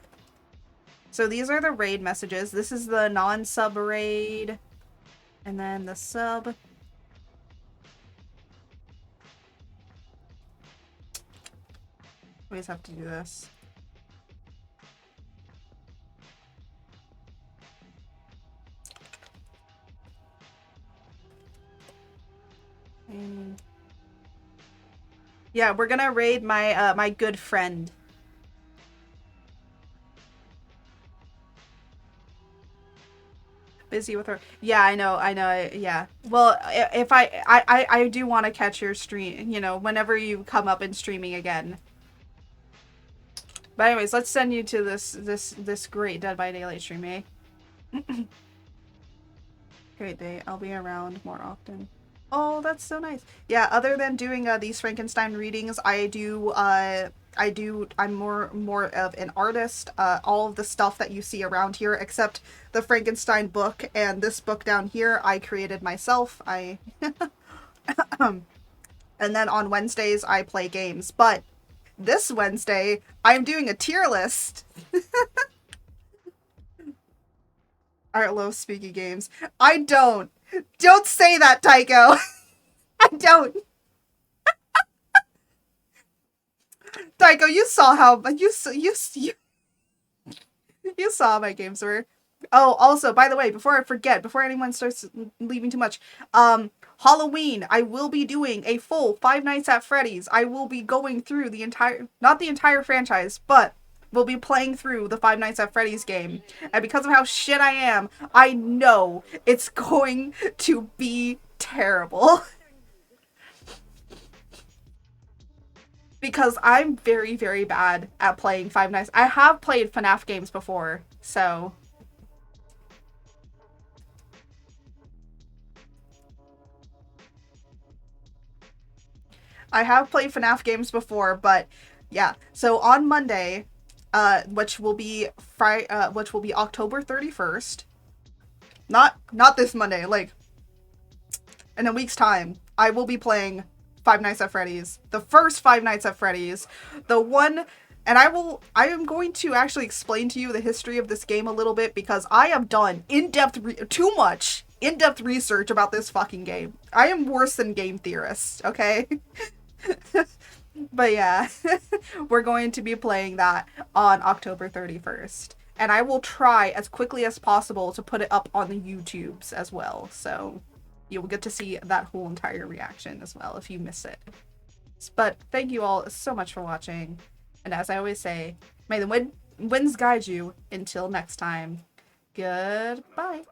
[SPEAKER 1] So these are the raid messages. This is the non-sub raid. And then the sub. We just have to do this. And yeah, we're gonna raid my my good friend. Busy with her. Yeah, I know. Yeah. Well, if I do want to catch your stream, you know, whenever you come up in streaming again. But anyways, let's send you to this great Dead by Daylight stream, eh? Great day. I'll be around more often. Oh, that's so nice. Yeah, other than doing these Frankenstein readings, I'm more of an artist. All of the stuff that you see around here, except the Frankenstein book and this book down here, I created myself. And then on Wednesdays, I play games. But this Wednesday, I'm doing a tier list. Art loves spooky games. I don't. Don't say that, Tycho. I don't. Daiko, you saw how you saw my games were. Oh, also, by the way, before I forget, before anyone starts leaving too much, Halloween, I will be doing a full Five Nights at Freddy's. I will be going through the entire, not the entire franchise, but we'll be playing through the Five Nights at Freddy's game. And because of how shit I am, I know it's going to be terrible. Because I'm very, very bad at playing Five Nights. I have played FNAF games before, so... I have played FNAF games before, but yeah. So on Monday, which will be October 31st. Not this Monday, like in a week's time, I will be playing Five Nights at Freddy's. The first Five Nights at Freddy's. The one, and I am going to actually explain to you the history of this game a little bit because I have done too much in-depth research about this fucking game. I am worse than game theorists, okay? But yeah, we're going to be playing that on October 31st. And I will try as quickly as possible to put it up on the YouTubes as well. So you'll get to see that whole entire reaction as well if you miss it. But thank you all so much for watching. And as I always say, may the winds guide you until next time. Goodbye.